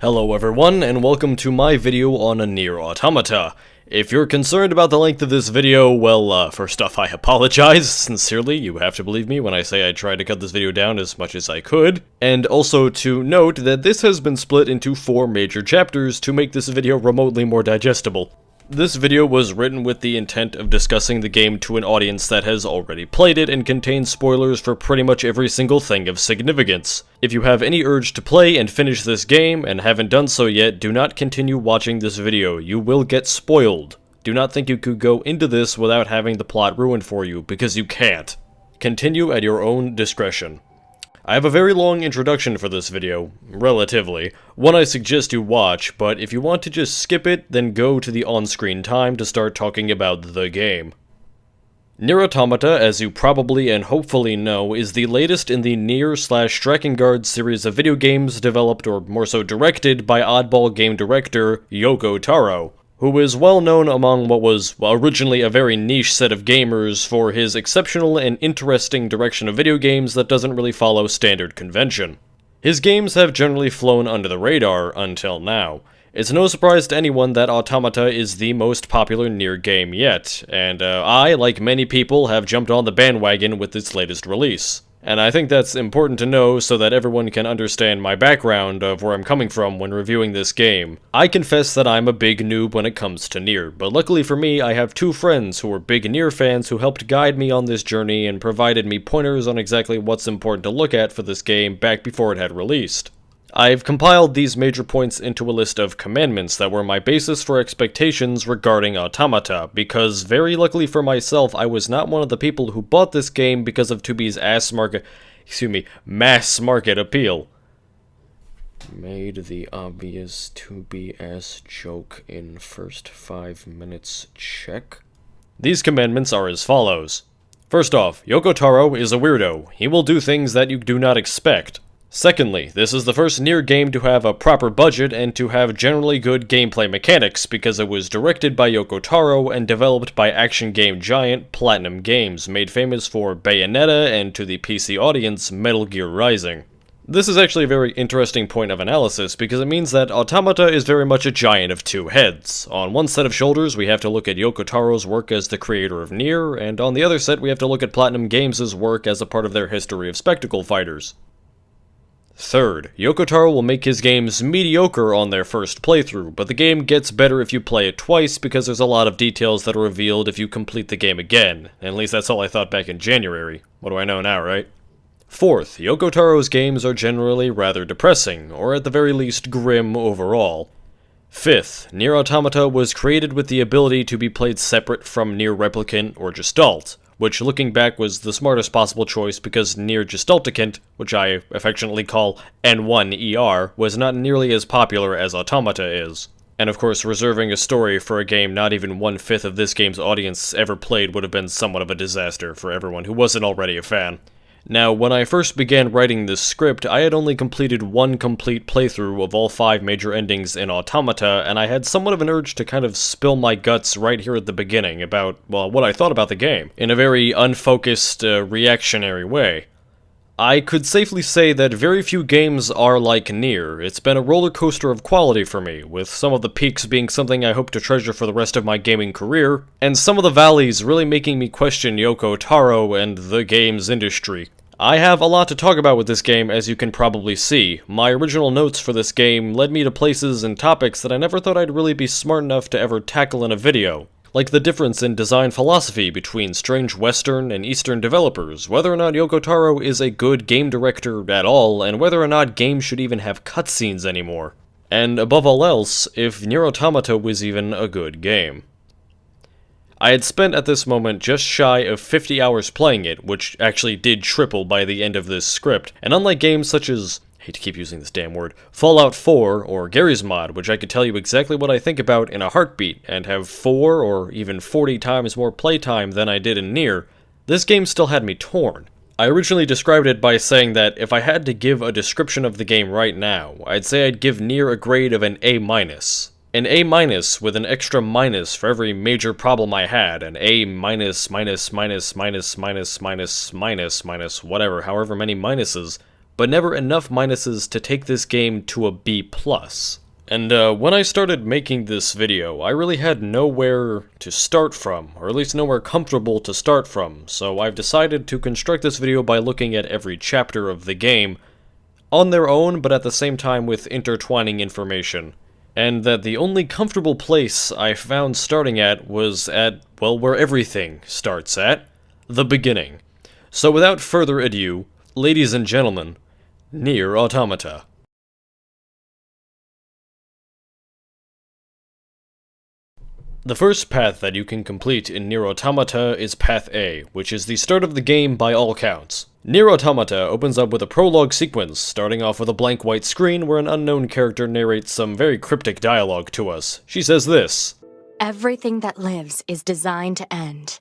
Hello everyone, and welcome to my video on NieR Automata. If you're concerned about the length of this video, well, first off, I apologize. Sincerely, you have to believe me when I say I tried to cut this video down as much as I could. And also to note that this has been split into 4 major chapters to make this video remotely more digestible. This video was written with the intent of discussing the game to an audience that has already played it and contains spoilers for pretty much every single thing of significance. If you have any urge to play and finish this game and haven't done so yet, do not continue watching this video. You will get spoiled. Do not think you could go into this without having the plot ruined for you, because you can't. Continue at your own discretion. I have a very long introduction for this video, relatively, one I suggest you watch, but if you want to just skip it, then go to the on-screen time to start talking about the game. NieR Automata, as you probably and hopefully know, is the latest in the NieR/Drakengard series of video games developed, or more so directed, by oddball game director Yoko Taro, who is well known among what was originally a very niche set of gamers for his exceptional and interesting direction of video games that doesn't really follow standard convention. His games have generally flown under the radar until now. It's no surprise to anyone that Automata is the most popular NieR game yet, and I, like many people, have jumped on the bandwagon with its latest release. And I think that's important to know so that everyone can understand my background of where I'm coming from when reviewing this game. I confess that I'm a big noob when it comes to NieR, but luckily for me, I have 2 friends who are big NieR fans who helped guide me on this journey and provided me pointers on exactly what's important to look at for this game back before it had released. I've compiled these major points into a list of commandments that were my basis for expectations regarding Automata, because very luckily for myself, I was not one of the people who bought this game because of 2B's mass market appeal. Made the obvious 2B joke in first 5 minutes check. These commandments are as follows. First off, Yoko Taro is a weirdo. He will do things that you do not expect. Secondly, this is the first NieR game to have a proper budget and to have generally good gameplay mechanics because it was directed by Yoko Taro and developed by action game giant Platinum Games, made famous for Bayonetta and, to the PC audience, Metal Gear Rising. This is actually a very interesting point of analysis because it means that Automata is very much a giant of 2 heads. On one set of shoulders, we have to look at Yoko Taro's work as the creator of NieR, and on the other set, we have to look at Platinum Games' work as a part of their history of spectacle fighters. Third, Yoko Taro will make his games mediocre on their first playthrough, but the game gets better if you play it twice because there's a lot of details that are revealed if you complete the game again. At least that's all I thought back in January. What do I know now, right? Fourth, Yoko Taro's games are generally rather depressing, or at the very least grim overall. Fifth, NieR Automata was created with the ability to be played separate from NieR Replicant or Gestalt, which looking back was the smartest possible choice because NieR Gestalticant, which I affectionately call N1ER, was not nearly as popular as Automata is. And of course, reserving a story for a game not even 1/5 of this game's audience ever played would have been somewhat of a disaster for everyone who wasn't already a fan. Now, when I first began writing this script, I had only completed 1 complete playthrough of all 5 major endings in Automata, and I had somewhat of an urge to kind of spill my guts right here at the beginning about, well, what I thought about the game, in a very unfocused, reactionary way. I could safely say that very few games are like NieR. It's been a roller coaster of quality for me, with some of the peaks being something I hope to treasure for the rest of my gaming career, and some of the valleys really making me question Yoko Taro and the games industry. I have a lot to talk about with this game, as you can probably see. My original notes for this game led me to places and topics that I never thought I'd really be smart enough to ever tackle in a video. Like the difference in design philosophy between strange Western and Eastern developers, whether or not Yoko Taro is a good game director at all, and whether or not games should even have cutscenes anymore. And above all else, if NieR Automata was even a good game. I had spent at this moment just shy of 50 hours playing it, which actually did triple by the end of this script, and unlike games such as, I hate to keep using this damn word, Fallout 4 or Garry's Mod, which I could tell you exactly what I think about in a heartbeat, and have 4 or even 40 times more playtime than I did in NieR, this game still had me torn. I originally described it by saying that if I had to give a description of the game right now, I'd say I'd give NieR a grade of an A-. An A- with an extra minus for every major problem I had, an A-, whatever, however many minuses, but never enough minuses to take this game to a B+. And when I started making this video, I really had nowhere to start from, or at least nowhere comfortable to start from, so I've decided to construct this video by looking at every chapter of the game on their own, but at the same time with intertwining information. And that the only comfortable place I found starting at was at, well, where everything starts at, the beginning. So without further ado, ladies and gentlemen, NieR Automata. The first path that you can complete in NieR Automata is Path A, which is the start of the game by all counts. NieR Automata opens up with a prologue sequence, starting off with a blank white screen where an unknown character narrates some very cryptic dialogue to us. She says this: "Everything that lives is designed to end.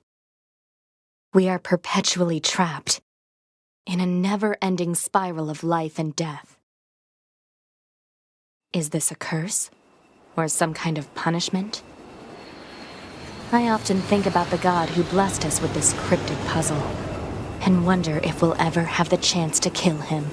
We are perpetually trapped in a never-ending spiral of life and death. Is this a curse? Or some kind of punishment? I often think about the God who blessed us with this cryptic puzzle, and wonder if we'll ever have the chance to kill him."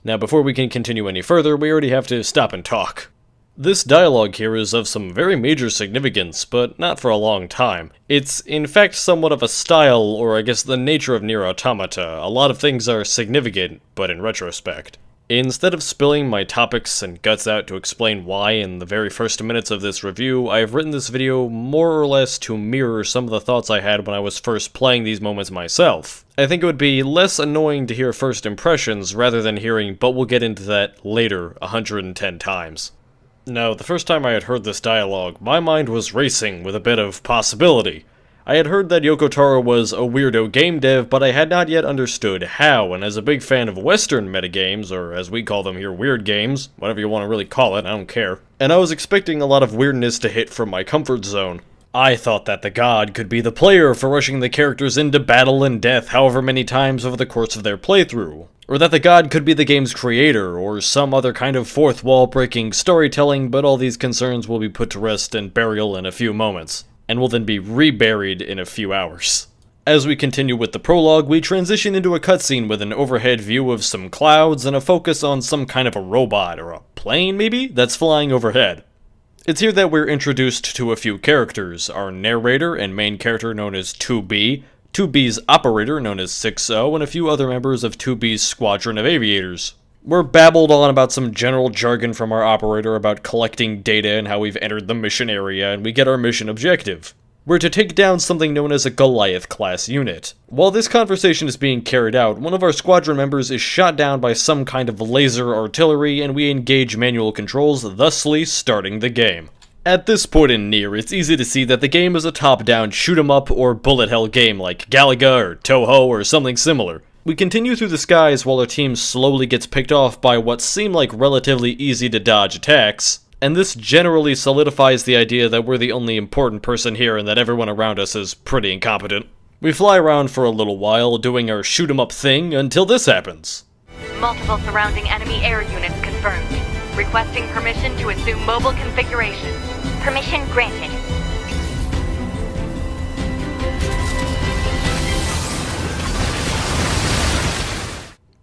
Now, before we can continue any further, we already have to stop and talk. This dialogue here is of some very major significance, but not for a long time. It's, in fact, somewhat of a style, or I guess the nature of NieR Automata. A lot of things are significant, but in retrospect. Instead of spilling my topics and guts out to explain why in the very first minutes of this review, I've written this video more or less to mirror some of the thoughts I had when I was first playing these moments myself. I think it would be less annoying to hear first impressions rather than hearing, but we'll get into that later 110 times. Now, the first time I had heard this dialogue, my mind was racing with a bit of possibility. I had heard that Yoko Taro was a weirdo game dev, but I had not yet understood how, and as a big fan of Western metagames, or as we call them here, weird games, whatever you want to really call it, I don't care, and I was expecting a lot of weirdness to hit from my comfort zone. I thought that the god could be the player for rushing the characters into battle and death however many times over the course of their playthrough, or that the god could be the game's creator, or some other kind of fourth wall breaking storytelling, but all these concerns will be put to rest and burial in a few moments, and will then be reburied in a few hours. As we continue with the prologue, we transition into a cutscene with an overhead view of some clouds and a focus on some kind of a robot, or a plane maybe, that's flying overhead. It's here that we're introduced to a few characters, our narrator and main character known as 2B, 2B's operator known as 6O, and a few other members of 2B's squadron of aviators. We're babbled on about some general jargon from our operator about collecting data and how we've entered the mission area, and we get our mission objective. We're to take down something known as a Goliath-class unit. While this conversation is being carried out, one of our squadron members is shot down by some kind of laser artillery, and we engage manual controls, thusly starting the game. At this point in NieR, it's easy to see that the game is a top-down shoot-'em-up or bullet hell game like Galaga or Toho or something similar. We continue through the skies while our team slowly gets picked off by what seem like relatively easy to dodge attacks, and this generally solidifies the idea that we're the only important person here and that everyone around us is pretty incompetent. We fly around for a little while doing our shoot-'em-up thing until this happens. Multiple surrounding enemy air units confirmed. Requesting permission to assume mobile configuration. Permission granted.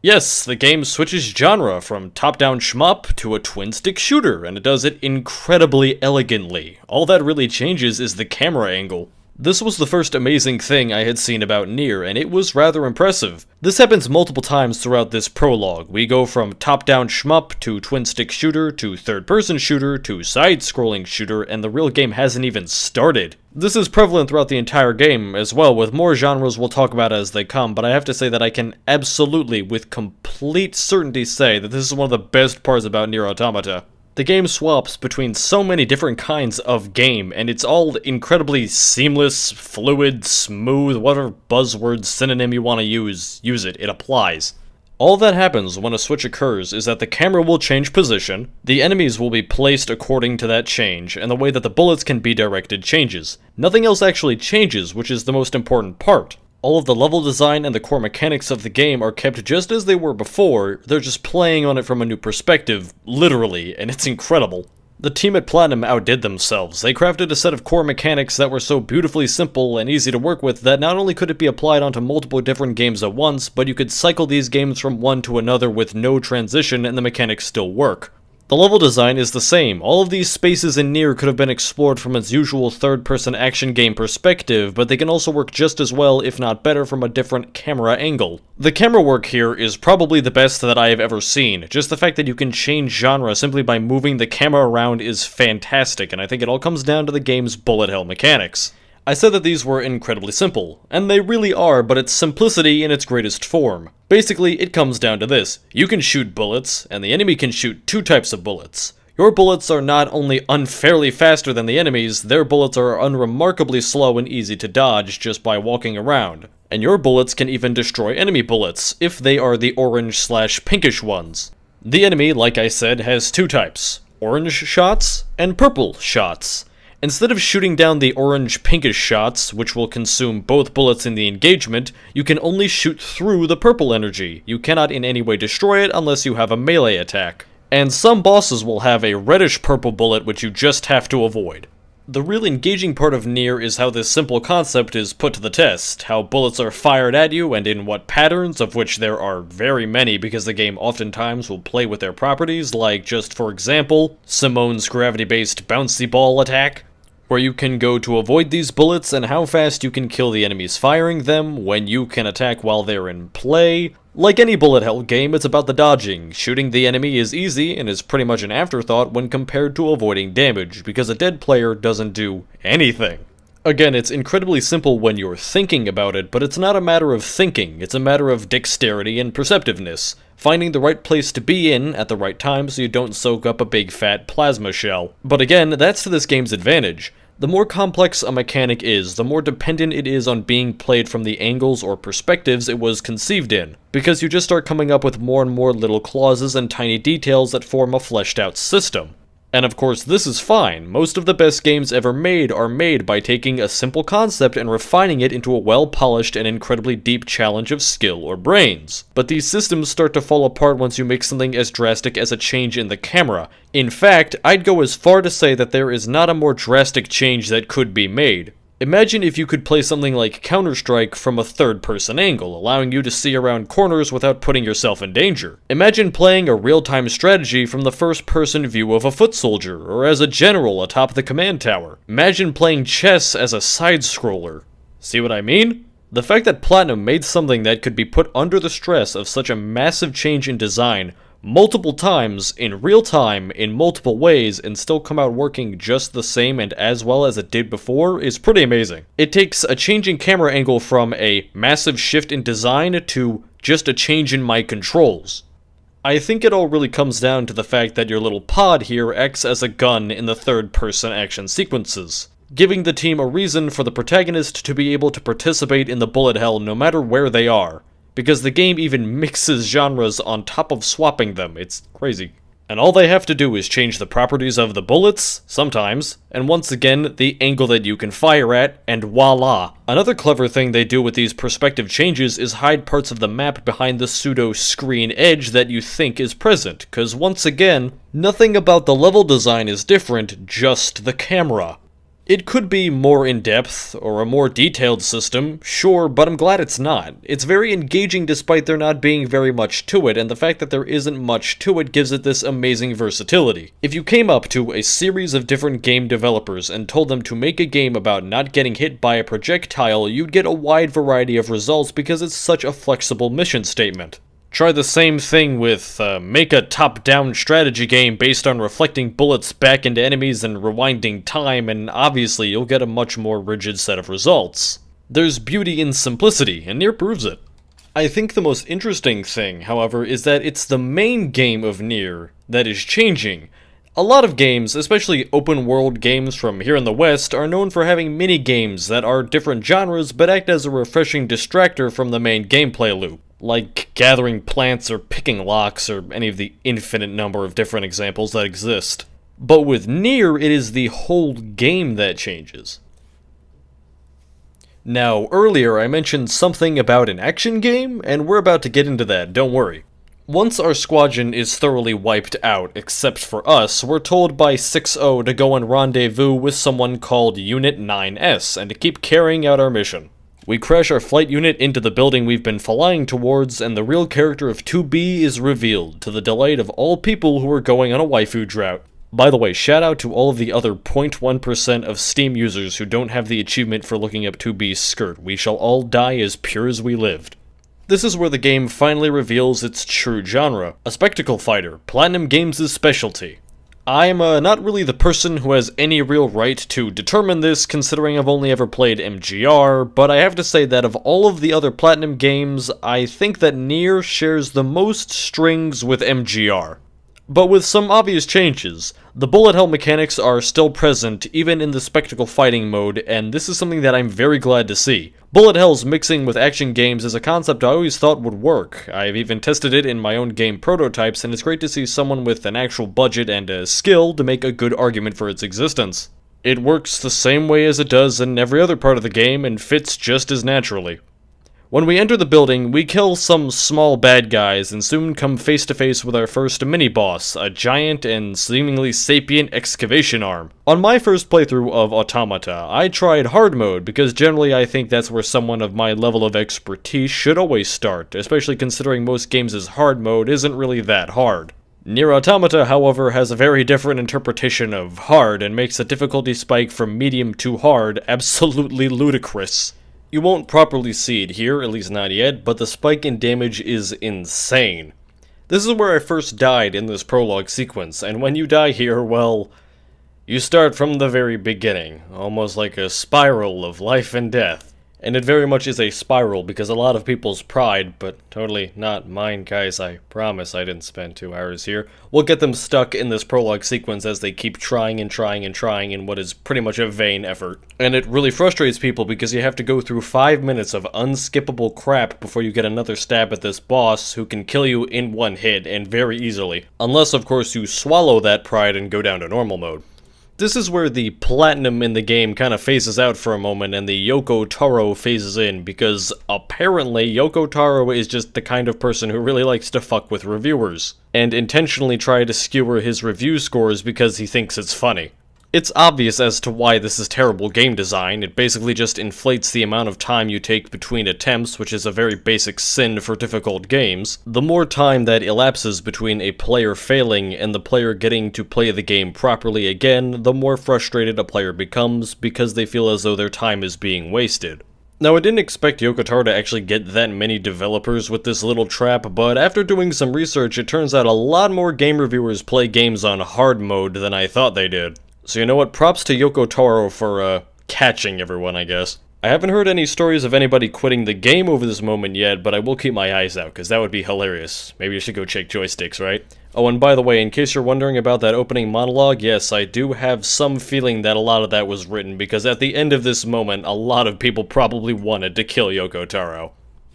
Yes, the game switches genre from top-down shmup to a twin-stick shooter, and it does it incredibly elegantly. All that really changes is the camera angle. This was the first amazing thing I had seen about NieR, and it was rather impressive. This happens multiple times throughout this prologue. We go from top-down shmup to twin-stick shooter to third-person shooter to side-scrolling shooter, and the real game hasn't even started. This is prevalent throughout the entire game as well, with more genres we'll talk about as they come, but I have to say that I can absolutely, with complete certainty say that this is one of the best parts about NieR Automata. The game swaps between so many different kinds of game, and it's all incredibly seamless, fluid, smooth, whatever buzzword synonym you want to use it, it applies. All that happens when a switch occurs is that the camera will change position, the enemies will be placed according to that change, and the way that the bullets can be directed changes. Nothing else actually changes, which is the most important part. All of the level design and the core mechanics of the game are kept just as they were before, they're just playing on it from a new perspective, literally, and it's incredible. The team at Platinum outdid themselves. They crafted a set of core mechanics that were so beautifully simple and easy to work with that not only could it be applied onto multiple different games at once, but you could cycle these games from one to another with no transition and the mechanics still work. The level design is the same. All of these spaces in NieR could have been explored from its usual third-person action game perspective, but they can also work just as well, if not better, from a different camera angle. The camera work here is probably the best that I have ever seen. Just the fact that you can change genre simply by moving the camera around is fantastic, and I think it all comes down to the game's bullet hell mechanics. I said that these were incredibly simple, and they really are, but it's simplicity in its greatest form. Basically, it comes down to this. You can shoot bullets, and the enemy can shoot two types of bullets. Your bullets are not only unfairly faster than the enemy's, their bullets are unremarkably slow and easy to dodge just by walking around. And your bullets can even destroy enemy bullets, if they are the orange/pinkish ones. The enemy, like I said, has two types: orange shots and purple shots. Instead of shooting down the orange-pinkish shots, which will consume both bullets in the engagement, you can only shoot through the purple energy. You cannot in any way destroy it unless you have a melee attack. And some bosses will have a reddish-purple bullet which you just have to avoid. The real engaging part of NieR is how this simple concept is put to the test, how bullets are fired at you and in what patterns, of which there are very many because the game oftentimes will play with their properties, like just for example, Simone's gravity-based bouncy ball attack, where you can go to avoid these bullets and how fast you can kill the enemies firing them, when you can attack while they're in play. Like any bullet hell game, it's about the dodging. Shooting the enemy is easy and is pretty much an afterthought when compared to avoiding damage, because a dead player doesn't do anything. Again, it's incredibly simple when you're thinking about it, but it's not a matter of thinking, it's a matter of dexterity and perceptiveness. Finding the right place to be in at the right time so you don't soak up a big fat plasma shell. But again, that's to this game's advantage. The more complex a mechanic is, the more dependent it is on being played from the angles or perspectives it was conceived in, because you just start coming up with more and more little clauses and tiny details that form a fleshed out system. And of course, this is fine. Most of the best games ever made are made by taking a simple concept and refining it into a well-polished and incredibly deep challenge of skill or brains. But these systems start to fall apart once you make something as drastic as a change in the camera. In fact, I'd go as far to say that there is not a more drastic change that could be made. Imagine if you could play something like Counter-Strike from a third-person angle, allowing you to see around corners without putting yourself in danger. Imagine playing a real-time strategy from the first-person view of a foot soldier, or as a general atop the command tower. Imagine playing chess as a side-scroller. See what I mean? The fact that Platinum made something that could be put under the stress of such a massive change in design multiple times, in real time, in multiple ways, and still come out working just the same and as well as it did before is pretty amazing. It takes a changing camera angle from a massive shift in design to just a change in my controls. I think it all really comes down to the fact that your little pod here acts as a gun in the third-person action sequences, giving the team a reason for the protagonist to be able to participate in the bullet hell no matter where they are. Because the game even mixes genres on top of swapping them. It's crazy. And all they have to do is change the properties of the bullets, sometimes, and once again, the angle that you can fire at, and voila! Another clever thing they do with these perspective changes is hide parts of the map behind the pseudo-screen edge that you think is present, cause once again, nothing about the level design is different, just the camera. It could be more in-depth, or a more detailed system, sure, but I'm glad it's not. It's very engaging despite there not being very much to it, and the fact that there isn't much to it gives it this amazing versatility. If you came up to a series of different game developers and told them to make a game about not getting hit by a projectile, you'd get a wide variety of results because it's such a flexible mission statement. Try the same thing with, make a top-down strategy game based on reflecting bullets back into enemies and rewinding time, and obviously you'll get a much more rigid set of results. There's beauty in simplicity, and NieR proves it. I think the most interesting thing, however, is that it's the main game of NieR that is changing. A lot of games, especially open-world games from here in the West, are known for having mini-games that are different genres but act as a refreshing distractor from the main gameplay loop, like gathering plants or picking locks or any of the infinite number of different examples that exist. But with NieR, it is the whole game that changes. Now, earlier I mentioned something about an action game, and we're about to get into that, don't worry. Once our squadron is thoroughly wiped out, except for us, we're told by 6-0 to go and rendezvous with someone called Unit 9S and to keep carrying out our mission. We crash our flight unit into the building we've been flying towards, and the real character of 2B is revealed, to the delight of all people who are going on a waifu drought. By the way, shout out to all of the other 0.1% of Steam users who don't have the achievement for looking up 2B's skirt. We shall all die as pure as we lived. This is where the game finally reveals its true genre, a spectacle fighter, Platinum Games' specialty. I'm not really the person who has any real right to determine this, considering I've only ever played MGR, but I have to say that of all of the other Platinum games, I think that NieR shares the most strings with MGR. But with some obvious changes. The bullet hell mechanics are still present even in the spectacle fighting mode, and this is something that I'm very glad to see. Bullet hells mixing with action games is a concept I always thought would work. I've even tested it in my own game prototypes, and it's great to see someone with an actual budget and a skill to make a good argument for its existence. It works the same way as it does in every other part of the game and fits just as naturally. When we enter the building, we kill some small bad guys and soon come face to face with our first mini-boss, a giant and seemingly sapient excavation arm. On my first playthrough of Automata, I tried hard mode because generally I think that's where someone of my level of expertise should always start, especially considering most games' hard mode isn't really that hard. NieR Automata, however, has a very different interpretation of hard and makes the difficulty spike from medium to hard absolutely ludicrous. You won't properly see it here, at least not yet, but the spike in damage is insane. This is where I first died in this prologue sequence, and when you die here, well, you start from the very beginning, almost like a spiral of life and death. And it very much is a spiral because a lot of people's pride, but totally not mine, guys, I promise I didn't spend 2 hours here, will get them stuck in this prologue sequence as they keep trying and trying and trying in what is pretty much a vain effort. And it really frustrates people because you have to go through 5 minutes of unskippable crap before you get another stab at this boss who can kill you in one hit and very easily. Unless, of course, you swallow that pride and go down to normal mode. This is where the platinum in the game kind of phases out for a moment and the Yoko Taro phases in, because apparently Yoko Taro is just the kind of person who really likes to fuck with reviewers, and intentionally try to skewer his review scores because he thinks it's funny. It's obvious as to why this is terrible game design. It basically just inflates the amount of time you take between attempts, which is a very basic sin for difficult games. The more time that elapses between a player failing and the player getting to play the game properly again, the more frustrated a player becomes because they feel as though their time is being wasted. Now, I didn't expect Yoko Taro to actually get that many developers with this little trap, but after doing some research, it turns out a lot more game reviewers play games on hard mode than I thought they did. So you know what, props to Yoko Taro for, catching everyone, I guess. I haven't heard any stories of anybody quitting the game over this moment yet, but I will keep my eyes out, because that would be hilarious. Maybe I should go check joysticks, right? Oh, and by the way, in case you're wondering about that opening monologue, yes, I do have some feeling that a lot of that was written, because at the end of this moment, a lot of people probably wanted to kill Yoko Taro.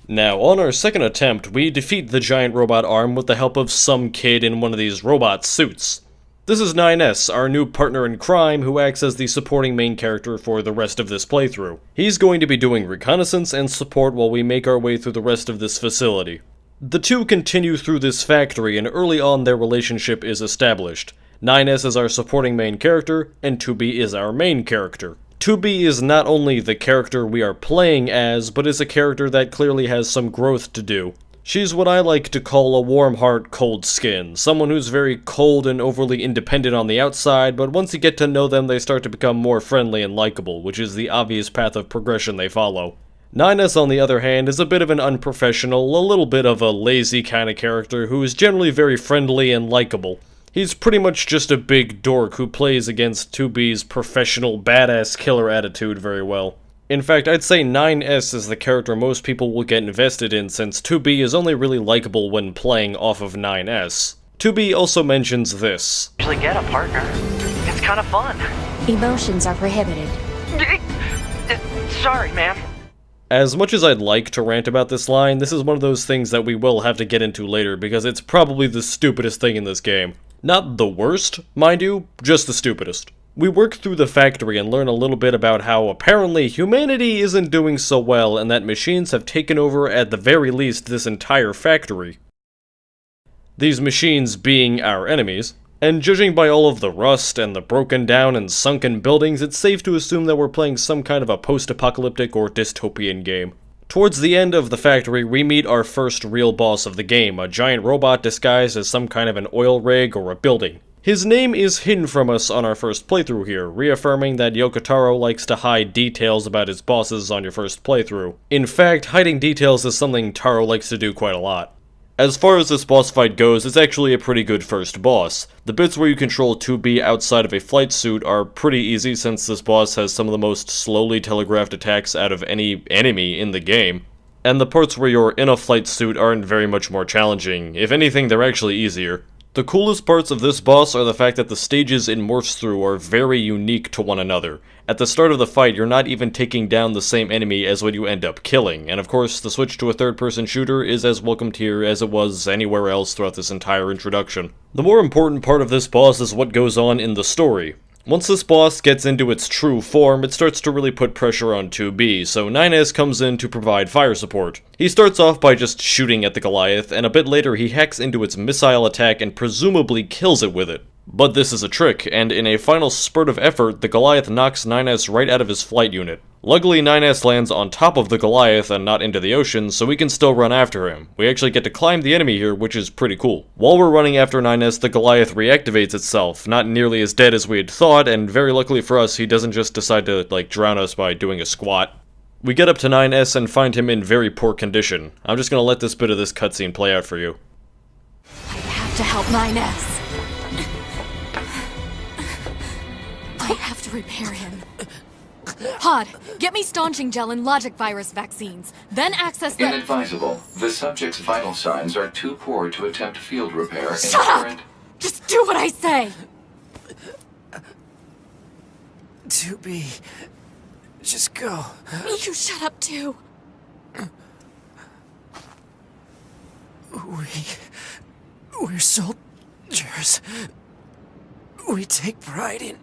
Now, on our second attempt, we defeat the giant robot arm with the help of some kid in one of these robot suits. This is 9S, our new partner in crime, who acts as the supporting main character for the rest of this playthrough. He's going to be doing reconnaissance and support while we make our way through the rest of this facility. The two continue through this factory, and early on their relationship is established. 9S is our supporting main character, and 2B is our main character. 2B is not only the character we are playing as, but is a character that clearly has some growth to do. She's what I like to call a warm heart, cold skin. Someone who's very cold and overly independent on the outside, but once you get to know them, they start to become more friendly and likable, which is the obvious path of progression they follow. 9S, on the other hand, is a bit of an unprofessional, a little bit of a lazy kind of character who is generally very friendly and likable. He's pretty much just a big dork who plays against 2B's professional badass killer attitude very well. In fact, I'd say 9S is the character most people will get invested in, since 2B is only really likable when playing off of 9S. 2B also mentions this. Usually get a partner. It's kind of fun. Emotions are prohibited. Sorry, man. As much as I'd like to rant about this line, this is one of those things that we will have to get into later because it's probably the stupidest thing in this game. Not the worst, mind you, just the stupidest. We work through the factory and learn a little bit about how apparently humanity isn't doing so well and that machines have taken over at the very least this entire factory. these machines being our enemies. And judging by all of the rust and the broken down and sunken buildings, it's safe to assume that we're playing some kind of a post-apocalyptic or dystopian game. Towards the end of the factory, we meet our first real boss of the game, a giant robot disguised as some kind of an oil rig or a building. His name is hidden from us on our first playthrough here, reaffirming that Yoko Taro likes to hide details about his bosses on your first playthrough. In fact, hiding details is something Taro likes to do quite a lot. As far as this boss fight goes, it's actually a pretty good first boss. The bits where you control 2B outside of a flight suit are pretty easy since this boss has some of the most slowly telegraphed attacks out of any enemy in the game. And the parts where you're in a flight suit aren't very much more challenging. If anything, they're actually easier. The coolest parts of this boss are the fact that the stages it morphs through are very unique to one another. At the start of the fight, you're not even taking down the same enemy as what you end up killing, and of course, the switch to a third-person shooter is as welcomed here as it was anywhere else throughout this entire introduction. The more important part of this boss is what goes on in the story. Once this boss gets into its true form, it starts to really put pressure on 2B, so NieR comes in to provide fire support. He starts off by just shooting at the Goliath, and a bit later he hacks into its missile attack and presumably kills it with it. But this is a trick, and in a final spurt of effort, the Goliath knocks NieR right out of his flight unit. Luckily, NieR lands on top of the Goliath and not into the ocean, so we can still run after him. We actually get to climb the enemy here, which is pretty cool. While we're running after NieR, the Goliath reactivates itself, not nearly as dead as we had thought, and very luckily for us, he doesn't just decide to, drown us by doing a squat. We get up to NieR and find him in very poor condition. I'm just gonna let this bit of this cutscene play out for you. I have to help NieR. I have to repair him. Hod, get me staunching gel and logic virus vaccines. Then access the— Inadvisable. The subject's vital signs are too poor to attempt field repair in Shut up! current... Just do what I say! 2B. Just go. You shut up too. We're soldiers. We take pride in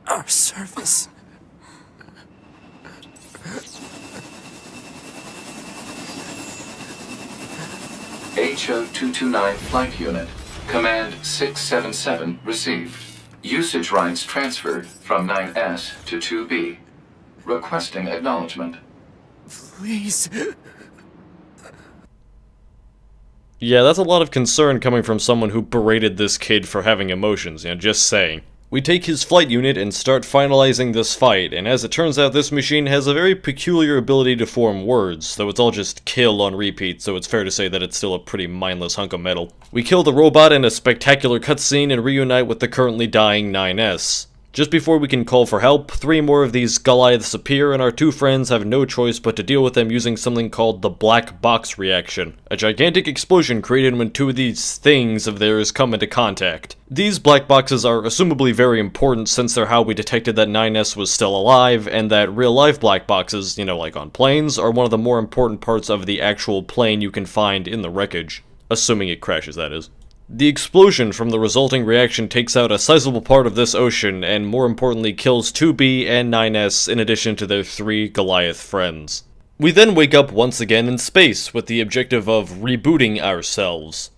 our service. HO-229 Flight Unit. Command 677 received. Usage rights transferred from 9S to 2B. Requesting acknowledgement. Please. Yeah, that's a lot of concern coming from someone who berated this kid for having emotions, just saying. We take his flight unit and start finalizing this fight, and as it turns out, this machine has a very peculiar ability to form words, though it's all just kill on repeat, so it's fair to say that it's still a pretty mindless hunk of metal. We kill the robot in a spectacular cutscene and reunite with the currently dying 9S. Just before we can call for help, 3 more of these Goliaths appear, and our 2 friends have no choice but to deal with them using something called the black box reaction, a gigantic explosion created when 2 of these things of theirs come into contact. These black boxes are assumably very important since they're how we detected that 9S was still alive, and that real-life black boxes, like on planes, are one of the more important parts of the actual plane you can find in the wreckage. Assuming it crashes, that is. The explosion from the resulting reaction takes out a sizable part of this ocean, and more importantly kills 2B and 9S in addition to their 3 Goliath friends. We then wake up once again in space, with the objective of rebooting ourselves.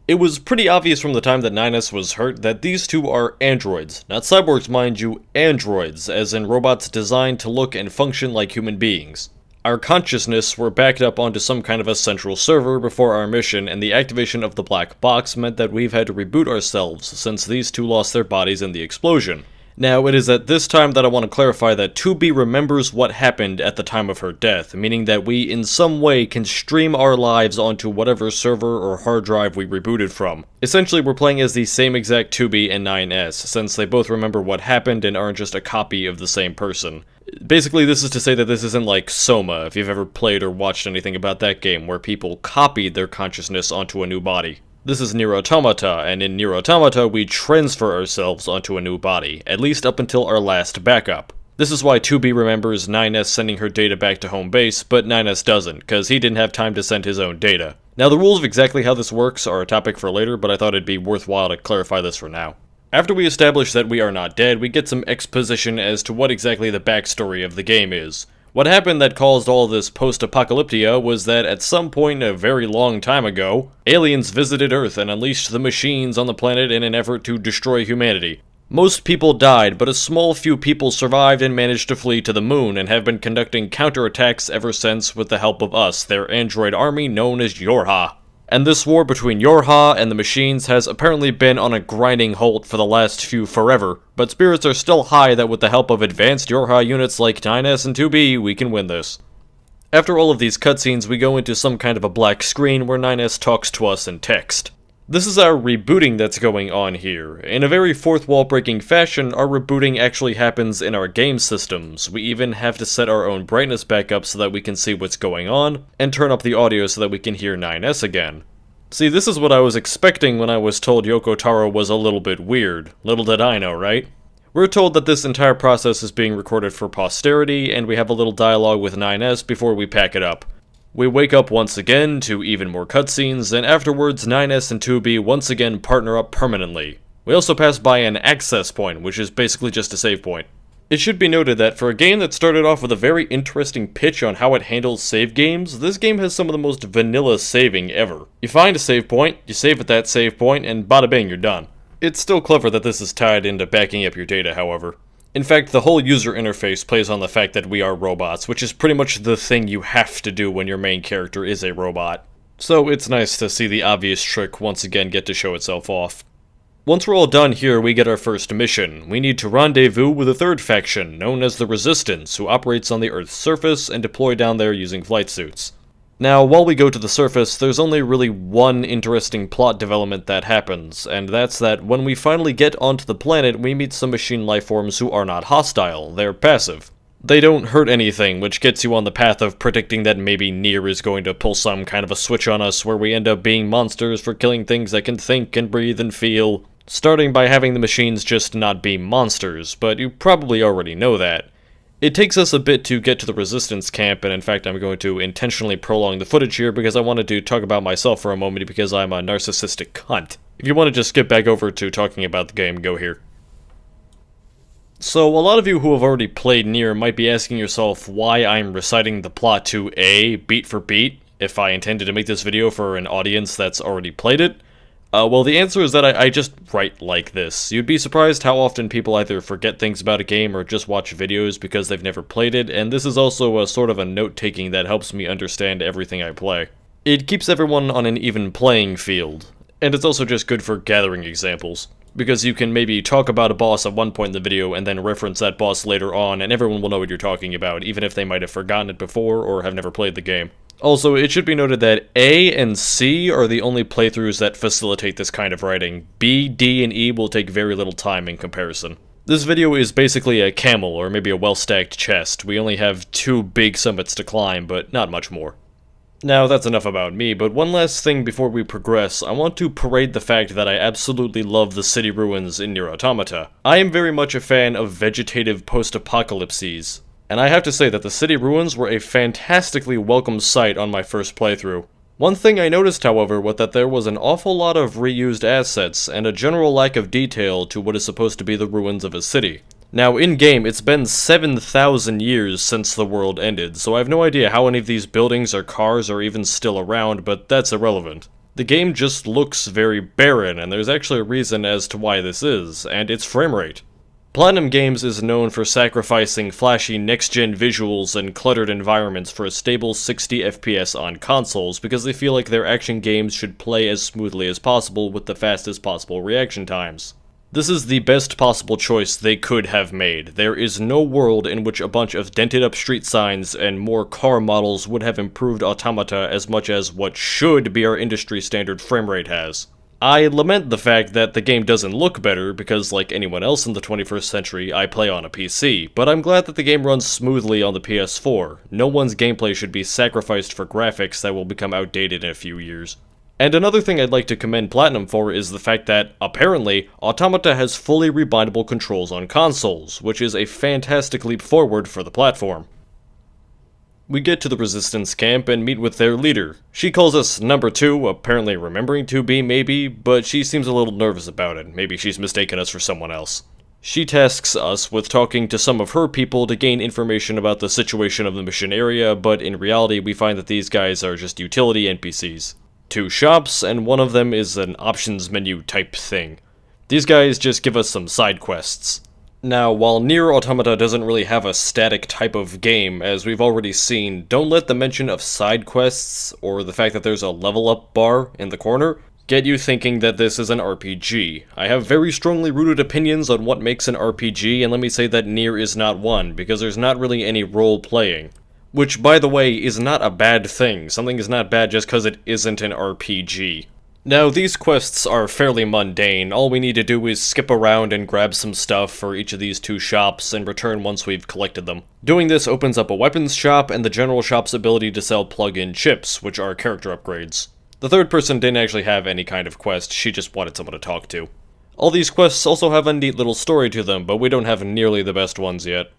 It was pretty obvious from the time that 9S was hurt that these 2 are androids, not cyborgs mind you, androids, as in robots designed to look and function like human beings. Our consciousness were backed up onto some kind of a central server before our mission, and the activation of the black box meant that we've had to reboot ourselves, since these 2 lost their bodies in the explosion. Now, it is at this time that I want to clarify that 2B remembers what happened at the time of her death, meaning that we in some way can stream our lives onto whatever server or hard drive we rebooted from. Essentially, we're playing as the same exact 2B and 9S, since they both remember what happened and aren't just a copy of the same person. Basically, this is to say that this isn't like Soma, if you've ever played or watched anything about that game, where people copied their consciousness onto a new body. This is NieR Automata, and in NieR Automata, we transfer ourselves onto a new body, at least up until our last backup. This is why 2B remembers 9S sending her data back to home base, but 9S doesn't, because he didn't have time to send his own data. Now, the rules of exactly how this works are a topic for later, but I thought it'd be worthwhile to clarify this for now. After we establish that we are not dead, we get some exposition as to what exactly the backstory of the game is. What happened that caused all this post-apocalyptia was that at some point a very long time ago, aliens visited Earth and unleashed the machines on the planet in an effort to destroy humanity. Most people died, but a small few people survived and managed to flee to the moon and have been conducting counterattacks ever since with the help of us, their android army known as Yorha. And this war between Yorha and the machines has apparently been on a grinding halt for the last few forever, but spirits are still high that with the help of advanced Yorha units like 9S and 2B, we can win this. After all of these cutscenes, we go into some kind of a black screen where 9S talks to us in text. This is our rebooting that's going on here. In a very fourth wall breaking fashion, our rebooting actually happens in our game systems. We even have to set our own brightness back up so that we can see what's going on, and turn up the audio so that we can hear 9S again. See, this is what I was expecting when I was told Yoko Taro was a little bit weird. Little did I know, right? We're told that this entire process is being recorded for posterity, and we have a little dialogue with 9S before we pack it up. We wake up once again to even more cutscenes, and afterwards 9S and 2B once again partner up permanently. We also pass by an access point, which is basically just a save point. It should be noted that for a game that started off with a very interesting pitch on how it handles save games, this game has some of the most vanilla saving ever. You find a save point, you save at that save point, and bada bing, you're done. It's still clever that this is tied into backing up your data, however. In fact, the whole user interface plays on the fact that we are robots, which is pretty much the thing you have to do when your main character is a robot. So it's nice to see the obvious trick once again get to show itself off. Once we're all done here, we get our first mission. We need to rendezvous with a third faction, known as the Resistance, who operates on the Earth's surface and deploy down there using flight suits. Now, while we go to the surface, there's only really one interesting plot development that happens, and that's that when we finally get onto the planet, we meet some machine lifeforms who are not hostile, they're passive. They don't hurt anything, which gets you on the path of predicting that maybe NieR is going to pull some kind of a switch on us where we end up being monsters for killing things that can think and breathe and feel, starting by having the machines just not be monsters, but you probably already know that. It takes us a bit to get to the Resistance camp, and in fact I'm going to intentionally prolong the footage here because I wanted to talk about myself for a moment because I'm a narcissistic cunt. If you want to just skip back over to talking about the game, go here. So, a lot of you who have already played NieR might be asking yourself why I'm reciting the plot to A, beat for beat, if I intended to make this video for an audience that's already played it. Well, the answer is that I just write like this. You'd be surprised how often people either forget things about a game or just watch videos because they've never played it, and this is also a sort of a note-taking that helps me understand everything I play. It keeps everyone on an even playing field, and it's also just good for gathering examples, because you can maybe talk about a boss at one point in the video and then reference that boss later on, and everyone will know what you're talking about, even if they might have forgotten it before or have never played the game. Also, it should be noted that A and C are the only playthroughs that facilitate this kind of writing. B, D, and E will take very little time in comparison. This video is basically a camel, or maybe a well-stacked chest. We only have 2 big summits to climb, but not much more. Now, that's enough about me, but one last thing before we progress, I want to parade the fact that I absolutely love the city ruins in NieR Automata. I am very much a fan of vegetative post-apocalypses. And I have to say that the city ruins were a fantastically welcome sight on my first playthrough. One thing I noticed, however, was that there was an awful lot of reused assets and a general lack of detail to what is supposed to be the ruins of a city. Now, in-game, it's been 7,000 years since the world ended, so I have no idea how any of these buildings or cars are even still around, but that's irrelevant. The game just looks very barren, and there's actually a reason as to why this is, and it's frame rate. Platinum Games is known for sacrificing flashy next-gen visuals and cluttered environments for a stable 60 FPS on consoles because they feel like their action games should play as smoothly as possible with the fastest possible reaction times. This is the best possible choice they could have made. There is no world in which a bunch of dented-up street signs and more car models would have improved Automata as much as what should be our industry-standard frame rate has. I lament the fact that the game doesn't look better, because like anyone else in the 21st century, I play on a PC, but I'm glad that the game runs smoothly on the PS4. No one's gameplay should be sacrificed for graphics that will become outdated in a few years. And another thing I'd like to commend Platinum for is the fact that, apparently, Automata has fully rebindable controls on consoles, which is a fantastic leap forward for the platform. We get to the Resistance camp and meet with their leader. She calls us number 2, apparently remembering to be maybe, but she seems a little nervous about it. Maybe she's mistaken us for someone else. She tasks us with talking to some of her people to gain information about the situation of the mission area, but in reality we find that these guys are just utility NPCs. 2 shops, and one of them is an options menu type thing. These guys just give us some side quests. Now, while NieR Automata doesn't really have a static type of game, as we've already seen, don't let the mention of side quests, or the fact that there's a level up bar in the corner, get you thinking that this is an RPG. I have very strongly rooted opinions on what makes an RPG, and let me say that NieR is not one, because there's not really any role-playing. Which, by the way, is not a bad thing. Something is not bad just because it isn't an RPG. Now, these quests are fairly mundane. All we need to do is skip around and grab some stuff for each of these 2 shops and return once we've collected them. Doing this opens up a weapons shop and the general shop's ability to sell plug-in chips, which are character upgrades. The third person didn't actually have any kind of quest, she just wanted someone to talk to. All these quests also have a neat little story to them, but we don't have nearly the best ones yet.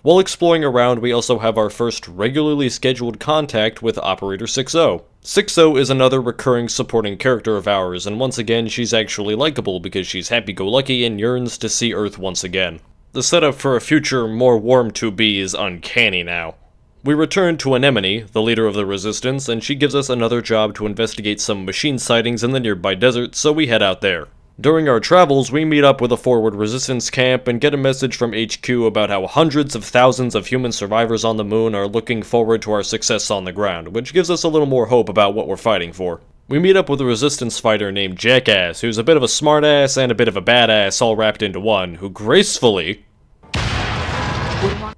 While exploring around, we also have our first regularly scheduled contact with Operator 6-0. 6-0 is another recurring supporting character of ours, and once again she's actually likable because she's happy-go-lucky and yearns to see Earth once again. The setup for a future more warm 2B is uncanny now. We return to Anemone, the leader of the Resistance, and she gives us another job to investigate some machine sightings in the nearby desert, so we head out there. During our travels, we meet up with a forward resistance camp and get a message from HQ about how hundreds of thousands of human survivors on the moon are looking forward to our success on the ground, which gives us a little more hope about what we're fighting for. We meet up with a resistance fighter named Jackass, who's a bit of a smartass and a bit of a badass all wrapped into one, who gracefully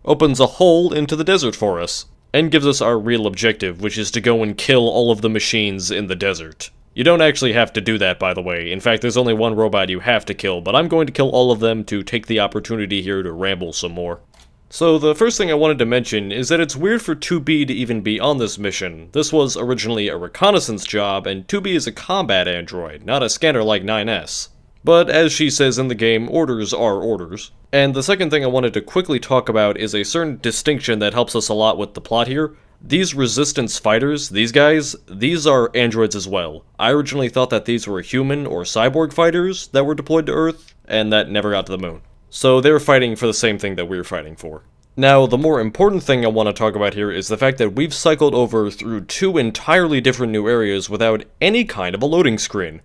opens a hole into the desert for us, and gives us our real objective, which is to go and kill all of the machines in the desert. You don't actually have to do that, by the way. In fact, there's only one robot you have to kill, but I'm going to kill all of them to take the opportunity here to ramble some more. So the first thing I wanted to mention is that it's weird for 2B to even be on this mission. This was originally a reconnaissance job, and 2B is a combat android, not a scanner like 9S. But as she says in the game, orders are orders. And the second thing I wanted to quickly talk about is a certain distinction that helps us a lot with the plot here. These resistance fighters, these guys, these are androids as well. I originally thought that these were human or cyborg fighters that were deployed to Earth, and that never got to the moon. So they're fighting for the same thing that we're fighting for. Now, the more important thing I want to talk about here is the fact that we've cycled over through 2 entirely different new areas without any kind of a loading screen.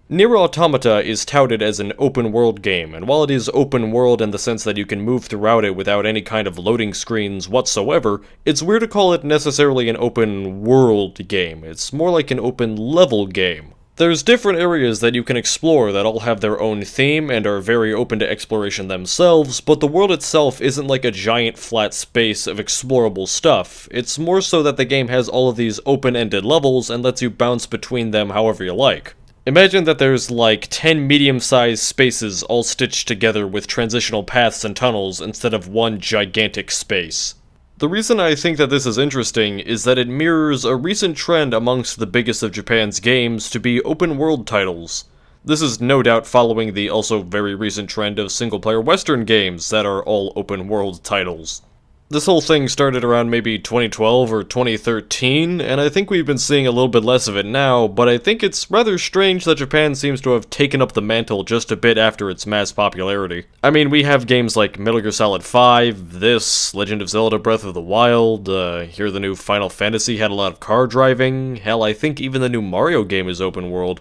NieR Automata is touted as an open-world game, and while it is open-world in the sense that you can move throughout it without any kind of loading screens whatsoever, it's weird to call it necessarily an open-world game. It's more like an open-level game. There's different areas that you can explore that all have their own theme and are very open to exploration themselves, but the world itself isn't like a giant flat space of explorable stuff. It's more so that the game has all of these open-ended levels and lets you bounce between them however you like. Imagine that there's like 10 medium-sized spaces all stitched together with transitional paths and tunnels instead of one gigantic space. The reason I think that this is interesting is that it mirrors a recent trend amongst the biggest of Japan's games to be open-world titles. This is no doubt following the also very recent trend of single-player Western games that are all open-world titles. This whole thing started around maybe 2012 or 2013, and I think we've been seeing a little bit less of it now, but I think it's rather strange that Japan seems to have taken up the mantle just a bit after its mass popularity. I mean, we have games like Metal Gear Solid 5, this, Legend of Zelda Breath of the Wild, here the new Final Fantasy had a lot of car driving, hell, I think even the new Mario game is open world.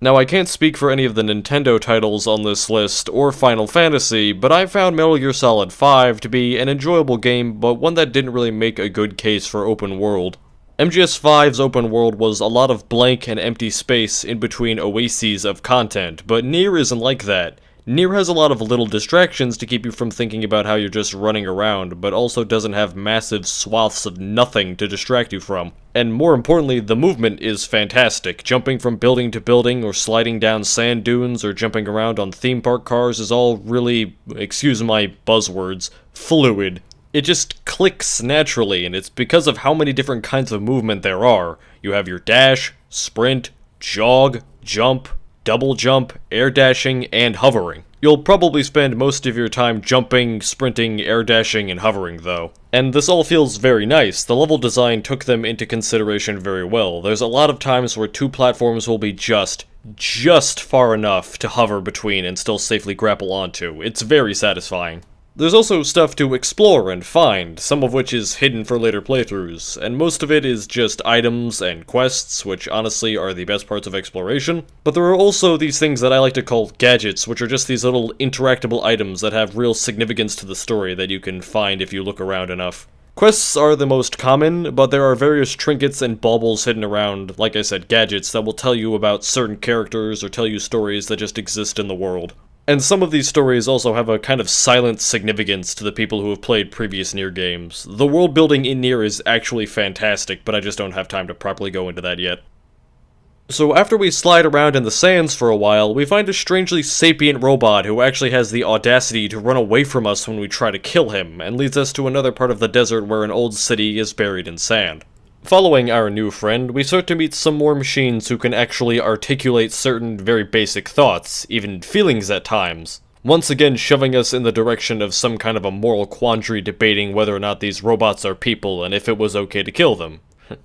Now, I can't speak for any of the Nintendo titles on this list, or Final Fantasy, but I found Metal Gear Solid 5 to be an enjoyable game, but one that didn't really make a good case for open world. MGS5's open world was a lot of blank and empty space in between oases of content, but NieR isn't like that. NieR has a lot of little distractions to keep you from thinking about how you're just running around, but also doesn't have massive swaths of nothing to distract you from. And more importantly, the movement is fantastic. Jumping from building to building, or sliding down sand dunes, or jumping around on theme park cars is all really, excuse my buzzwords, fluid. It just clicks naturally, and it's because of how many different kinds of movement there are. You have your dash, sprint, jog, jump, double jump, air dashing, and hovering. You'll probably spend most of your time jumping, sprinting, air dashing, and hovering, though. And this all feels very nice. The level design took them into consideration very well. There's a lot of times where two platforms will be just far enough to hover between and still safely grapple onto. It's very satisfying. There's also stuff to explore and find, some of which is hidden for later playthroughs, and most of it is just items and quests, which honestly are the best parts of exploration. But there are also these things that I like to call gadgets, which are just these little interactable items that have real significance to the story that you can find if you look around enough. Quests are the most common, but there are various trinkets and baubles hidden around, like I said, gadgets, that will tell you about certain characters or tell you stories that just exist in the world. And some of these stories also have a kind of silent significance to the people who have played previous NieR games. The world building in NieR is actually fantastic, but I just don't have time to properly go into that yet. So after we slide around in the sands for a while, we find a strangely sapient robot who actually has the audacity to run away from us when we try to kill him, and leads us to another part of the desert where an old city is buried in sand. Following our new friend, we start to meet some more machines who can actually articulate certain very basic thoughts, even feelings at times, once again shoving us in the direction of some kind of a moral quandary debating whether or not these robots are people and if it was okay to kill them.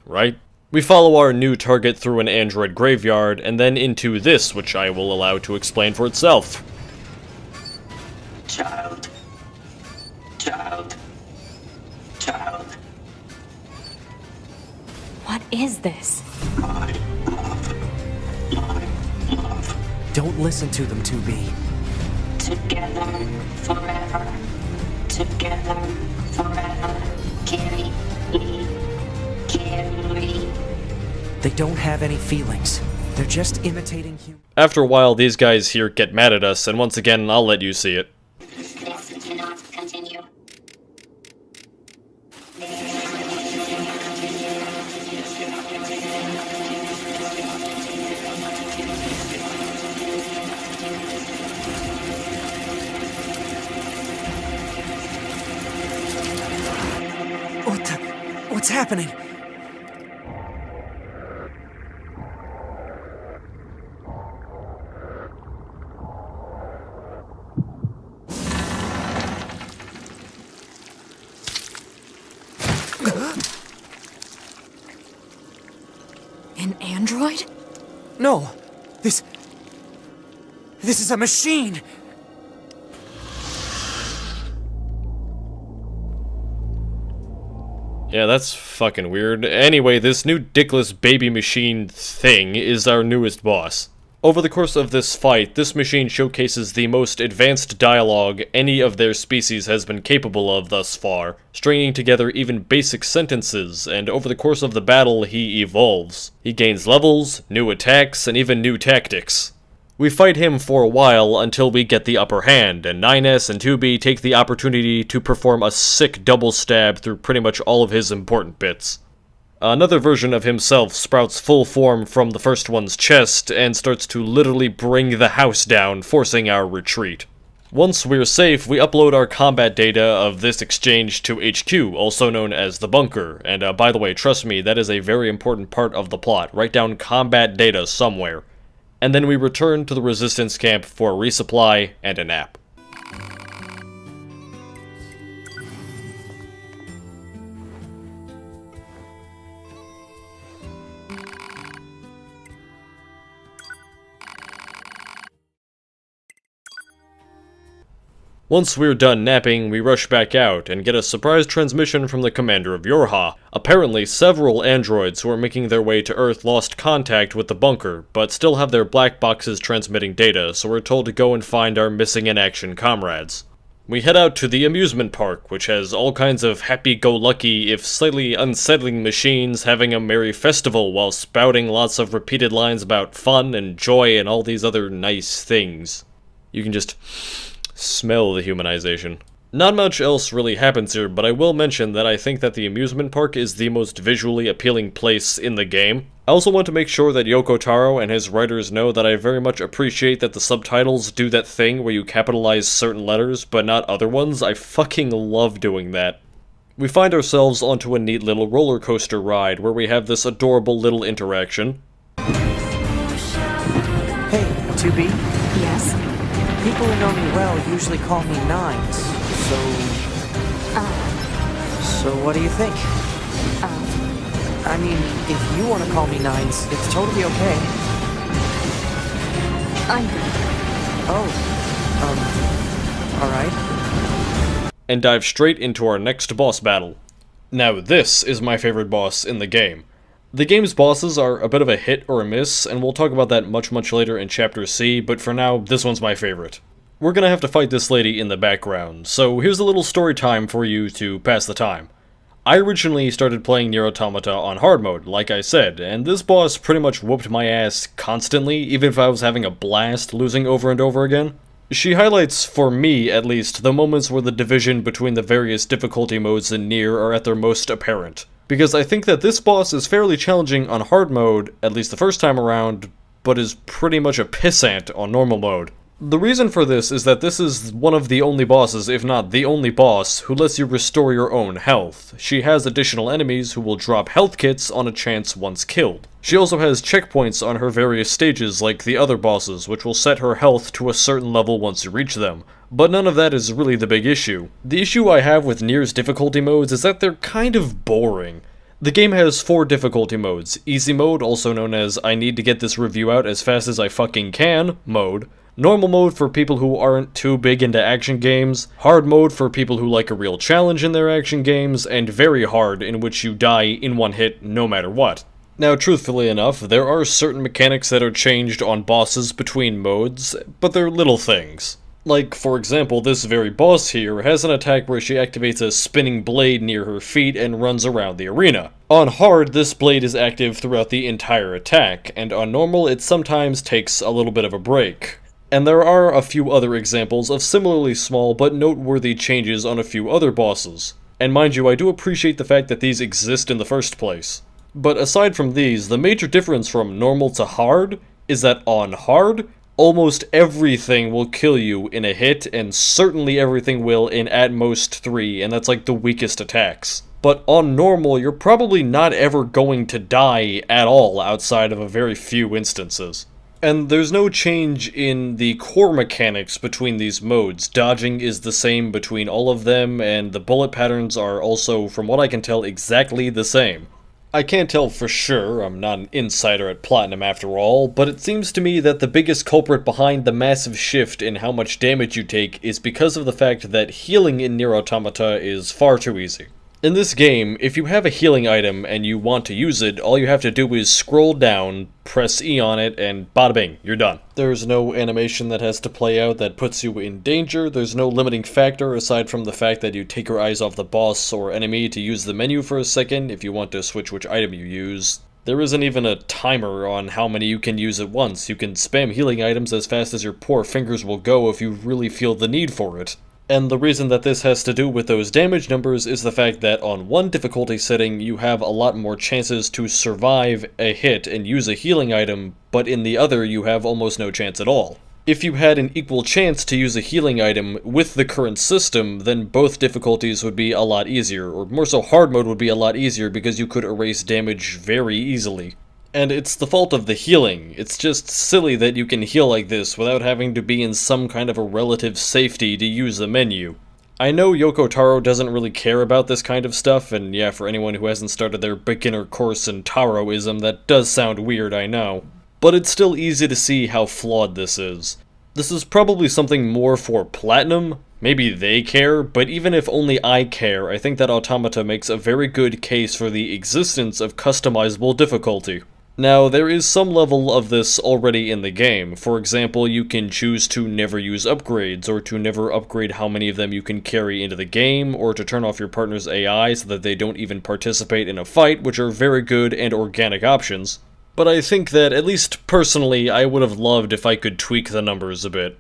Right? We follow our new target through an android graveyard, and then into this, which I will allow to explain for itself. Child. Child. Child. What is this? My love. My love. Don't listen to them, 2B. Together forever. Together forever. Carry me. Carry. They don't have any feelings. They're just imitating humans. After a while, these guys here get mad at us, and once again, I'll let you see it. This cannot continue. What's happening? An android? No! This is a machine! Yeah, that's fucking weird. Anyway, this new dickless baby machine thing is our newest boss. Over the course of this fight, this machine showcases the most advanced dialogue any of their species has been capable of thus far, stringing together even basic sentences, and over the course of the battle, he evolves. He gains levels, new attacks, and even new tactics. We fight him for a while until we get the upper hand, and 9S and 2B take the opportunity to perform a sick double stab through pretty much all of his important bits. Another version of himself sprouts full form from the first one's chest and starts to literally bring the house down, forcing our retreat. Once we're safe, we upload our combat data of this exchange to HQ, also known as the bunker, and by the way, trust me, that is a very important part of the plot. Write down combat data somewhere. And then we return to the resistance camp for a resupply and a nap. Once we're done napping, we rush back out and get a surprise transmission from the commander of Yorha. Apparently, several androids who are making their way to Earth lost contact with the bunker, but still have their black boxes transmitting data, so we're told to go and find our missing-in-action comrades. We head out to the amusement park, which has all kinds of happy-go-lucky, if slightly unsettling machines having a merry festival while spouting lots of repeated lines about fun and joy and all these other nice things. You can just smell the humanization. Not much else really happens here, but I will mention that I think that the amusement park is the most visually appealing place in the game. I also want to make sure that Yoko Taro and his writers know that I very much appreciate that the subtitles do that thing where you capitalize certain letters, but not other ones. I fucking love doing that. We find ourselves onto a neat little roller coaster ride where we have this adorable little interaction. Hey, 2B? Yes? People who know me well usually call me Nines, so... So what do you think? I mean, if you want to call me Nines, it's totally okay. I'm good. Oh, alright. And dive straight into our next boss battle. Now this is my favorite boss in the game. The game's bosses are a bit of a hit or a miss, and we'll talk about that much later in Chapter C, but for now, this one's my favorite. We're gonna have to fight this lady in the background, so here's a little story time for you to pass the time. I originally started playing NieR Automata on hard mode, like I said, and this boss pretty much whooped my ass constantly, even if I was having a blast losing over and over again. She highlights, for me at least, the moments where the division between the various difficulty modes in NieR are at their most apparent. Because I think that this boss is fairly challenging on hard mode, at least the first time around, but is pretty much a pissant on normal mode. The reason for this is that this is one of the only bosses, if not the only boss, who lets you restore your own health. She has additional enemies who will drop health kits on a chance once killed. She also has checkpoints on her various stages like the other bosses, which will set her health to a certain level once you reach them. But none of that is really the big issue. The issue I have with NieR's difficulty modes is that they're kind of boring. The game has 4 difficulty modes. Easy mode, also known as I need to get this review out as fast as I fucking can mode. Normal mode for people who aren't too big into action games, hard mode for people who like a real challenge in their action games, and very hard, in which you die in one hit no matter what. Now, truthfully enough, there are certain mechanics that are changed on bosses between modes, but they're little things. Like, for example, this very boss here has an attack where she activates a spinning blade near her feet and runs around the arena. On hard, this blade is active throughout the entire attack, and on normal, it sometimes takes a little bit of a break. And there are a few other examples of similarly small but noteworthy changes on a few other bosses. And mind you, I do appreciate the fact that these exist in the first place. But aside from these, the major difference from normal to hard is that on hard, almost everything will kill you in a hit, and certainly everything will in at most 3, and that's like the weakest attacks. But on normal, you're probably not ever going to die at all outside of a very few instances. And there's no change in the core mechanics between these modes. Dodging is the same between all of them, and the bullet patterns are also, from what I can tell, exactly the same. I can't tell for sure, I'm not an insider at Platinum after all, but it seems to me that the biggest culprit behind the massive shift in how much damage you take is because of the fact that healing in NieR Automata is far too easy. In this game, if you have a healing item and you want to use it, all you have to do is scroll down, press E on it, and bada bing, you're done. There's no animation that has to play out that puts you in danger, there's no limiting factor aside from the fact that you take your eyes off the boss or enemy to use the menu for a second if you want to switch which item you use. There isn't even a timer on how many you can use at once. You can spam healing items as fast as your poor fingers will go if you really feel the need for it. And the reason that this has to do with those damage numbers is the fact that on one difficulty setting, you have a lot more chances to survive a hit and use a healing item, but in the other, you have almost no chance at all. If you had an equal chance to use a healing item with the current system, then both difficulties would be a lot easier, or more so hard mode would be a lot easier because you could erase damage very easily. And it's the fault of the healing. It's just silly that you can heal like this without having to be in some kind of a relative safety to use the menu. I know Yoko Taro doesn't really care about this kind of stuff, and yeah, for anyone who hasn't started their beginner course in Taroism, that does sound weird, I know. But it's still easy to see how flawed this is. This is probably something more for Platinum. Maybe they care, but even if only I care, I think that Automata makes a very good case for the existence of customizable difficulty. Now, there is some level of this already in the game. For example, you can choose to never use upgrades, or to never upgrade how many of them you can carry into the game, or to turn off your partner's AI so that they don't even participate in a fight, which are very good and organic options. But I think that, at least personally, I would have loved if I could tweak the numbers a bit.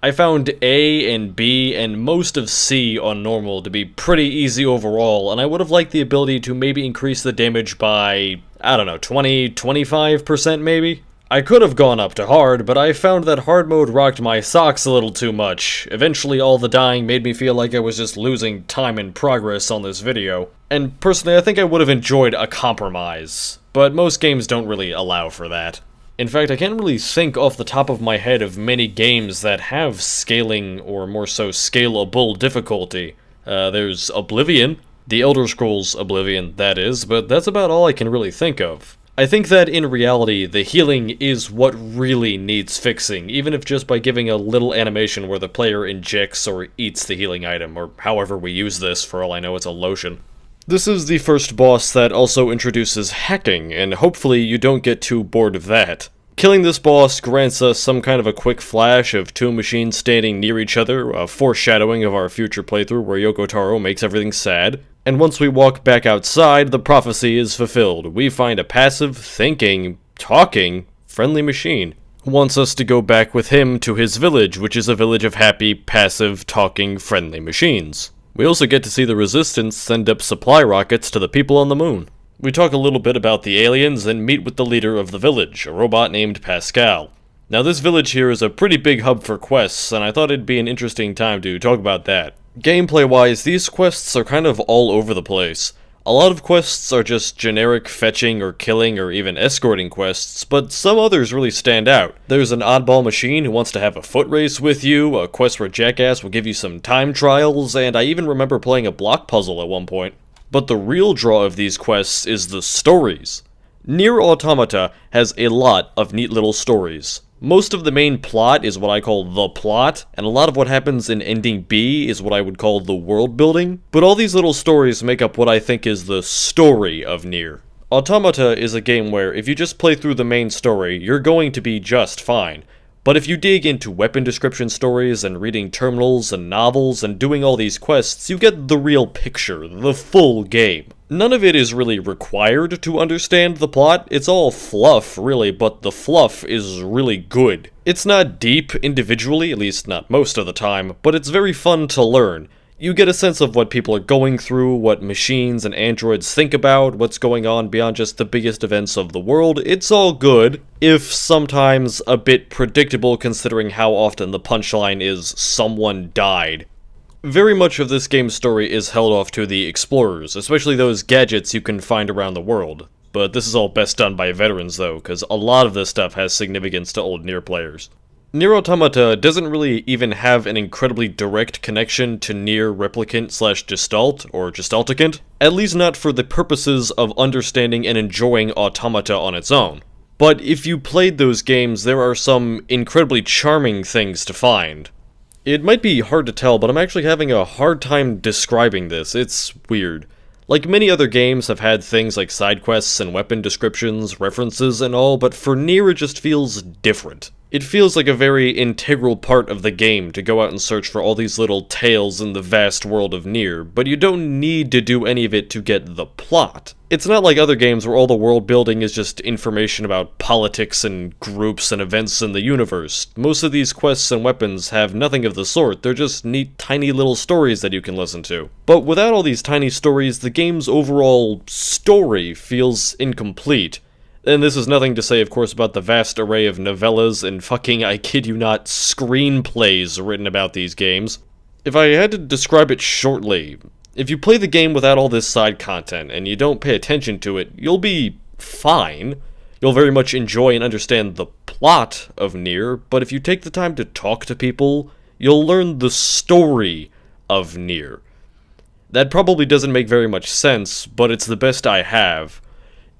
I found A and B and most of C on normal to be pretty easy overall, and I would have liked the ability to maybe increase the damage by, I don't know, 20-25% maybe? I could have gone up to hard, but I found that hard mode rocked my socks a little too much. Eventually all the dying made me feel like I was just losing time and progress on this video. And personally, I think I would have enjoyed a compromise, but most games don't really allow for that. In fact, I can't really think off the top of my head of many games that have scaling, or more so scalable difficulty. There's Oblivion, the Elder Scrolls Oblivion, that is, but that's about all I can really think of. I think that in reality, the healing is what really needs fixing, even if just by giving a little animation where the player injects or eats the healing item, or however we use this, for all I know it's a lotion. This is the first boss that also introduces hacking, and hopefully you don't get too bored of that. Killing this boss grants us some kind of a quick flash of two machines standing near each other, a foreshadowing of our future playthrough where Yoko Taro makes everything sad. And once we walk back outside, the prophecy is fulfilled. We find a passive, thinking, talking, friendly machine who wants us to go back with him to his village, which is a village of happy, passive, talking, friendly machines. We also get to see the Resistance send up supply rockets to the people on the moon. We talk a little bit about the aliens and meet with the leader of the village, a robot named Pascal. Now this village here is a pretty big hub for quests, and I thought it'd be an interesting time to talk about that. Gameplay-wise, these quests are kind of all over the place. A lot of quests are just generic fetching or killing or even escorting quests, but some others really stand out. There's an oddball machine who wants to have a foot race with you, a quest where Jackass will give you some time trials, and I even remember playing a block puzzle at one point. But the real draw of these quests is the stories. NieR Automata has a lot of neat little stories. Most of the main plot is what I call the plot, and a lot of what happens in Ending B is what I would call the world building, but all these little stories make up what I think is the story of NieR. Automata is a game where if you just play through the main story, you're going to be just fine. But if you dig into weapon description stories and reading terminals and novels and doing all these quests, you get the real picture, the full game. None of it is really required to understand the plot, it's all fluff really, but the fluff is really good. It's not deep individually, at least not most of the time, but it's very fun to learn. You get a sense of what people are going through, what machines and androids think about, what's going on beyond just the biggest events of the world. It's all good, if sometimes a bit predictable considering how often the punchline is someone died. Very much of this game's story is held off to the explorers, especially those gadgets you can find around the world. But this is all best done by veterans though, because a lot of this stuff has significance to old NieR players. NieR Automata doesn't really even have an incredibly direct connection to NieR Replicant/Gestalt, or Gestalticant, at least not for the purposes of understanding and enjoying Automata on its own. But if you played those games, there are some incredibly charming things to find. It might be hard to tell, but I'm actually having a hard time describing this. It's weird. Like many other games have had things like side quests and weapon descriptions, references and all, but for NieR it just feels different. It feels like a very integral part of the game to go out and search for all these little tales in the vast world of NieR, but you don't need to do any of it to get the plot. It's not like other games where all the world building is just information about politics and groups and events in the universe. Most of these quests and weapons have nothing of the sort, they're just neat tiny little stories that you can listen to. But without all these tiny stories, the game's overall story feels incomplete. And this is nothing to say, of course, about the vast array of novellas and fucking, I kid you not, screenplays written about these games. If I had to describe it shortly, if you play the game without all this side content and you don't pay attention to it, you'll be fine. You'll very much enjoy and understand the plot of NieR, but if you take the time to talk to people, you'll learn the story of NieR. That probably doesn't make very much sense, but it's the best I have.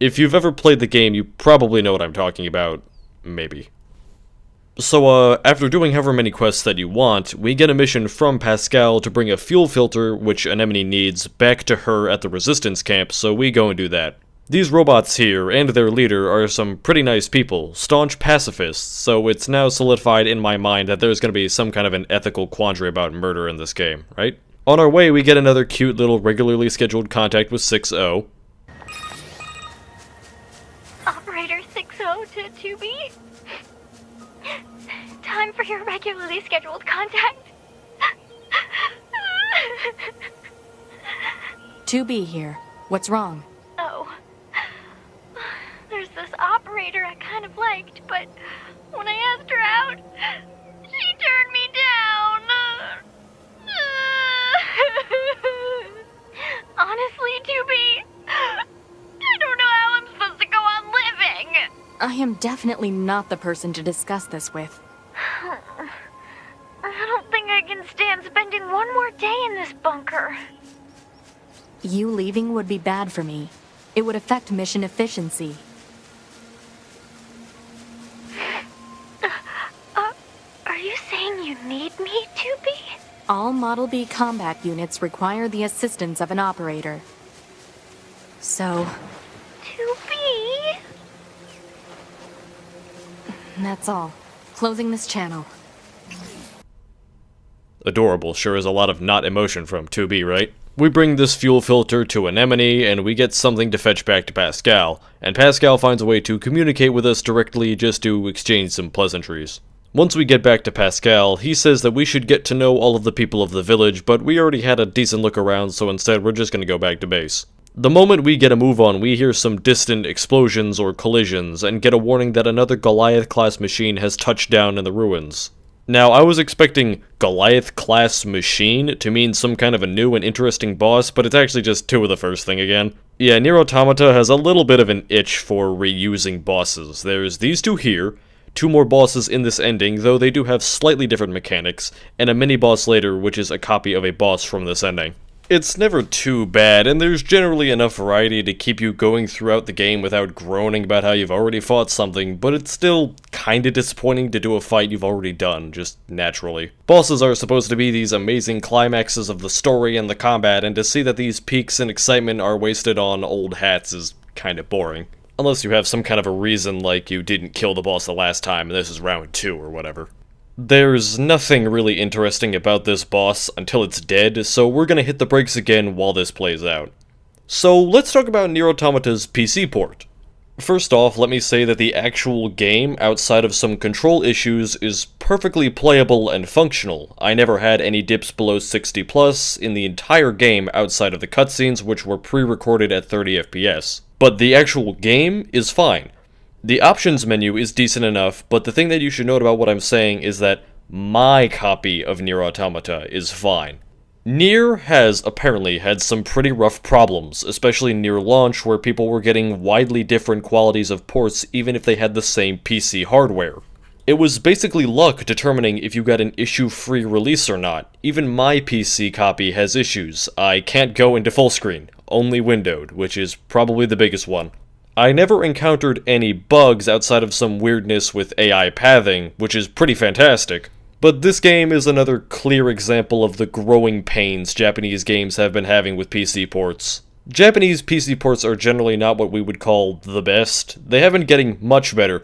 If you've ever played the game, you probably know what I'm talking about. Maybe. So, after doing however many quests that you want, we get a mission from Pascal to bring a fuel filter, which Anemone needs, back to her at the Resistance camp, so we go and do that. These robots here, and their leader, are some pretty nice people, staunch pacifists, so it's now solidified in my mind that there's gonna be some kind of an ethical quandary about murder in this game, right? On our way, we get another cute little regularly scheduled contact with 6-0. Operator 60 to 2B? Time for your regularly scheduled contact. 2B here. What's wrong? Oh. There's this operator I kind of liked, but when I asked her out, she turned me down. Honestly, 2B, I don't know how I'm supposed to go on living. I am definitely not the person to discuss this with. I don't think I can stand spending one more day in this bunker. You leaving would be bad for me. It would affect mission efficiency. Are you saying you need me to be? All Model B combat units require the assistance of an operator. So, To be? that's all. Closing this channel. Adorable sure is a lot of not emotion from 2B, right? We bring this fuel filter to Anemone, and we get something to fetch back to Pascal, and Pascal finds a way to communicate with us directly just to exchange some pleasantries. Once we get back to Pascal, he says that we should get to know all of the people of the village, but we already had a decent look around, so instead we're just gonna go back to base. The moment we get a move on, we hear some distant explosions or collisions, and get a warning that another Goliath-class machine has touched down in the ruins. Now, I was expecting Goliath-class machine to mean some kind of a new and interesting boss, but it's actually just 2 of the first thing again. Yeah, NieR Automata has a little bit of an itch for reusing bosses. There's these 2 here, 2 more bosses in this ending, though they do have slightly different mechanics, and a mini-boss later, which is a copy of a boss from this ending. It's never too bad, and there's generally enough variety to keep you going throughout the game without groaning about how you've already fought something, but it's still kinda disappointing to do a fight you've already done, just naturally. Bosses are supposed to be these amazing climaxes of the story and the combat, and to see that these peaks in excitement are wasted on old hats is kinda boring. Unless you have some kind of a reason like you didn't kill the boss the last time and this is round 2 or whatever. There's nothing really interesting about this boss until it's dead, so we're gonna hit the brakes again while this plays out. So let's talk about NieR Automata's PC port. First off, let me say that the actual game, outside of some control issues, is perfectly playable and functional. I never had any dips below 60+ in the entire game outside of the cutscenes, which were pre-recorded at 30 FPS. But the actual game is fine. The options menu is decent enough, but the thing that you should note about what I'm saying is that my copy of NieR Automata is fine. NieR has apparently had some pretty rough problems, especially near launch where people were getting widely different qualities of ports even if they had the same PC hardware. It was basically luck determining if you got an issue-free release or not. Even my PC copy has issues. I can't go into full screen, only windowed, which is probably the biggest one. I never encountered any bugs outside of some weirdness with AI pathing, which is pretty fantastic. But this game is another clear example of the growing pains Japanese games have been having with PC ports. Japanese PC ports are generally not what we would call the best. They have been getting much better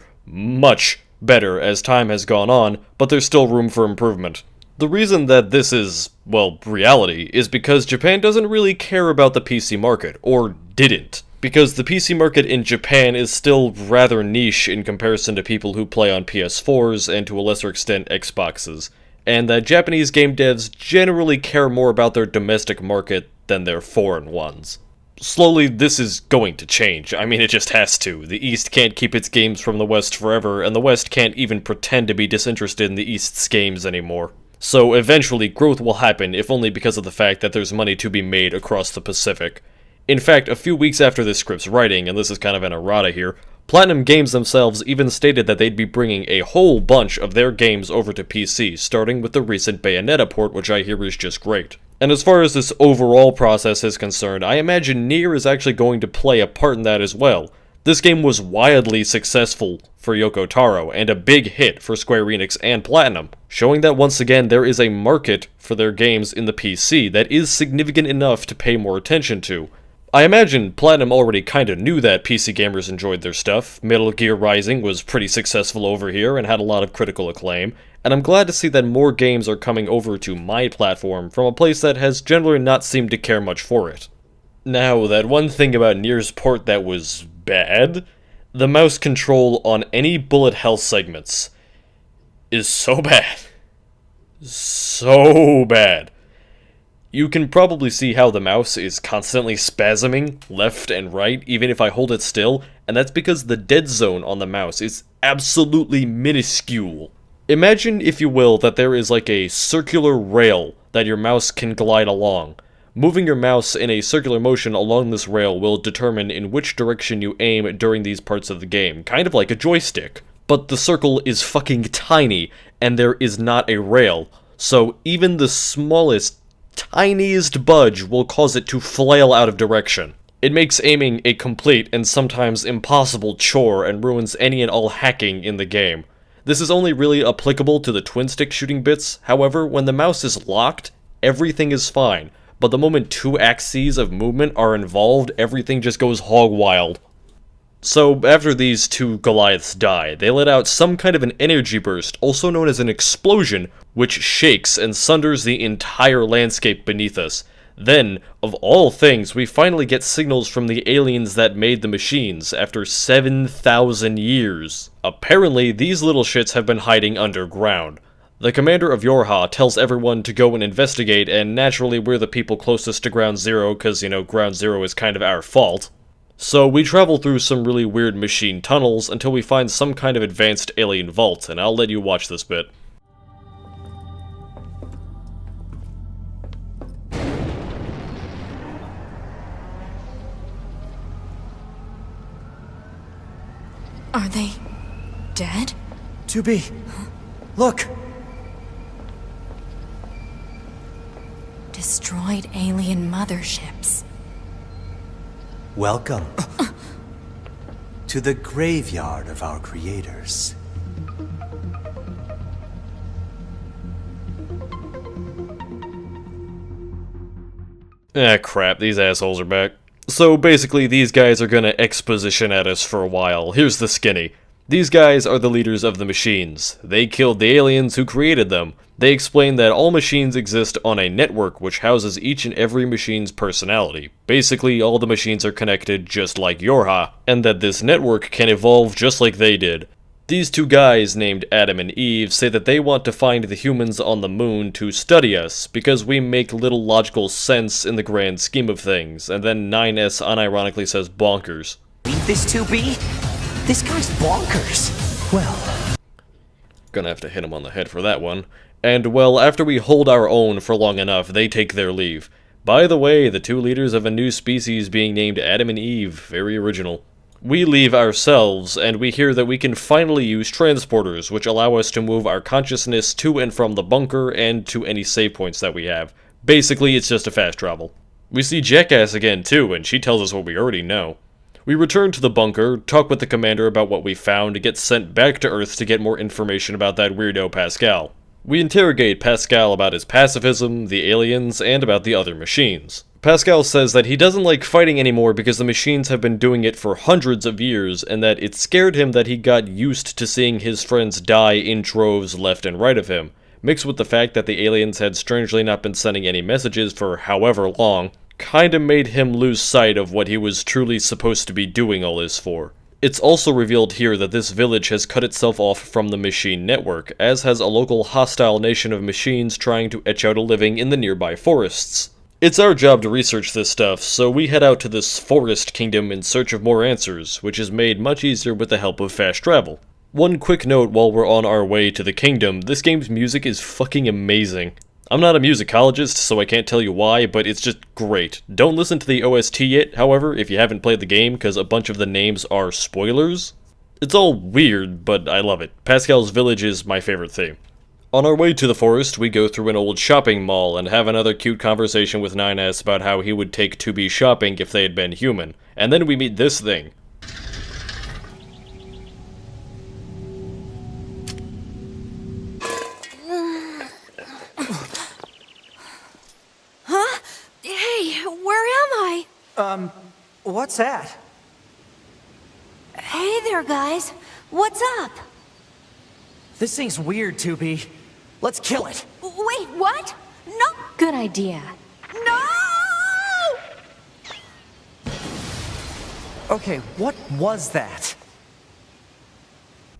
as time has gone on, but there's still room for improvement. The reason that this is, well, reality, is because Japan doesn't really care about the PC market, or didn't. Because the PC market in Japan is still rather niche in comparison to people who play on PS4s and to a lesser extent Xboxes, and that Japanese game devs generally care more about their domestic market than their foreign ones. Slowly, this is going to change. I mean, it just has to. The East can't keep its games from the West forever, and the West can't even pretend to be disinterested in the East's games anymore. So eventually, growth will happen, if only because of the fact that there's money to be made across the Pacific. In fact, a few weeks after this script's writing, and this is kind of an errata here, Platinum Games themselves even stated that they'd be bringing a whole bunch of their games over to PC, starting with the recent Bayonetta port, which I hear is just great. And as far as this overall process is concerned, I imagine NieR is actually going to play a part in that as well. This game was wildly successful for Yoko Taro, and a big hit for Square Enix and Platinum, showing that once again there is a market for their games in the PC that is significant enough to pay more attention to. I imagine Platinum already kinda knew that PC gamers enjoyed their stuff. Metal Gear Rising was pretty successful over here and had a lot of critical acclaim, and I'm glad to see that more games are coming over to my platform from a place that has generally not seemed to care much for it. Now, that one thing about NieR's port that was bad, the mouse control on any bullet hell segments is so bad. So bad. You can probably see how the mouse is constantly spasming left and right even if I hold it still, and that's because the dead zone on the mouse is absolutely minuscule. Imagine, if you will, that there is like a circular rail that your mouse can glide along, Moving your mouse in a circular motion along this rail will determine in which direction you aim during these parts of the game, kind of like a joystick. But the circle is fucking tiny, and there is not a rail, so even the smallest, tiniest budge will cause it to flail out of direction. It makes aiming a complete and sometimes impossible chore and ruins any and all hacking in the game. This is only really applicable to the twin-stick shooting bits. However, when the mouse is locked, everything is fine, but the moment two axes of movement are involved, everything just goes hog wild. So, after these two Goliaths die, they let out some kind of an energy burst, also known as an explosion, which shakes and sunders the entire landscape beneath us. Then, of all things, we finally get signals from the aliens that made the machines, after 7,000 years. Apparently, these little shits have been hiding underground. The commander of Yorha tells everyone to go and investigate, and naturally we're the people closest to Ground Zero, cause, Ground Zero is kind of our fault. So we travel through some really weird machine tunnels until we find some kind of advanced alien vault, and I'll let you watch this bit. Are they dead? 2B, look! Destroyed alien motherships. Welcome to the graveyard of our creators. Ah, crap, these assholes are back. So basically, these guys are gonna exposition at us for a while. Here's the skinny. These guys are the leaders of the machines. They killed the aliens who created them. They explain that all machines exist on a network which houses each and every machine's personality. Basically, all the machines are connected just like Yorha, and that this network can evolve just like they did. These two guys, named Adam and Eve, say that they want to find the humans on the moon to study us, because we make little logical sense in the grand scheme of things, and then 9S unironically says bonkers. Beat this 2B? This guy's bonkers. Well, Gonna have to hit him on the head for that one. And, well, after we hold our own for long enough, they take their leave. By the way, the two leaders of a new species being named Adam and Eve, very original. We leave ourselves, and we hear that we can finally use transporters, which allow us to move our consciousness to and from the bunker and to any save points that we have. Basically, it's just a fast travel. We see Jackass again too, and she tells us what we already know. We return to the bunker, talk with the commander about what we found, and get sent back to Earth to get more information about that weirdo Pascal. We interrogate Pascal about his pacifism, the aliens, and about the other machines. Pascal says that he doesn't like fighting anymore because the machines have been doing it for hundreds of years, and that it scared him that he got used to seeing his friends die in droves left and right of him, mixed with the fact that the aliens had strangely not been sending any messages for however long, kinda made him lose sight of what he was truly supposed to be doing all this for. It's also revealed here that this village has cut itself off from the machine network, as has a local hostile nation of machines trying to etch out a living in the nearby forests. It's our job to research this stuff, so we head out to this forest kingdom in search of more answers, which is made much easier with the help of fast travel. One quick note while we're on our way to the kingdom, this game's music is fucking amazing. I'm not a musicologist, so I can't tell you why, but it's just great. Don't listen to the OST yet, however, if you haven't played the game, because a bunch of the names are spoilers. It's all weird, but I love it. Pascal's village is my favorite theme. On our way to the forest, we go through an old shopping mall and have another cute conversation with 9S about how he would take 2B shopping if they had been human. And then we meet this thing. Hey, where am I? What's that? Hey there, guys. What's up? This thing's weird, 2B. Let's kill it. Wait, what? No! Good idea. No! Okay, what was that?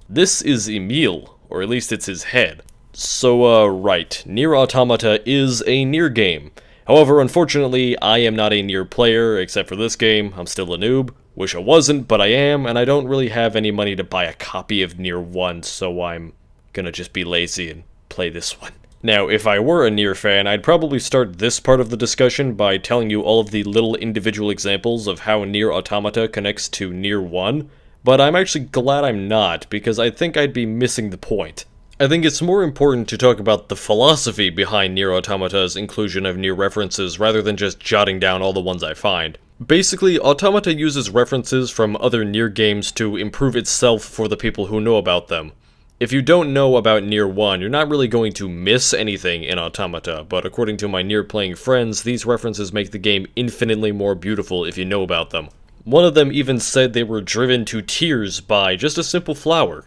This is Emil, or at least it's his head. So, right, NieR Automata is a NieR game. However, unfortunately, I am not a NieR player, except for this game. I'm still a noob. Wish I wasn't, but I am, and I don't really have any money to buy a copy of NieR 1, so I'm gonna just be lazy and play this one. Now, if I were a NieR fan, I'd probably start this part of the discussion by telling you all of the little individual examples of how NieR Automata connects to NieR 1, but I'm actually glad I'm not, because I think I'd be missing the point. I think it's more important to talk about the philosophy behind NieR Automata's inclusion of NieR references rather than just jotting down all the ones I find. Basically, Automata uses references from other NieR games to improve itself for the people who know about them. If you don't know about NieR 1, you're not really going to miss anything in Automata, but according to my NieR playing friends, these references make the game infinitely more beautiful if you know about them. One of them even said they were driven to tears by just a simple flower.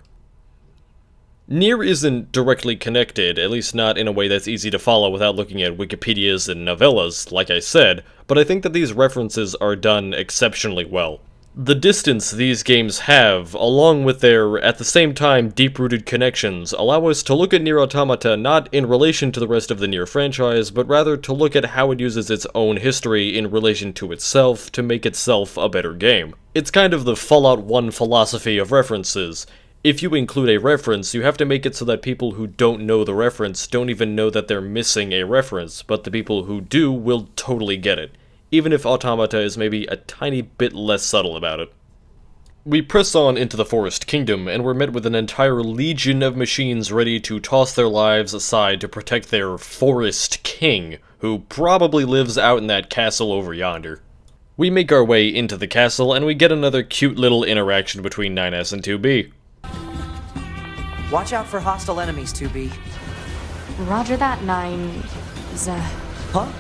NieR isn't directly connected, at least not in a way that's easy to follow without looking at Wikipedias and novellas, like I said, but I think that these references are done exceptionally well. The distance these games have, along with their, at the same time, deep-rooted connections, allow us to look at NieR Automata not in relation to the rest of the NieR franchise, but rather to look at how it uses its own history in relation to itself to make itself a better game. It's kind of the Fallout 1 philosophy of references. If you include a reference, you have to make it so that people who don't know the reference don't even know that they're missing a reference, but the people who do will totally get it, even if Automata is maybe a tiny bit less subtle about it. We press on into the Forest Kingdom, and we're met with an entire legion of machines ready to toss their lives aside to protect their Forest King, who probably lives out in that castle over yonder. We make our way into the castle, and we get another cute little interaction between 9S and 2B. Watch out for hostile enemies, 2B. Roger that, 9... Huh?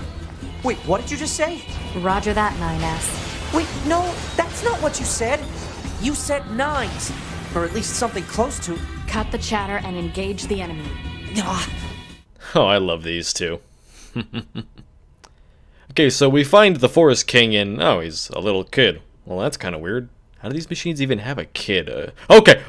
Wait, what did you just say? Roger that, 9S. Wait, no, that's not what you said. You said nines. Or at least something close to... Cut the chatter and engage the enemy. Ah. Oh, I love these two. Okay, so we find the Forest King and... oh, he's a little kid. Well, that's kind of weird. How do these machines even have a kid? Okay.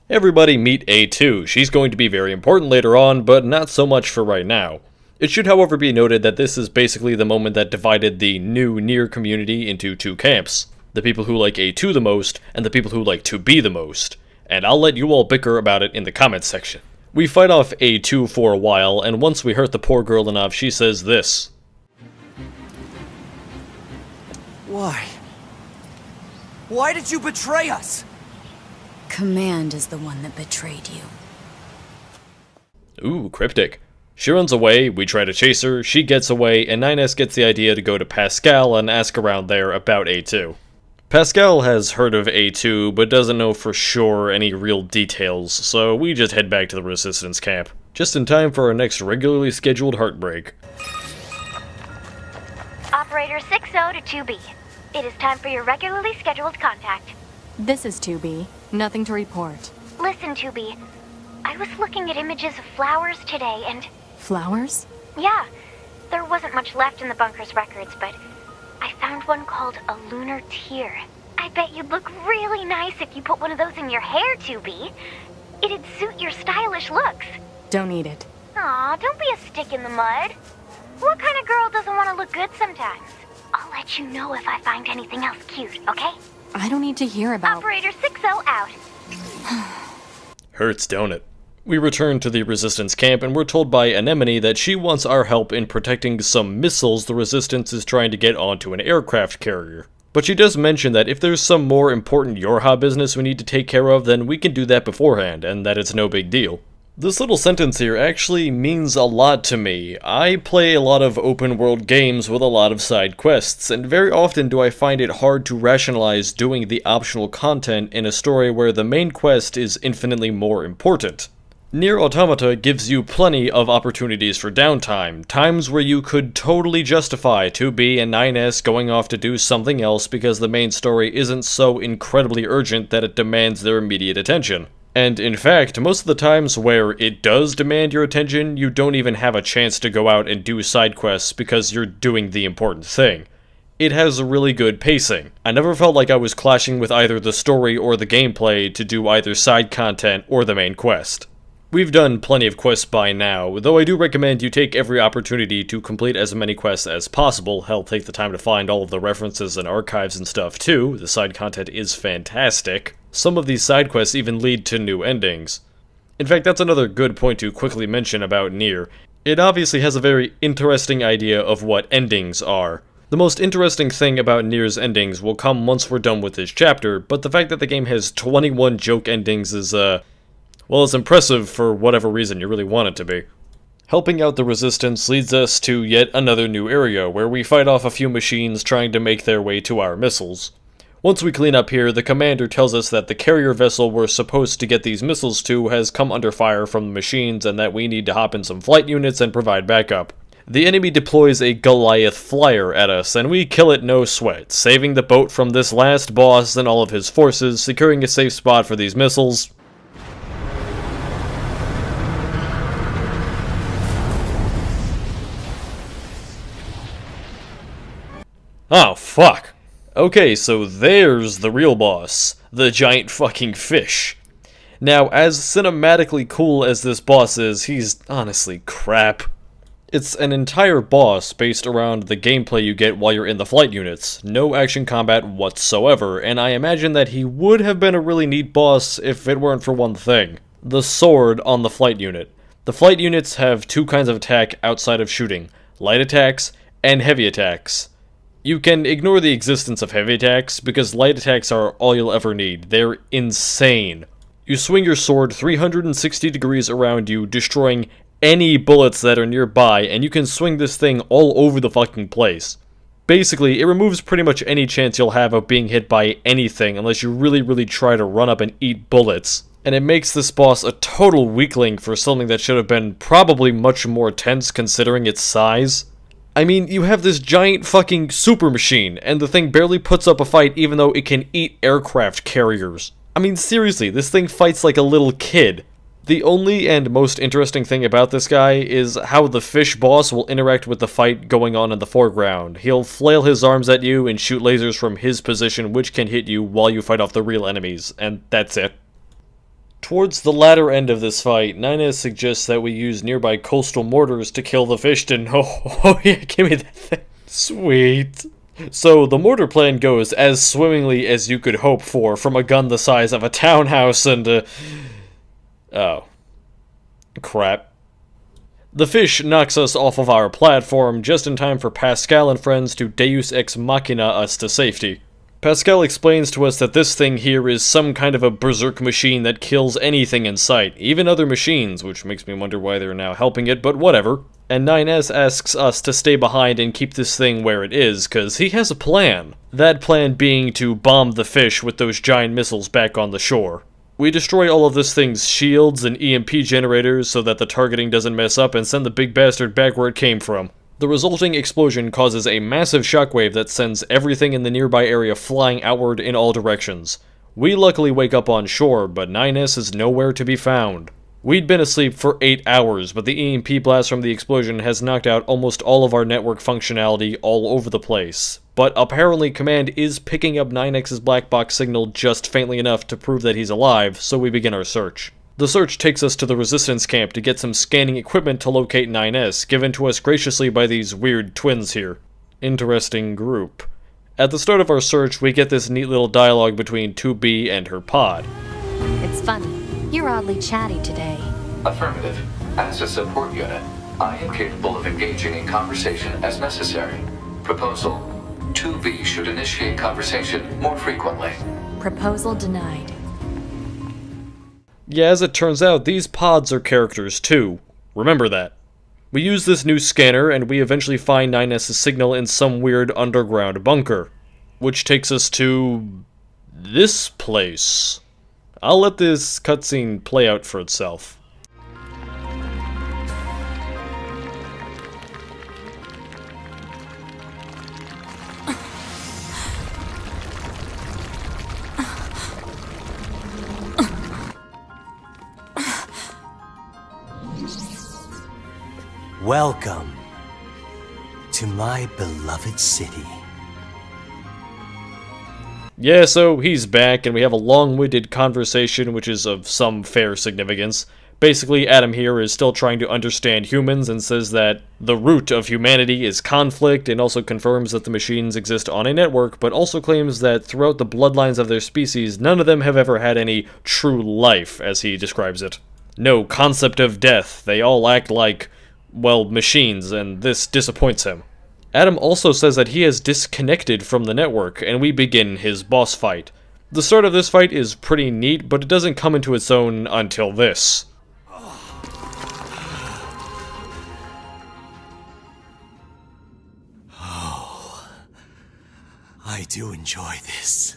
Everybody meet A2. She's going to be very important later on, but not so much for right now. It should, however, be noted that this is basically the moment that divided the new NieR community into two camps. The people who like A2 the most, and the people who like 2B the most. And I'll let you all bicker about it in the comments section. We fight off A2 for a while, and once we hurt the poor girl enough, she says this. Why? Why did you betray us? Command is the one that betrayed you. Ooh, cryptic. She runs away, we try to chase her, she gets away, and 9S gets the idea to go to Pascal and ask around there about A2. Pascal has heard of A2, but doesn't know for sure any real details, so we just head back to the Resistance camp. Just in time for our next regularly scheduled heartbreak. Operator 60 to 2B. It is time for your regularly scheduled contact. This is 2B. Nothing to report. Listen, 2B. I was looking at images of flowers today and... Flowers? Yeah. There wasn't much left in the bunker's records, but I found one called a lunar tear. I bet you'd look really nice if you put one of those in your hair, 2B. It'd suit your stylish looks. Don't need it. Aw, don't be a stick in the mud. What kind of girl doesn't want to look good sometimes? I'll let you know if I find anything else cute, okay? I don't need to hear about... Operator 60 out. Hurts, don't it? We return to the Resistance camp and we're told by Anemone that she wants our help in protecting some missiles the Resistance is trying to get onto an aircraft carrier. But she does mention that if there's some more important Yorha business we need to take care of, then we can do that beforehand, and that it's no big deal. This little sentence here actually means a lot to me. I play a lot of open-world games with a lot of side quests, and very often do I find it hard to rationalize doing the optional content in a story where the main quest is infinitely more important. NieR Automata gives you plenty of opportunities for downtime, times where you could totally justify 2B and 9S going off to do something else because the main story isn't so incredibly urgent that it demands their immediate attention. And in fact, most of the times where it does demand your attention, you don't even have a chance to go out and do side quests because you're doing the important thing. It has a really good pacing. I never felt like I was clashing with either the story or the gameplay to do either side content or the main quest. We've done plenty of quests by now, though I do recommend you take every opportunity to complete as many quests as possible. Hell, take the time to find all of the references and archives and stuff too. The side content is fantastic. Some of these side quests even lead to new endings. In fact, that's another good point to quickly mention about NieR. It obviously has a very interesting idea of what endings are. The most interesting thing about NieR's endings will come once we're done with this chapter, but the fact that the game has 21 joke endings is, well, it's impressive for whatever reason you really want it to be. Helping out the Resistance leads us to yet another new area, where we fight off a few machines trying to make their way to our missiles. Once we clean up here, the commander tells us that the carrier vessel we're supposed to get these missiles to has come under fire from the machines and that we need to hop in some flight units and provide backup. The enemy deploys a Goliath flyer at us, and we kill it no sweat, saving the boat from this last boss and all of his forces, securing a safe spot for these missiles. Oh, fuck. Okay, so there's the real boss, the giant fucking fish. Now, as cinematically cool as this boss is, he's honestly crap. It's an entire boss based around the gameplay you get while you're in the flight units, no action combat whatsoever, and I imagine that he would have been a really neat boss if it weren't for one thing. The sword on the flight unit. The flight units have two kinds of attack outside of shooting, light attacks and heavy attacks. You can ignore the existence of heavy attacks, because light attacks are all you'll ever need. They're insane. You swing your sword 360 degrees around you, destroying any bullets that are nearby, and you can swing this thing all over the fucking place. Basically, it removes pretty much any chance you'll have of being hit by anything, unless you really try to run up and eat bullets. And it makes this boss a total weakling for something that should have been probably much more tense considering its size. I mean, you have this giant fucking super machine, and the thing barely puts up a fight even though it can eat aircraft carriers. I mean, seriously, this thing fights like a little kid. The only and most interesting thing about this guy is how the fish boss will interact with the fight going on in the foreground. He'll flail his arms at you and shoot lasers from his position, which can hit you while you fight off the real enemies, and that's it. Towards the latter end of this fight, NieR suggests that we use nearby coastal mortars to kill the fishton. Oh yeah, give me that thing. Sweet. So the mortar plan goes as swimmingly as you could hope for from a gun the size of a townhouse and oh. Crap. The fish knocks us off of our platform just in time for Pascal and friends to Deus Ex Machina us to safety. Pascal explains to us that this thing here is some kind of a berserk machine that kills anything in sight, even other machines, which makes me wonder why they're now helping it, but whatever. And NieR asks us to stay behind and keep this thing where it is, cause he has a plan. That plan being to bomb the fish with those giant missiles back on the shore. We destroy all of this thing's shields and EMP generators so that the targeting doesn't mess up and send the big bastard back where it came from. The resulting explosion causes a massive shockwave that sends everything in the nearby area flying outward in all directions. We luckily wake up on shore, but NieR is nowhere to be found. We'd been asleep for 8 hours, but the EMP blast from the explosion has knocked out almost all of our network functionality all over the place. But apparently Command is picking up NieR's black box signal just faintly enough to prove that he's alive, so we begin our search. The search takes us to the Resistance camp to get some scanning equipment to locate NieR, given to us graciously by these weird twins here. Interesting group. At the start of our search, we get this neat little dialogue between 2B and her pod. It's funny. You're oddly chatty today. Affirmative. As a support unit, I am capable of engaging in conversation as necessary. Proposal. 2B should initiate conversation more frequently. Proposal denied. Yeah, as it turns out, these pods are characters too. Remember that. We use this new scanner, and we eventually find NieR's signal in some weird underground bunker. Which takes us to this place. I'll let this cutscene play out for itself. Welcome to my beloved city. Yeah, so he's back, and we have a long-winded conversation which is of some fair significance. Basically, Adam here is still trying to understand humans and says that the root of humanity is conflict, and also confirms that the machines exist on a network, but also claims that throughout the bloodlines of their species, none of them have ever had any true life, as he describes it. No concept of death. They all act like, well, machines, and this disappoints him. Adam also says that he has disconnected from the network, and we begin his boss fight. The start of this fight is pretty neat, but it doesn't come into its own until this. I do enjoy this.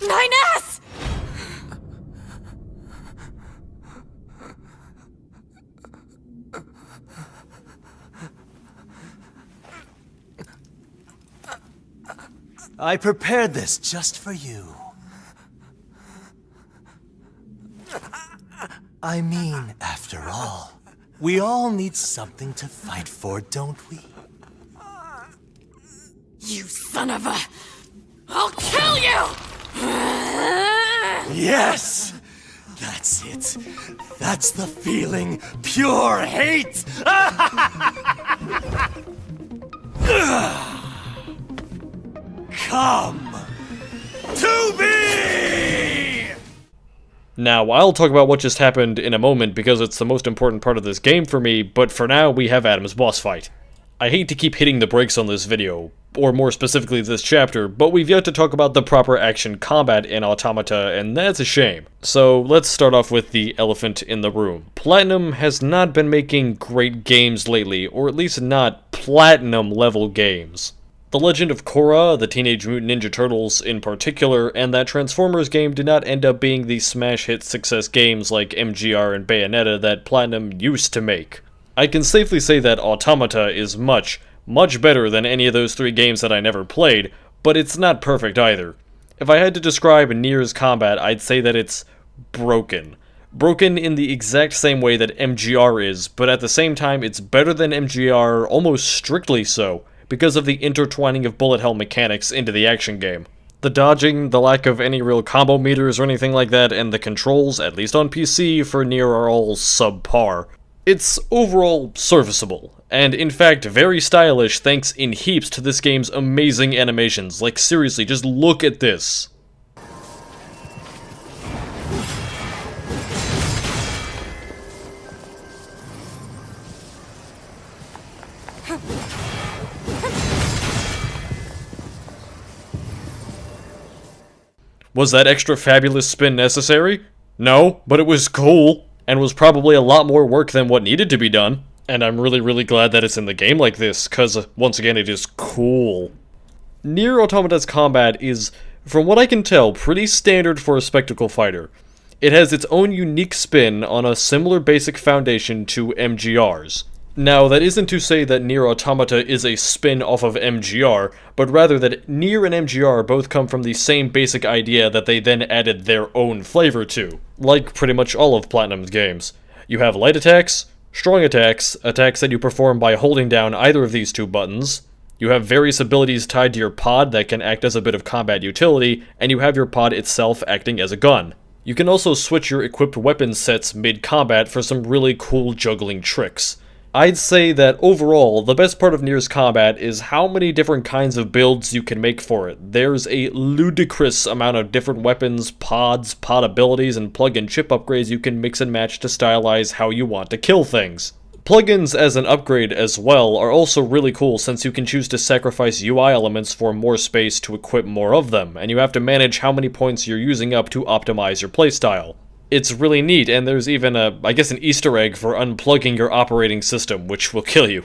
Nines! I prepared this just for you. I mean, after all, we all need something to fight for, don't we? You son of a... I'll kill you! Yes! That's it. That's the feeling. Pure hate! Come to me! Now, I'll talk about what just happened in a moment because it's the most important part of this game for me, but for now, we have Adam's boss fight. I hate to keep hitting the brakes on this video, or more specifically this chapter, but we've yet to talk about the proper action combat in Automata, and that's a shame. So let's start off with the elephant in the room. Platinum has not been making great games lately, or at least not platinum level games. The Legend of Korra, the Teenage Mutant Ninja Turtles in particular, and that Transformers game did not end up being the smash hit success games like MGR and Bayonetta that Platinum used to make. I can safely say that Automata is much better than any of those three games that I never played, but it's not perfect either. If I had to describe NieR's combat, I'd say that it's broken. Broken in the exact same way that MGR is, but at the same time it's better than MGR, almost strictly so, because of the intertwining of bullet hell mechanics into the action game. The dodging, the lack of any real combo meters or anything like that, and the controls, at least on PC, for NieR are all subpar. It's overall serviceable, and in fact very stylish thanks in heaps to this game's amazing animations. Like seriously, just look at this. Was that extra fabulous spin necessary? No, but it was cool, and was probably a lot more work than what needed to be done. And I'm really glad that it's in the game like this, cause once again it is cool. NieR Automata's combat is, from what I can tell, pretty standard for a spectacle fighter. It has its own unique spin on a similar basic foundation to MGR's. Now, that isn't to say that NieR Automata is a spin off of MGR, but rather that NieR and MGR both come from the same basic idea that they then added their own flavor to, like pretty much all of Platinum's games. You have light attacks, strong attacks, attacks that you perform by holding down either of these two buttons, you have various abilities tied to your pod that can act as a bit of combat utility, and you have your pod itself acting as a gun. You can also switch your equipped weapon sets mid-combat for some really cool juggling tricks. I'd say that overall, the best part of NieR's combat is how many different kinds of builds you can make for it. There's a ludicrous amount of different weapons, pods, pod abilities, and plug-in chip upgrades you can mix and match to stylize how you want to kill things. Plugins as an upgrade as well are also really cool since you can choose to sacrifice UI elements for more space to equip more of them, and you have to manage how many points you're using up to optimize your playstyle. It's really neat, and there's even an Easter egg for unplugging your operating system, which will kill you.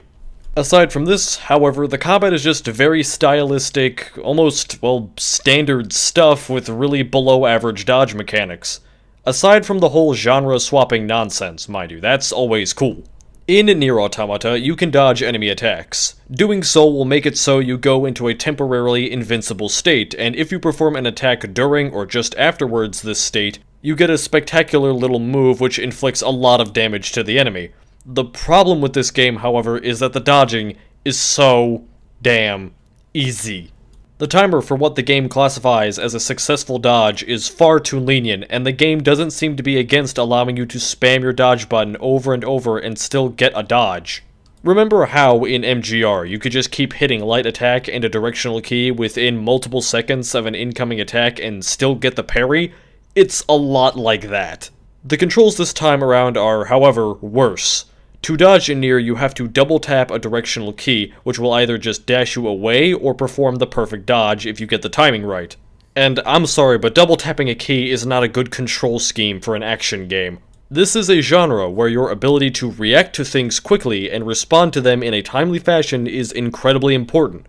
Aside from this, however, the combat is just very stylistic, almost, well, standard stuff with really below-average dodge mechanics. Aside from the whole genre-swapping nonsense, mind you, that's always cool. In NieR Automata, you can dodge enemy attacks. Doing so will make it so you go into a temporarily invincible state, and if you perform an attack during or just afterwards this state, you get a spectacular little move which inflicts a lot of damage to the enemy. The problem with this game, however, is that the dodging is so damn easy. The timer for what the game classifies as a successful dodge is far too lenient, and the game doesn't seem to be against allowing you to spam your dodge button over and over and still get a dodge. Remember how in MGR you could just keep hitting light attack and a directional key within multiple seconds of an incoming attack and still get the parry? It's a lot like that. The controls this time around are, however, worse. To dodge in NieR, you have to double tap a directional key, which will either just dash you away or perform the perfect dodge if you get the timing right. And I'm sorry, but double tapping a key is not a good control scheme for an action game. This is a genre where your ability to react to things quickly and respond to them in a timely fashion is incredibly important.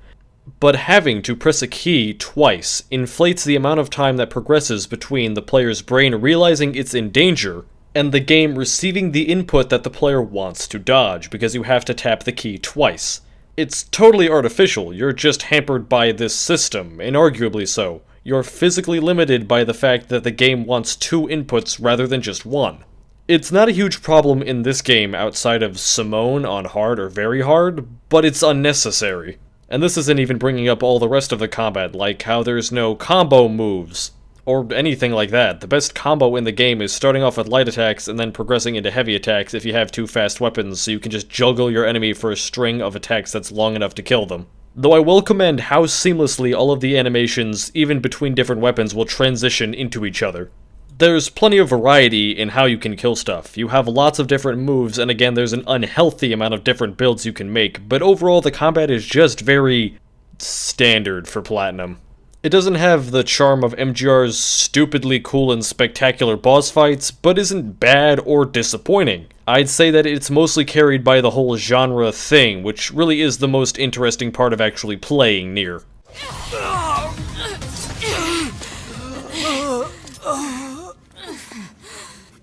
But having to press a key twice inflates the amount of time that progresses between the player's brain realizing it's in danger and the game receiving the input that the player wants to dodge, because you have to tap the key twice. It's totally artificial, you're just hampered by this system, inarguably so. You're physically limited by the fact that the game wants 2 inputs rather than just 1. It's not a huge problem in this game outside of Simone on hard or very hard, but it's unnecessary. And this isn't even bringing up all the rest of the combat, like how there's no combo moves, or anything like that. The best combo in the game is starting off with light attacks and then progressing into heavy attacks if you have 2 fast weapons, so you can just juggle your enemy for a string of attacks that's long enough to kill them. Though I will commend how seamlessly all of the animations, even between different weapons, will transition into each other. There's plenty of variety in how you can kill stuff. You have lots of different moves, and again, there's an unhealthy amount of different builds you can make, but overall the combat is just very standard for Platinum. It doesn't have the charm of MGR's stupidly cool and spectacular boss fights, but isn't bad or disappointing. I'd say that it's mostly carried by the whole genre thing, which really is the most interesting part of actually playing NieR.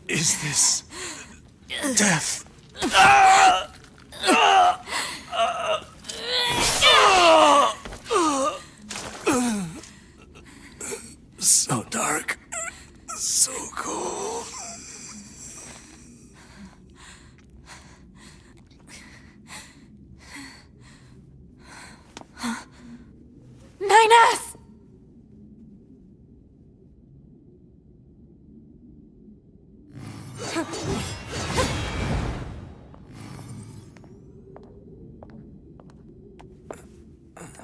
Is this death? So dark, so cold. NieR!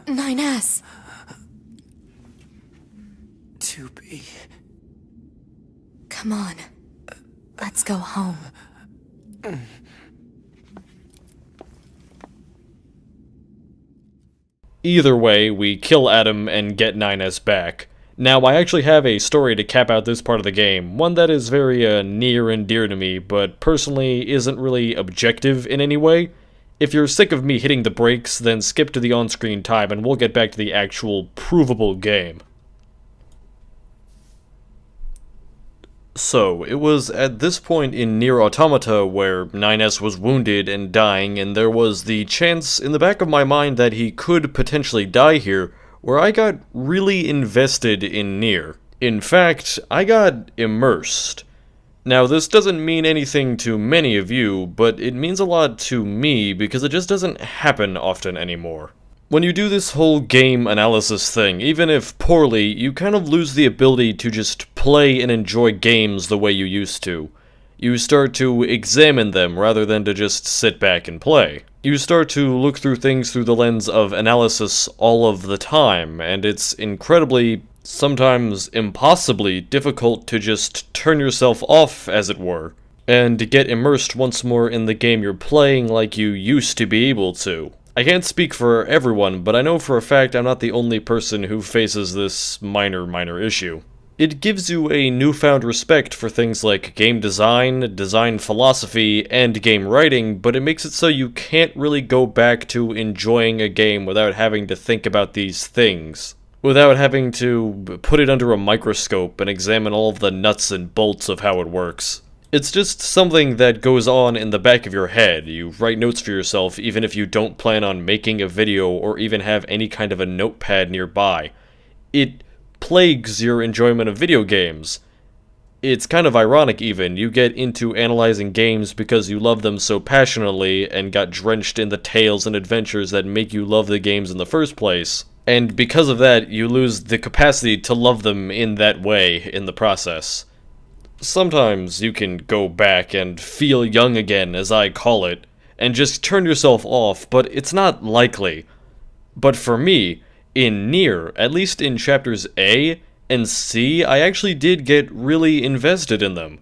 NieR! To be. Come on. Let's go home. Either way, we kill Adam and get NieR back. Now, I actually have a story to cap out this part of the game, one that is very near and dear to me, but personally isn't really objective in any way. If you're sick of me hitting the brakes, then skip to the on-screen time and we'll get back to the actual provable game. So, it was at this point in NieR Automata where NieR was wounded and dying, and there was the chance in the back of my mind that he could potentially die here, where I got really invested in NieR. In fact, I got immersed. Now, this doesn't mean anything to many of you, but it means a lot to me because it just doesn't happen often anymore. When you do this whole game analysis thing, even if poorly, you kind of lose the ability to just play and enjoy games the way you used to. You start to examine them rather than to just sit back and play. You start to look through things through the lens of analysis all of the time, and it's incredibly, sometimes impossibly difficult to just turn yourself off, as it were, and get immersed once more in the game you're playing like you used to be able to. I can't speak for everyone, but I know for a fact I'm not the only person who faces this minor issue. It gives you a newfound respect for things like game design, design philosophy, and game writing, but it makes it so you can't really go back to enjoying a game without having to think about these things. Without having to put it under a microscope and examine all of the nuts and bolts of how it works. It's just something that goes on in the back of your head. You write notes for yourself even if you don't plan on making a video or even have any kind of a notepad nearby. It plagues your enjoyment of video games. It's kind of ironic even, you get into analyzing games because you love them so passionately and got drenched in the tales and adventures that make you love the games in the first place. And because of that, you lose the capacity to love them in that way in the process. Sometimes you can go back and feel young again, as I call it, and just turn yourself off, but it's not likely. But for me, in NieR, at least in chapters A and C, I actually did get really invested in them.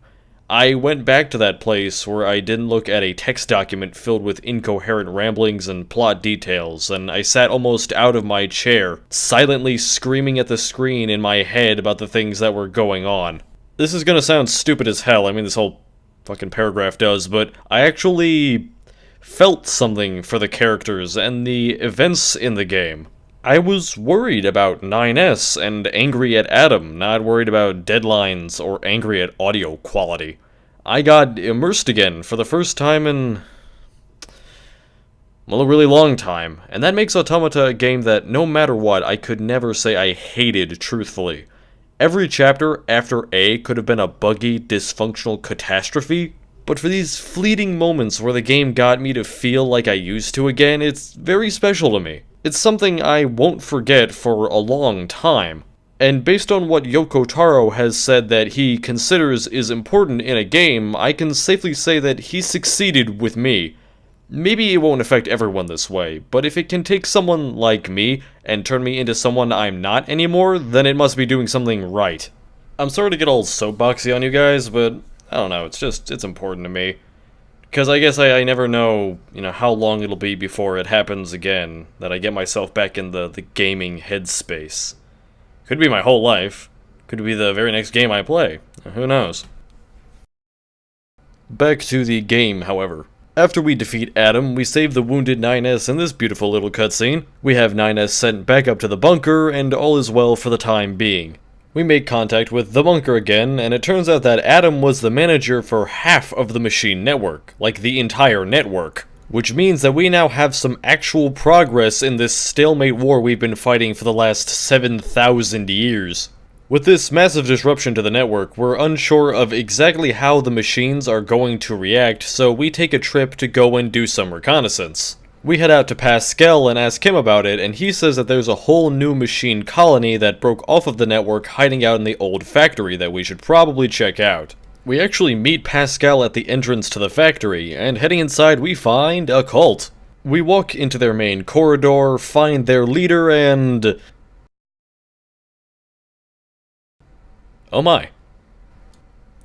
I went back to that place where I didn't look at a text document filled with incoherent ramblings and plot details, and I sat almost out of my chair, silently screaming at the screen in my head about the things that were going on. This is gonna sound stupid as hell, I mean this whole fucking paragraph does, but I actually felt something for the characters and the events in the game. I was worried about 9S and angry at Adam, not worried about deadlines or angry at audio quality. I got immersed again for the first time in, well, a really long time, and that makes Automata a game that no matter what, I could never say I hated truthfully. Every chapter after A could have been a buggy, dysfunctional catastrophe, but for these fleeting moments where the game got me to feel like I used to again, it's very special to me. It's something I won't forget for a long time. And based on what Yoko Taro has said that he considers is important in a game, I can safely say that he succeeded with me. Maybe it won't affect everyone this way, but if it can take someone like me and turn me into someone I'm not anymore, then it must be doing something right. I'm sorry to get all soapboxy on you guys, but I don't know, it's important to me. Because I guess I never know, how long it'll be before it happens again, that I get myself back in the gaming headspace. Could be my whole life. Could be the very next game I play. Who knows? Back to the game, however. After we defeat Adam, we save the wounded 9S in this beautiful little cutscene. We have 9S sent back up to the bunker, and all is well for the time being. We make contact with the bunker again, and it turns out that Adam was the manager for half of the machine network, like the entire network. Which means that we now have some actual progress in this stalemate war we've been fighting for the last 7,000 years. With this massive disruption to the network, we're unsure of exactly how the machines are going to react, so we take a trip to go and do some reconnaissance. We head out to Pascal and ask him about it, and he says that there's a whole new machine colony that broke off of the network hiding out in the old factory that we should probably check out. We actually meet Pascal at the entrance to the factory, and heading inside we find a cult. We walk into their main corridor, find their leader, and... oh my.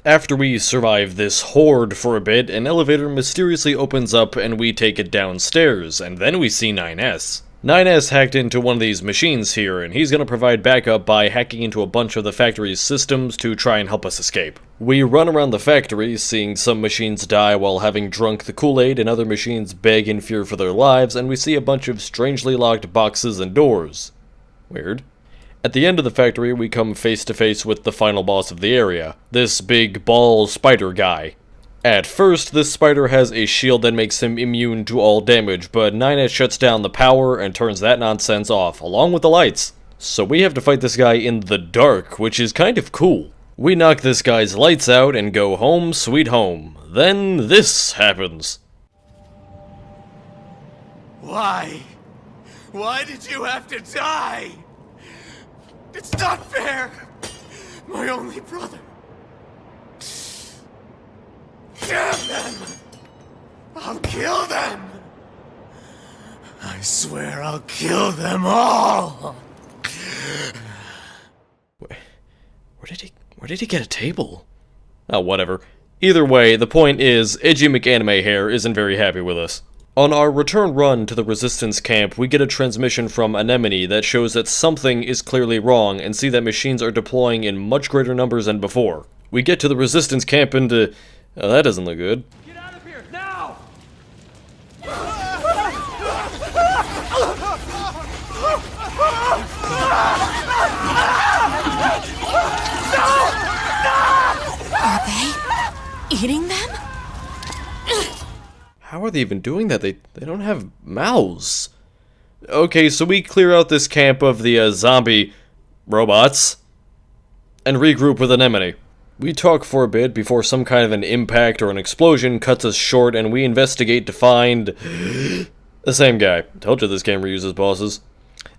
After we survive this horde for a bit, an elevator mysteriously opens up and we take it downstairs, and then we see 9S. 9S hacked into one of these machines here, and he's gonna provide backup by hacking into a bunch of the factory's systems to try and help us escape. We run around the factory, seeing some machines die while having drunk the Kool-Aid, and other machines beg in fear for their lives, and we see a bunch of strangely locked boxes and doors. Weird. At the end of the factory, we come face to face with the final boss of the area, this big ball spider guy. At first, this spider has a shield that makes him immune to all damage, but 9S shuts down the power and turns that nonsense off, along with the lights. So we have to fight this guy in the dark, which is kind of cool. We knock this guy's lights out and go home sweet home. Then this happens. Why? Why did you have to die? It's not fair! My only brother. Damn them! I'll kill them! I swear I'll kill them all! Where did he get a table? Oh, whatever. Either way, the point is, Edgy McAnime Hair isn't very happy with us. On our return run to the Resistance camp, we get a transmission from Anemone that shows that something is clearly wrong and see that machines are deploying in much greater numbers than before. We get to the Resistance camp and, oh, that doesn't look good. Get out of here, now! Are they eating them? How are they even doing that? They don't have mouths. Okay, so we clear out this camp of the zombie robots and regroup with Anemone. We talk for a bit before some kind of an impact or an explosion cuts us short, and we investigate to find the same guy. Told you this game reuses bosses.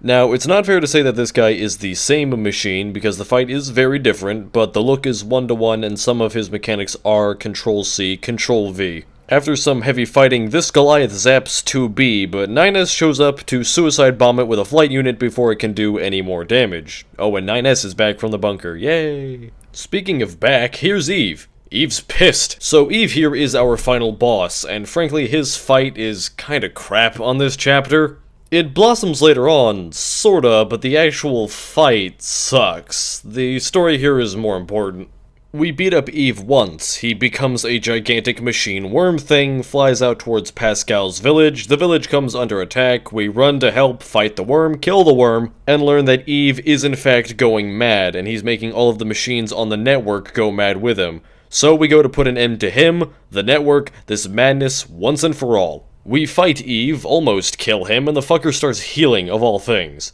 Now, it's not fair to say that this guy is the same machine, because the fight is very different, but the look is one-to-one, and some of his mechanics are Control-C, Control-V. After some heavy fighting, this Goliath zaps 2B, but NieR shows up to suicide bomb it with a flight unit before it can do any more damage. Oh, and NieR is back from the bunker, yay! Speaking of back, here's Eve. Eve's pissed. So Eve here is our final boss, and frankly his fight is kinda crap on this chapter. It blossoms later on, sorta, but the actual fight sucks. The story here is more important. We beat up Eve once. He becomes a gigantic machine worm thing, flies out towards Pascal's village, the village comes under attack, we run to help, fight the worm, kill the worm, and learn that Eve is in fact going mad, and he's making all of the machines on the network go mad with him. So we go to put an end to him, the network, this madness once and for all. We fight Eve, almost kill him, and the fucker starts healing, of all things.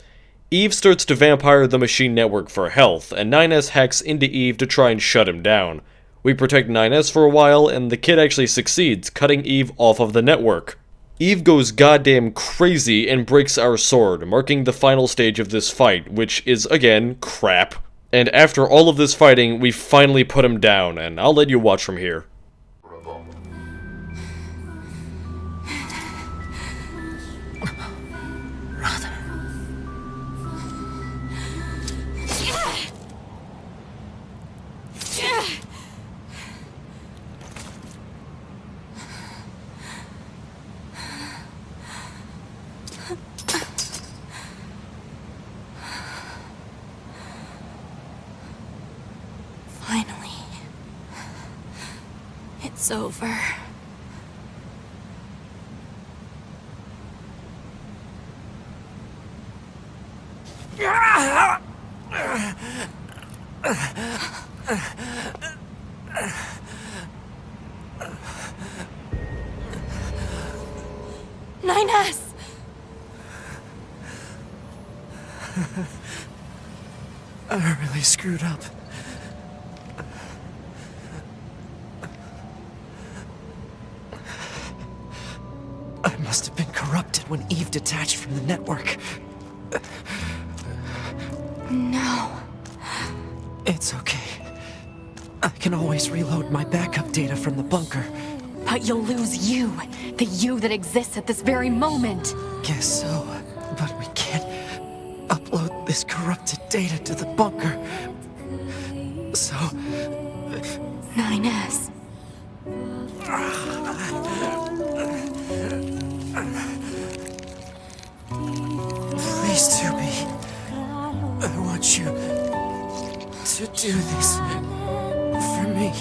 Eve starts to vampire the machine network for health, and NieR hacks into Eve to try and shut him down. We protect NieR for a while, and the kid actually succeeds, cutting Eve off of the network. Eve goes goddamn crazy and breaks our sword, marking the final stage of this fight, which is, again, crap. And after all of this fighting, we finally put him down, and I'll let you watch from here. 'Finally. It's over. NieR! I really screwed up. I must have been corrupted when Eve detached from the network. No. It's okay. I can always reload my backup data from the bunker. But you'll lose you. The you that exists at this very moment. Guess so. But we can't upload this corrupted data to the bunker. So... NieR. Please, 2B. I want you to do this for me.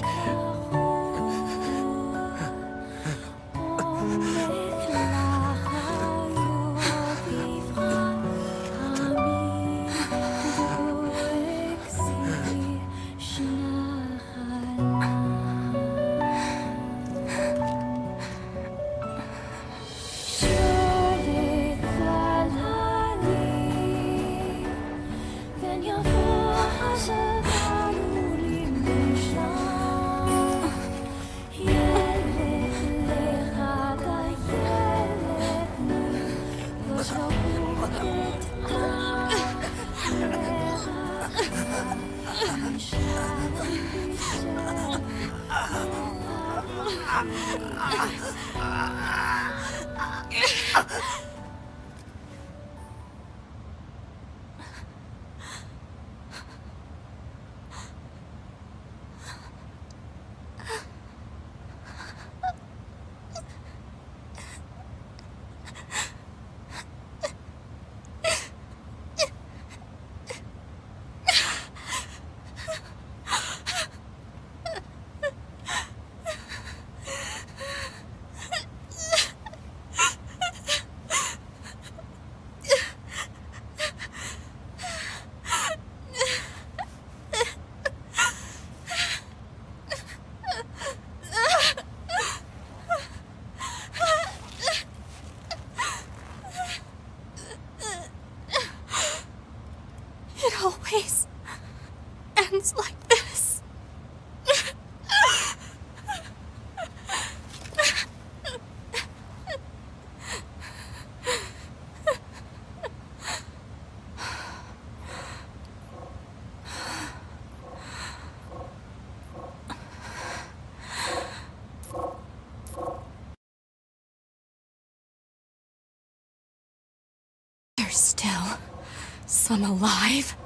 Some alive?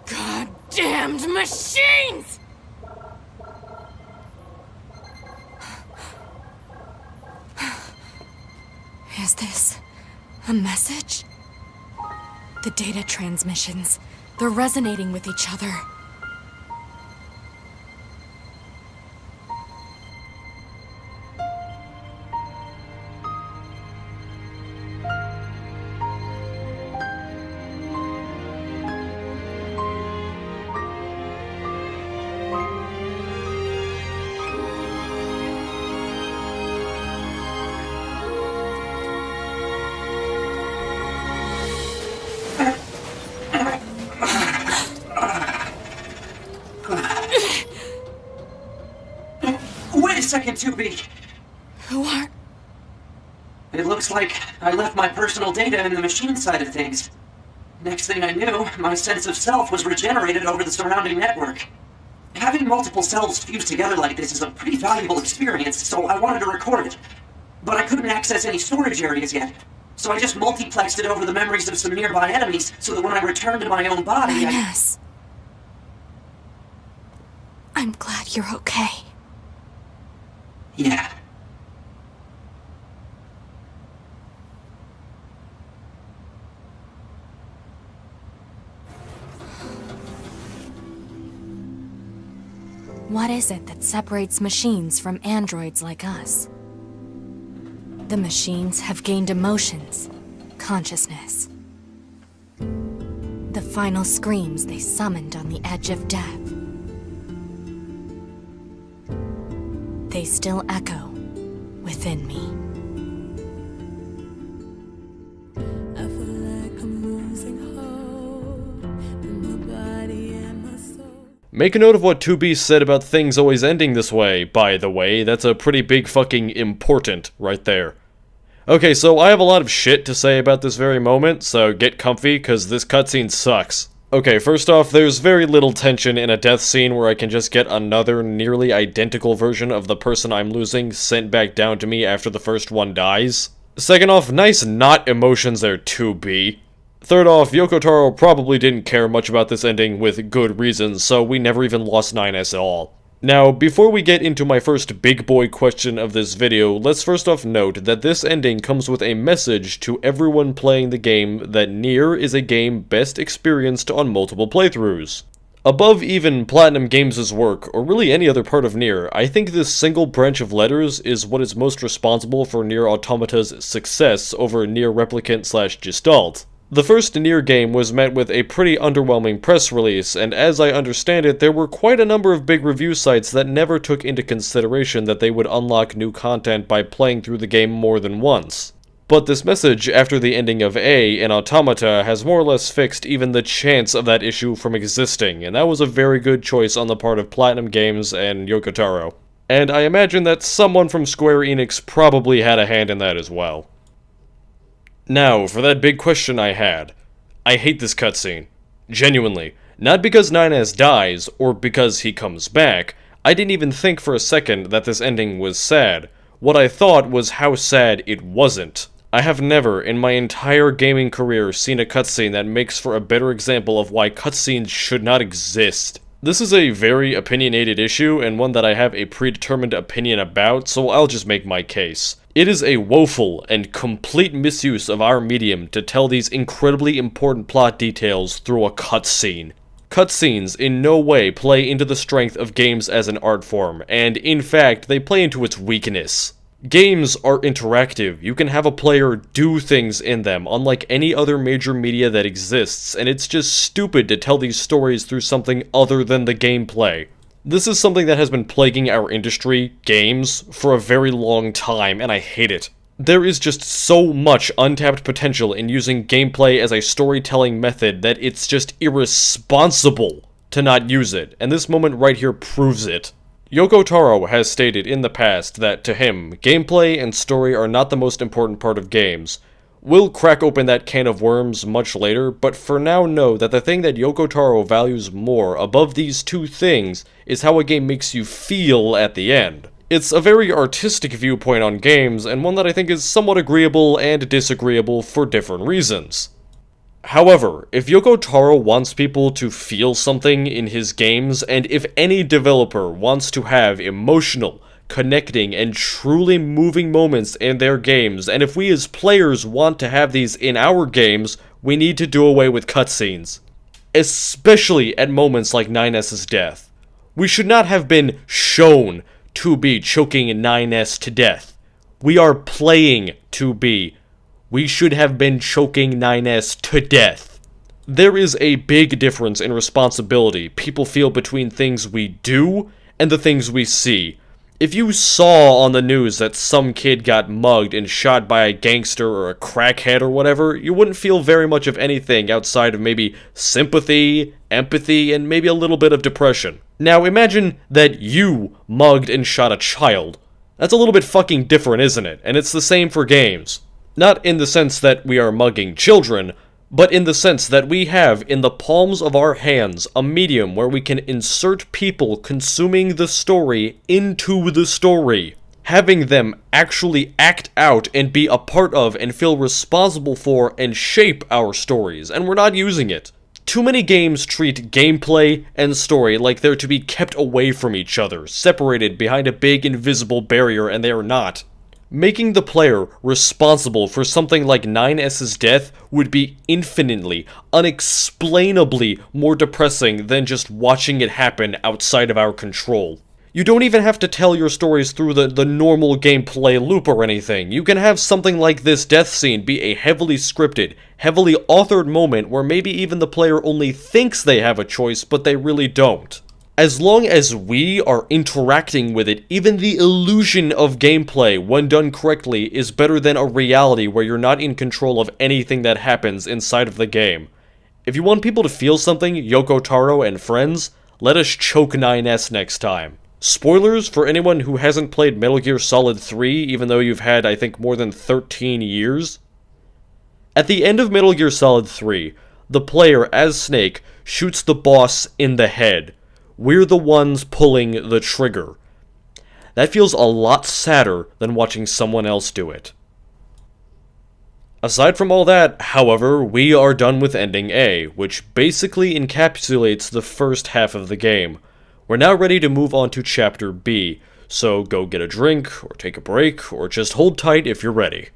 Goddamned machines! Is this a message? The data transmissions, they're resonating with each other. Wait a second, 2B. Who are... It looks like I left my personal data in the machine side of things. Next thing I knew, my sense of self was regenerated over the surrounding network. Having multiple selves fused together like this is a pretty valuable experience, so I wanted to record it. But I couldn't access any storage areas yet, so I just multiplexed it over the memories of some nearby enemies so that when I returned to my own body, Ines. I'm glad you're okay. Yeah. What is it that separates machines from androids like us? The machines have gained emotions, consciousness. The final screams they summoned on the edge of death. They still echo within me. I feel like I'm losing hope in my body and my soul. Make a note of what 2B said about things always ending this way, by the way. That's a pretty big fucking important right there. Okay, so I have a lot of shit to say about this very moment, so get comfy, cause this cutscene sucks. Okay, first off, there's very little tension in a death scene where I can just get another nearly identical version of the person I'm losing sent back down to me after the first one dies. Second off, nice not emotions there, 2B. Third off, Yoko Taro probably didn't care much about this ending with good reasons, so we never even lost 9S at all. Now, before we get into my first big boy question of this video, let's first off note that this ending comes with a message to everyone playing the game that NieR is a game best experienced on multiple playthroughs. Above even Platinum Games' work, or really any other part of NieR, I think this single branch of letters is what is most responsible for NieR Automata's success over NieR Replicant/Gestalt. The first NieR game was met with a pretty underwhelming press release, and as I understand it, there were quite a number of big review sites that never took into consideration that they would unlock new content by playing through the game more than once. But this message, after the ending of A in Automata, has more or less fixed even the chance of that issue from existing, and that was a very good choice on the part of Platinum Games and Yoko Taro. And I imagine that someone from Square Enix probably had a hand in that as well. Now, for that big question I had. I hate this cutscene. Genuinely. Not because 9S dies, or because he comes back. I didn't even think for a second that this ending was sad. What I thought was how sad it wasn't. I have never, in my entire gaming career, seen a cutscene that makes for a better example of why cutscenes should not exist. This is a very opinionated issue, and one that I have a predetermined opinion about, so I'll just make my case. It is a woeful and complete misuse of our medium to tell these incredibly important plot details through a cutscene. Cutscenes in no way play into the strength of games as an art form, and in fact, they play into its weakness. Games are interactive. You can have a player do things in them, unlike any other major media that exists, and it's just stupid to tell these stories through something other than the gameplay. This is something that has been plaguing our industry, games, for a very long time, and I hate it. There is just so much untapped potential in using gameplay as a storytelling method that it's just irresponsible to not use it, and this moment right here proves it. Yoko Taro has stated in the past that, to him, gameplay and story are not the most important part of games. We'll crack open that can of worms much later, but for now know that the thing that Yoko Taro values more above these two things is how a game makes you feel at the end. It's a very artistic viewpoint on games, and one that I think is somewhat agreeable and disagreeable for different reasons. However, if Yoko Taro wants people to feel something in his games, and if any developer wants to have emotional, connecting, and truly moving moments in their games, and if we as players want to have these in our games, we need to do away with cutscenes. Especially at moments like 9S's death. We should not have been shown to be choking 9S to death. We are playing to be. We should have been choking 9S to death. There is a big difference in responsibility people feel between things we do and the things we see. If you saw on the news that some kid got mugged and shot by a gangster or a crackhead or whatever, you wouldn't feel very much of anything outside of maybe sympathy, empathy, and maybe a little bit of depression. Now imagine that you mugged and shot a child. That's a little bit fucking different, isn't it? And it's the same for games. Not in the sense that we are mugging children, but in the sense that we have in the palms of our hands a medium where we can insert people consuming the story into the story, having them actually act out and be a part of and feel responsible for and shape our stories, and we're not using it. Too many games treat gameplay and story like they're to be kept away from each other, separated behind a big invisible barrier, and they are not. Making the player responsible for something like 9S's death would be infinitely, unexplainably more depressing than just watching it happen outside of our control. You don't even have to tell your stories through the normal gameplay loop or anything. You can have something like this death scene be a heavily scripted, heavily authored moment where maybe even the player only thinks they have a choice, but they really don't. As long as we are interacting with it, even the illusion of gameplay, when done correctly, is better than a reality where you're not in control of anything that happens inside of the game. If you want people to feel something, Yoko Taro and friends, let us choke 9S next time. Spoilers for anyone who hasn't played Metal Gear Solid 3, even though you've had, I think, more than 13 years. At the end of Metal Gear Solid 3, the player, as Snake, shoots the boss in the head. We're the ones pulling the trigger. That feels a lot sadder than watching someone else do it. Aside from all that, however, we are done with Ending A, which basically encapsulates the first half of the game. We're now ready to move on to Chapter B, so go get a drink, or take a break, or just hold tight if you're ready.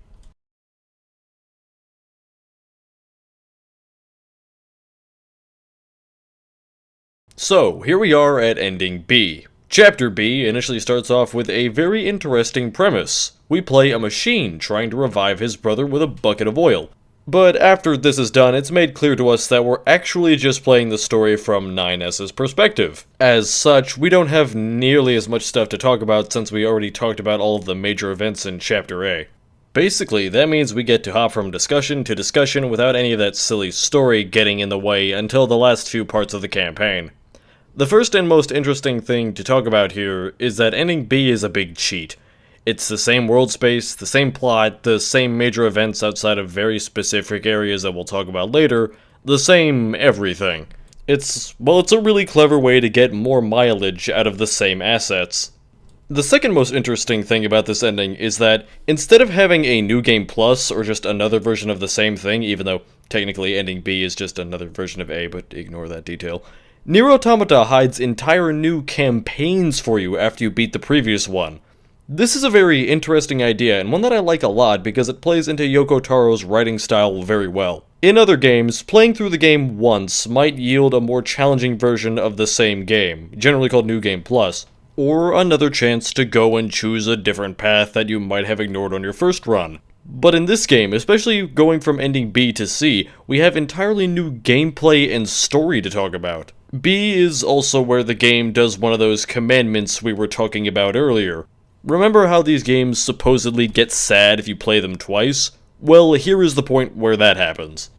So, here we are at Ending B. Chapter B initially starts off with a very interesting premise. We play a machine trying to revive his brother with a bucket of oil. But after this is done, it's made clear to us that we're actually just playing the story from 9S's perspective. As such, we don't have nearly as much stuff to talk about since we already talked about all of the major events in Chapter A. Basically, that means we get to hop from discussion to discussion without any of that silly story getting in the way until the last few parts of the campaign. The first and most interesting thing to talk about here is that Ending B is a big cheat. It's the same world space, the same plot, the same major events outside of very specific areas that we'll talk about later, the same everything. It's a really clever way to get more mileage out of the same assets. The second most interesting thing about this ending is that instead of having a New Game Plus or just another version of the same thing, even though technically Ending B is just another version of A, but ignore that detail, NieR Automata hides entire new campaigns for you after you beat the previous one. This is a very interesting idea, and one that I like a lot because it plays into Yoko Taro's writing style very well. In other games, playing through the game once might yield a more challenging version of the same game, generally called New Game Plus, or another chance to go and choose a different path that you might have ignored on your first run. But in this game, especially going from Ending B to C, we have entirely new gameplay and story to talk about. B is also where the game does one of those commandments we were talking about earlier. Remember how these games supposedly get sad if you play them twice? Well, here is the point where that happens.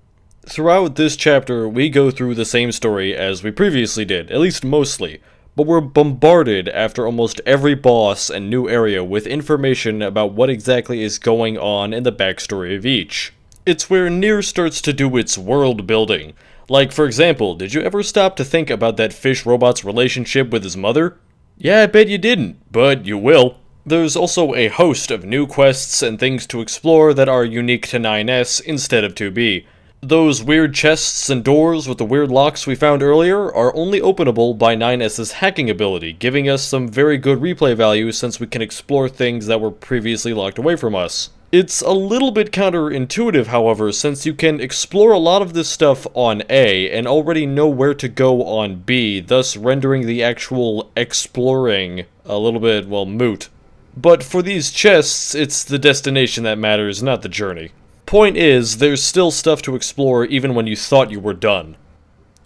Throughout this chapter, we go through the same story as we previously did, at least mostly, but we're bombarded after almost every boss and new area with information about what exactly is going on in the backstory of each. It's where NieR starts to do its world building. Like, for example, did you ever stop to think about that fish robot's relationship with his mother? Yeah, I bet you didn't, but you will. There's also a host of new quests and things to explore that are unique to 9S instead of 2B. Those weird chests and doors with the weird locks we found earlier are only openable by 9S's hacking ability, giving us some very good replay value since we can explore things that were previously locked away from us. It's a little bit counterintuitive, however, since you can explore a lot of this stuff on A and already know where to go on B, thus rendering the actual exploring a little bit, well, moot. But for these chests, it's the destination that matters, not the journey. Point is, there's still stuff to explore even when you thought you were done.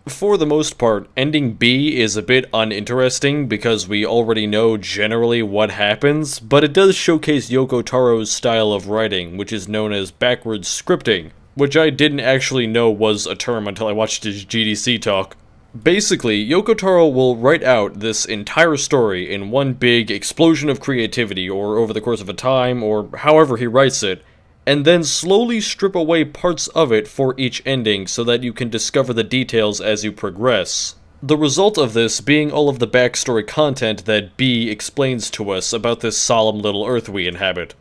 For the most part, ending B is a bit uninteresting because we already know generally what happens, but it does showcase Yoko Taro's style of writing, which is known as backwards scripting, which I didn't actually know was a term until I watched his GDC talk. Basically, Yoko Taro will write out this entire story in one big explosion of creativity, or over the course of a time, or however he writes it, and then slowly strip away parts of it for each ending so that you can discover the details as you progress. The result of this being all of the backstory content that B explains to us about this solemn little Earth we inhabit.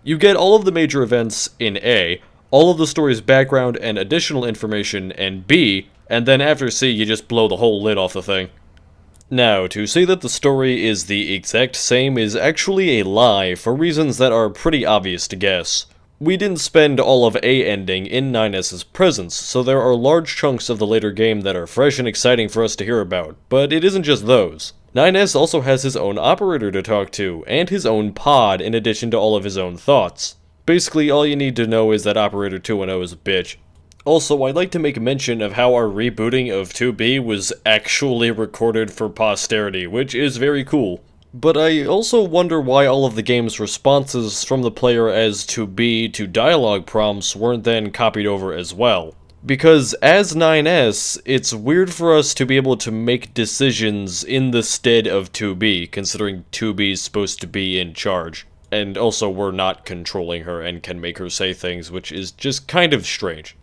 You get all of the major events in A, all of the story's background and additional information in B, and then after C you just blow the whole lid off the thing. Now, to say that the story is the exact same is actually a lie for reasons that are pretty obvious to guess. We didn't spend all of A ending in 9S's presence, so there are large chunks of the later game that are fresh and exciting for us to hear about, but it isn't just those. 9S also has his own operator to talk to, and his own pod in addition to all of his own thoughts. Basically, all you need to know is that Operator 2.0 is a bitch. Also, I'd like to make mention of how our rebooting of 2B was actually recorded for posterity, which is very cool. But I also wonder why all of the game's responses from the player as 2B to dialogue prompts weren't then copied over as well. Because as 9S, it's weird for us to be able to make decisions in the stead of 2B, considering 2B's supposed to be in charge. And also we're not controlling her and can make her say things, which is just kind of strange.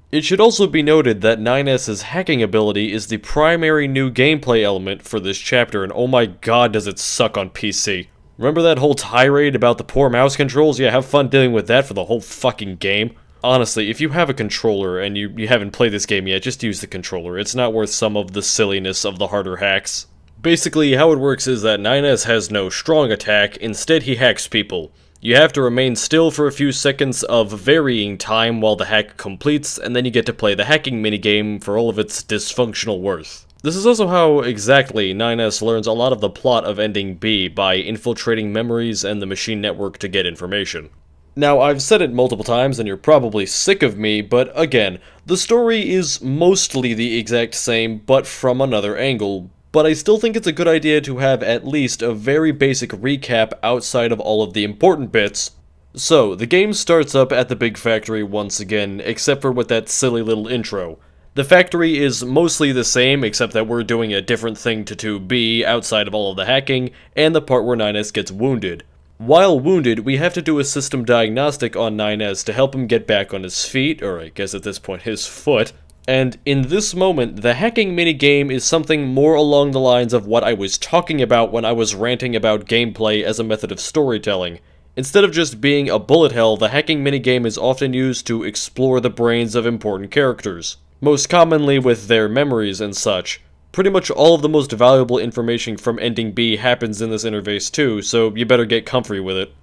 It should also be noted that 9S's hacking ability is the primary new gameplay element for this chapter, and oh my god does it suck on PC. Remember that whole tirade about the poor mouse controls? Yeah, have fun dealing with that for the whole fucking game. Honestly, if you have a controller and you haven't played this game yet, just use the controller. It's not worth some of the silliness of the harder hacks. Basically, how it works is that 9S has no strong attack, instead he hacks people. You have to remain still for a few seconds of varying time while the hack completes, and then you get to play the hacking minigame for all of its dysfunctional worth. This is also how exactly 9S learns a lot of the plot of ending B by infiltrating memories and the machine network to get information. Now, I've said it multiple times and you're probably sick of me, but again, the story is mostly the exact same, but from another angle. But I still think it's a good idea to have at least a very basic recap outside of all of the important bits. So, the game starts up at the big factory once again, except for with that silly little intro. The factory is mostly the same, except that we're doing a different thing to 2B outside of all of the hacking, and the part where 9S gets wounded. While wounded, we have to do a system diagnostic on 9S to help him get back on his feet, or I guess at this point his foot. And in this moment, the hacking minigame is something more along the lines of what I was talking about when I was ranting about gameplay as a method of storytelling. Instead of just being a bullet hell, the hacking minigame is often used to explore the brains of important characters, most commonly with their memories and such. Pretty much all of the most valuable information from ending B happens in this interface too, so you better get comfy with it.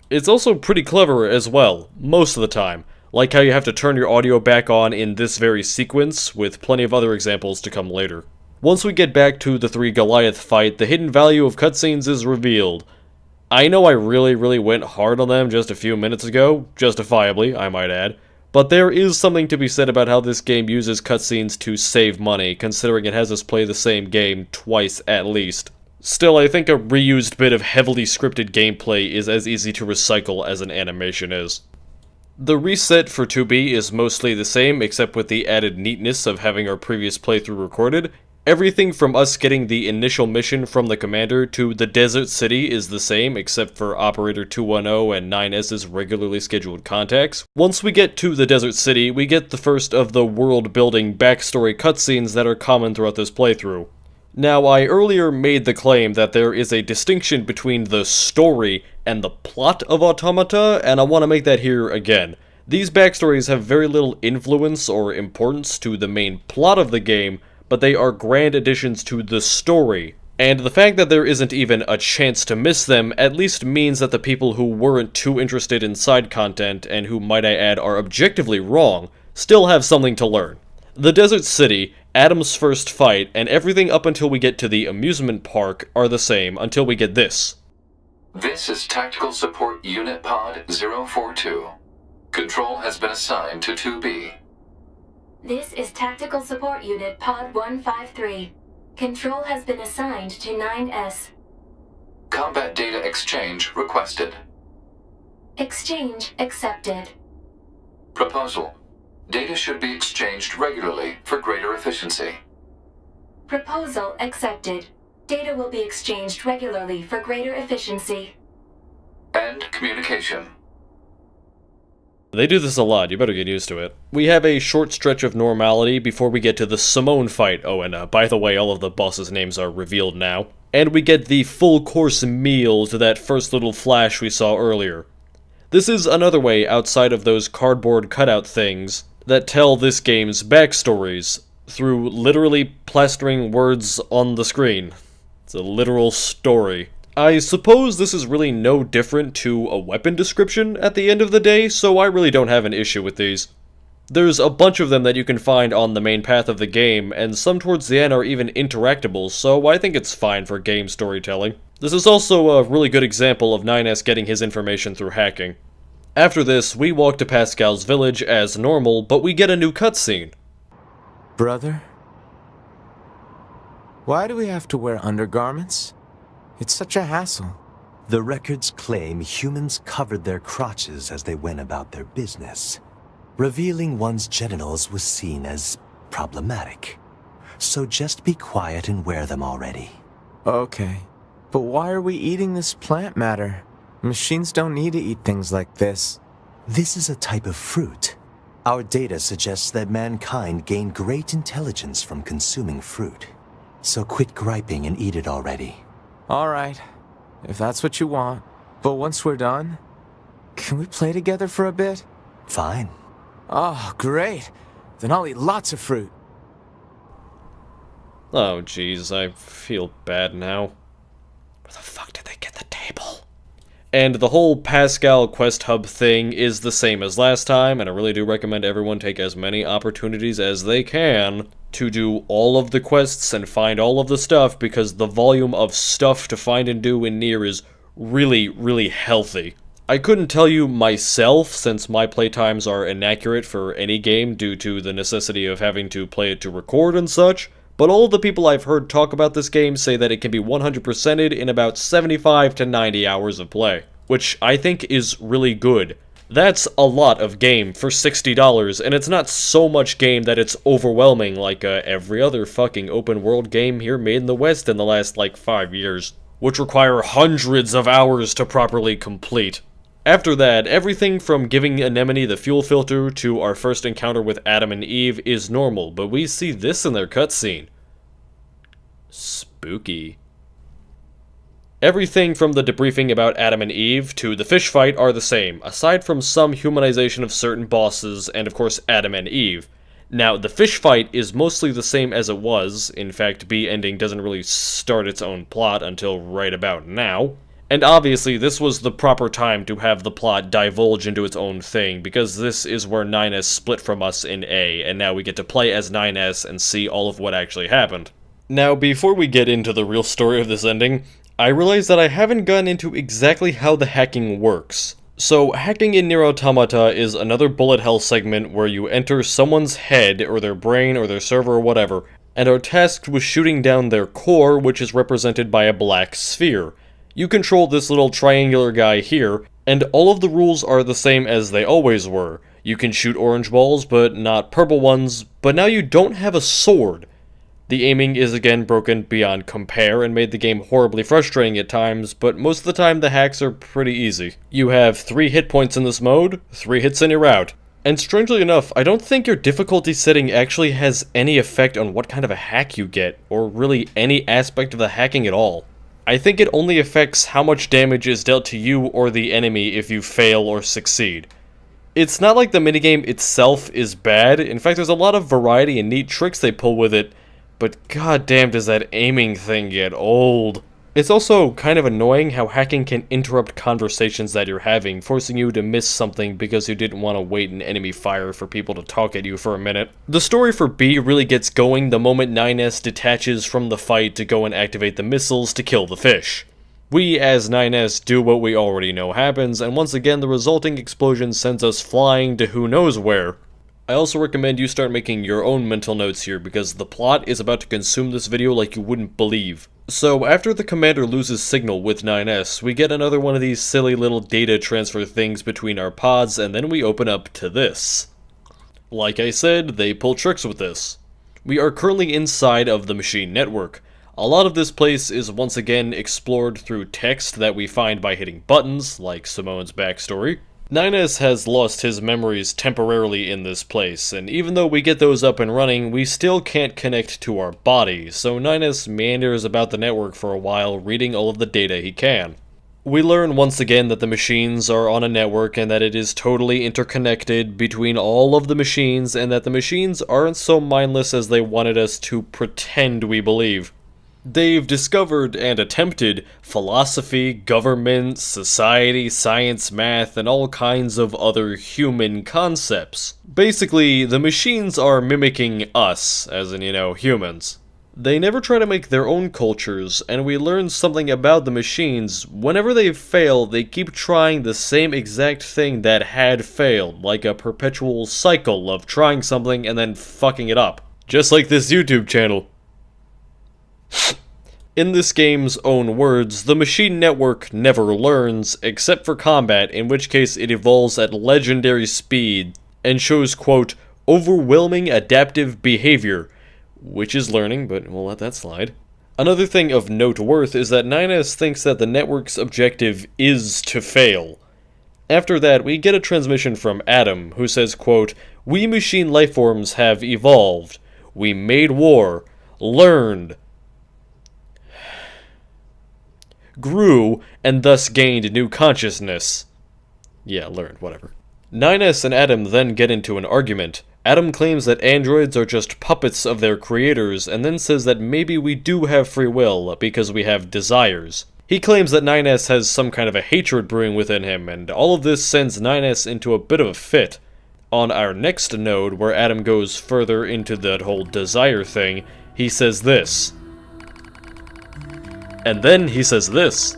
It's also pretty clever as well, most of the time. Like how you have to turn your audio back on in this very sequence, with plenty of other examples to come later. Once we get back to the 3 Goliath fight, the hidden value of cutscenes is revealed. I know I really went hard on them just a few minutes ago, justifiably, I might add, but there is something to be said about how this game uses cutscenes to save money, considering it has us play the same game twice at least. Still, I think a reused bit of heavily scripted gameplay is as easy to recycle as an animation is. The reset for 2B is mostly the same, except with the added neatness of having our previous playthrough recorded. Everything from us getting the initial mission from the commander to the desert city is the same, except for Operator 210 and 9S's regularly scheduled contacts. Once we get to the desert city, we get the first of the world-building backstory cutscenes that are common throughout this playthrough. Now, I earlier made the claim that there is a distinction between the story and the plot of Automata, and I want to make that here again. These backstories have very little influence or importance to the main plot of the game, but they are grand additions to the story. And the fact that there isn't even a chance to miss them at least means that the people who weren't too interested in side content, and who, might I add, are objectively wrong, still have something to learn. The desert city, Adam's first fight, and everything up until we get to the amusement park are the same until we get this. This is Tactical Support Unit Pod 042. Control has been assigned to 2B. This is Tactical Support Unit Pod 153. Control has been assigned to 9S. Combat data exchange requested. Exchange accepted. Proposal. Data should be exchanged regularly for greater efficiency. Proposal accepted. Data will be exchanged regularly for greater efficiency. End communication. They do this a lot, you better get used to it. We have a short stretch of normality before we get to the Simone fight. Oh, and by the way, all of the bosses' names are revealed now. And we get the full course meal to that first little flash we saw earlier. This is another way outside of those cardboard cutout things that tell this game's backstories through literally plastering words on the screen. It's a literal story. I suppose this is really no different to a weapon description at the end of the day, so I really don't have an issue with these. There's a bunch of them that you can find on the main path of the game, and some towards the end are even interactable, so I think it's fine for game storytelling. This is also a really good example of 9S getting his information through hacking. After this, we walk to Pascal's village as normal, but we get a new cutscene. Brother? Why do we have to wear undergarments? It's such a hassle. The records claim humans covered their crotches as they went about their business. Revealing one's genitals was seen as problematic. So just be quiet and wear them already. Okay, but why are we eating this plant matter? Machines don't need to eat things like this. This is a type of fruit. Our data suggests that mankind gained great intelligence from consuming fruit. So quit griping and eat it already. Alright, if that's what you want. But once we're done, can we play together for a bit? Fine. Oh, great. Then I'll eat lots of fruit. Oh jeez, I feel bad now. Where the fuck did they get the table? And the whole Pascal Quest Hub thing is the same as last time, and I really do recommend everyone take as many opportunities as they can to do all of the quests and find all of the stuff, because the volume of stuff to find and do in NieR is really, really healthy. I couldn't tell you myself, since my playtimes are inaccurate for any game due to the necessity of having to play it to record and such, but all of the people I've heard talk about this game say that it can be 100%ed in about 75 to 90 hours of play, which I think is really good. That's a lot of game for $60, and it's not so much game that it's overwhelming like every other fucking open world game here made in the West in the last, 5 years, which require hundreds of hours to properly complete. After that, everything from giving Anemone the fuel filter to our first encounter with Adam and Eve is normal, but we see this in their cutscene. Spooky. Everything from the debriefing about Adam and Eve to the fish fight are the same, aside from some humanization of certain bosses and of course Adam and Eve. Now, the fish fight is mostly the same as it was. In fact, B ending doesn't really start its own plot until right about now. And obviously, this was the proper time to have the plot divulge into its own thing, because this is where 9S split from us in A, and now we get to play as 9S and see all of what actually happened. Now, before we get into the real story of this ending, I realize that I haven't gone into exactly how the hacking works. So, hacking in NieR Automata is another bullet hell segment where you enter someone's head, or their brain, or their server, or whatever, and are tasked with shooting down their core, which is represented by a black sphere. You control this little triangular guy here, and all of the rules are the same as they always were. You can shoot orange balls, but not purple ones, but now you don't have a sword. The aiming is again broken beyond compare and made the game horribly frustrating at times, but most of the time the hacks are pretty easy. You have 3 hit points in this mode, 3 hits and you're out. And strangely enough, I don't think your difficulty setting actually has any effect on what kind of a hack you get, or really any aspect of the hacking at all. I think it only affects how much damage is dealt to you or the enemy if you fail or succeed. It's not like the minigame itself is bad, in fact there's a lot of variety and neat tricks they pull with it, but goddamn does that aiming thing get old. It's also kind of annoying how hacking can interrupt conversations that you're having, forcing you to miss something because you didn't want to wait in enemy fire for people to talk at you for a minute. The story for B really gets going the moment NieR detaches from the fight to go and activate the missiles to kill the fish. We, as NieR, do what we already know happens, and once again the resulting explosion sends us flying to who knows where. I also recommend you start making your own mental notes here, because the plot is about to consume this video like you wouldn't believe. So, after the commander loses signal with NieR, we get another one of these silly little data transfer things between our pods, and then we open up to this. Like I said, they pull tricks with this. We are currently inside of the machine network. A lot of this place is once again explored through text that we find by hitting buttons, like Simone's backstory. NieR has lost his memories temporarily in this place, and even though we get those up and running, we still can't connect to our body, so NieR meanders about the network for a while, reading all of the data he can. We learn once again that the machines are on a network and that it is totally interconnected between all of the machines, and that the machines aren't so mindless as they wanted us to pretend we believe. They've discovered and attempted philosophy, government, society, science, math, and all kinds of other human concepts. Basically, the machines are mimicking us, as in, humans. They never try to make their own cultures, and we learn something about the machines. Whenever they fail, they keep trying the same exact thing that had failed, like a perpetual cycle of trying something and then fucking it up. Just like this YouTube channel. In this game's own words, the machine network never learns, except for combat, in which case it evolves at legendary speed, and shows, quote, overwhelming adaptive behavior, which is learning, but we'll let that slide. Another thing of note worth is that NieR thinks that the network's objective is to fail. After that, we get a transmission from Adam, who says, quote, we machine lifeforms have evolved. We made war, learned, grew, and thus gained new consciousness. Yeah, learned, whatever. NieR and Adam then get into an argument. Adam claims that androids are just puppets of their creators, and then says that maybe we do have free will, because we have desires. He claims that NieR has some kind of a hatred brewing within him, and all of this sends NieR into a bit of a fit. On our next node, where Adam goes further into that whole desire thing, he says this. And then he says this.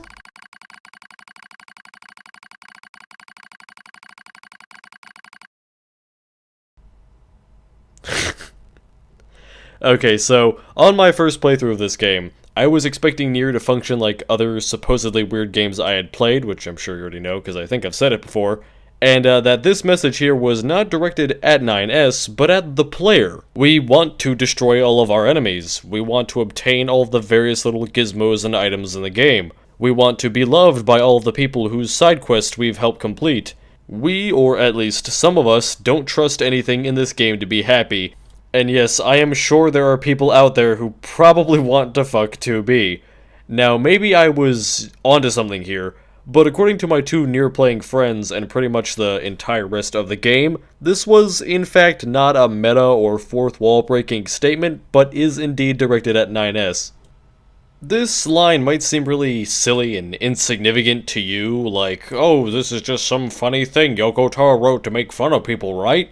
Okay, so, on my first playthrough of this game, I was expecting NieR to function like other supposedly weird games I had played, which I'm sure you already know because I think I've said it before, and that this message here was not directed at NieR, but at the player. We want to destroy all of our enemies. We want to obtain all of the various little gizmos and items in the game. We want to be loved by all of the people whose side quest we've helped complete. We, or at least some of us, don't trust anything in this game to be happy. And yes, I am sure there are people out there who probably want to fuck 2B. Now, maybe I was onto something here, but according to my 2 NieR-playing friends and pretty much the entire rest of the game, this was in fact not a meta or fourth wall breaking statement, but is indeed directed at NieR. This line might seem really silly and insignificant to you, like, oh, this is just some funny thing Yoko Taro wrote to make fun of people, right?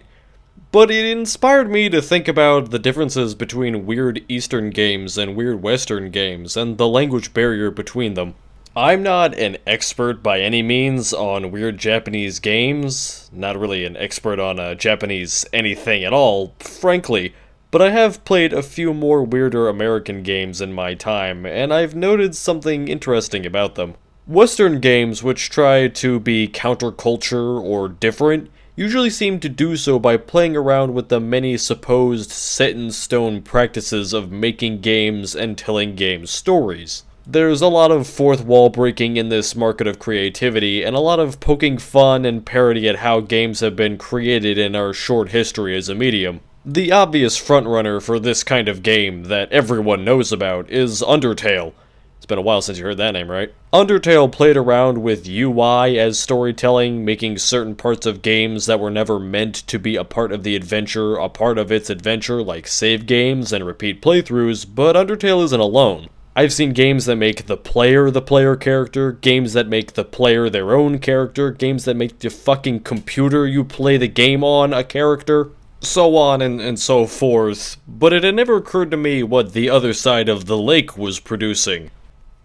But it inspired me to think about the differences between weird Eastern games and weird Western games, and the language barrier between them. I'm not an expert by any means on weird Japanese games, not really an expert on Japanese anything at all, frankly, but I have played a few more weirder American games in my time, and I've noted something interesting about them. Western games which try to be counterculture or different usually seem to do so by playing around with the many supposed set-in-stone practices of making games and telling game stories. There's a lot of fourth wall breaking in this market of creativity, and a lot of poking fun and parody at how games have been created in our short history as a medium. The obvious frontrunner for this kind of game that everyone knows about is Undertale. It's been a while since you heard that name, right? Undertale played around with UI as storytelling, making certain parts of games that were never meant to be a part of the adventure a part of its adventure, like save games and repeat playthroughs, but Undertale isn't alone. I've seen games that make the player character, games that make the player their own character, games that make the fucking computer you play the game on a character, so on and so forth, but it had never occurred to me what the other side of the lake was producing.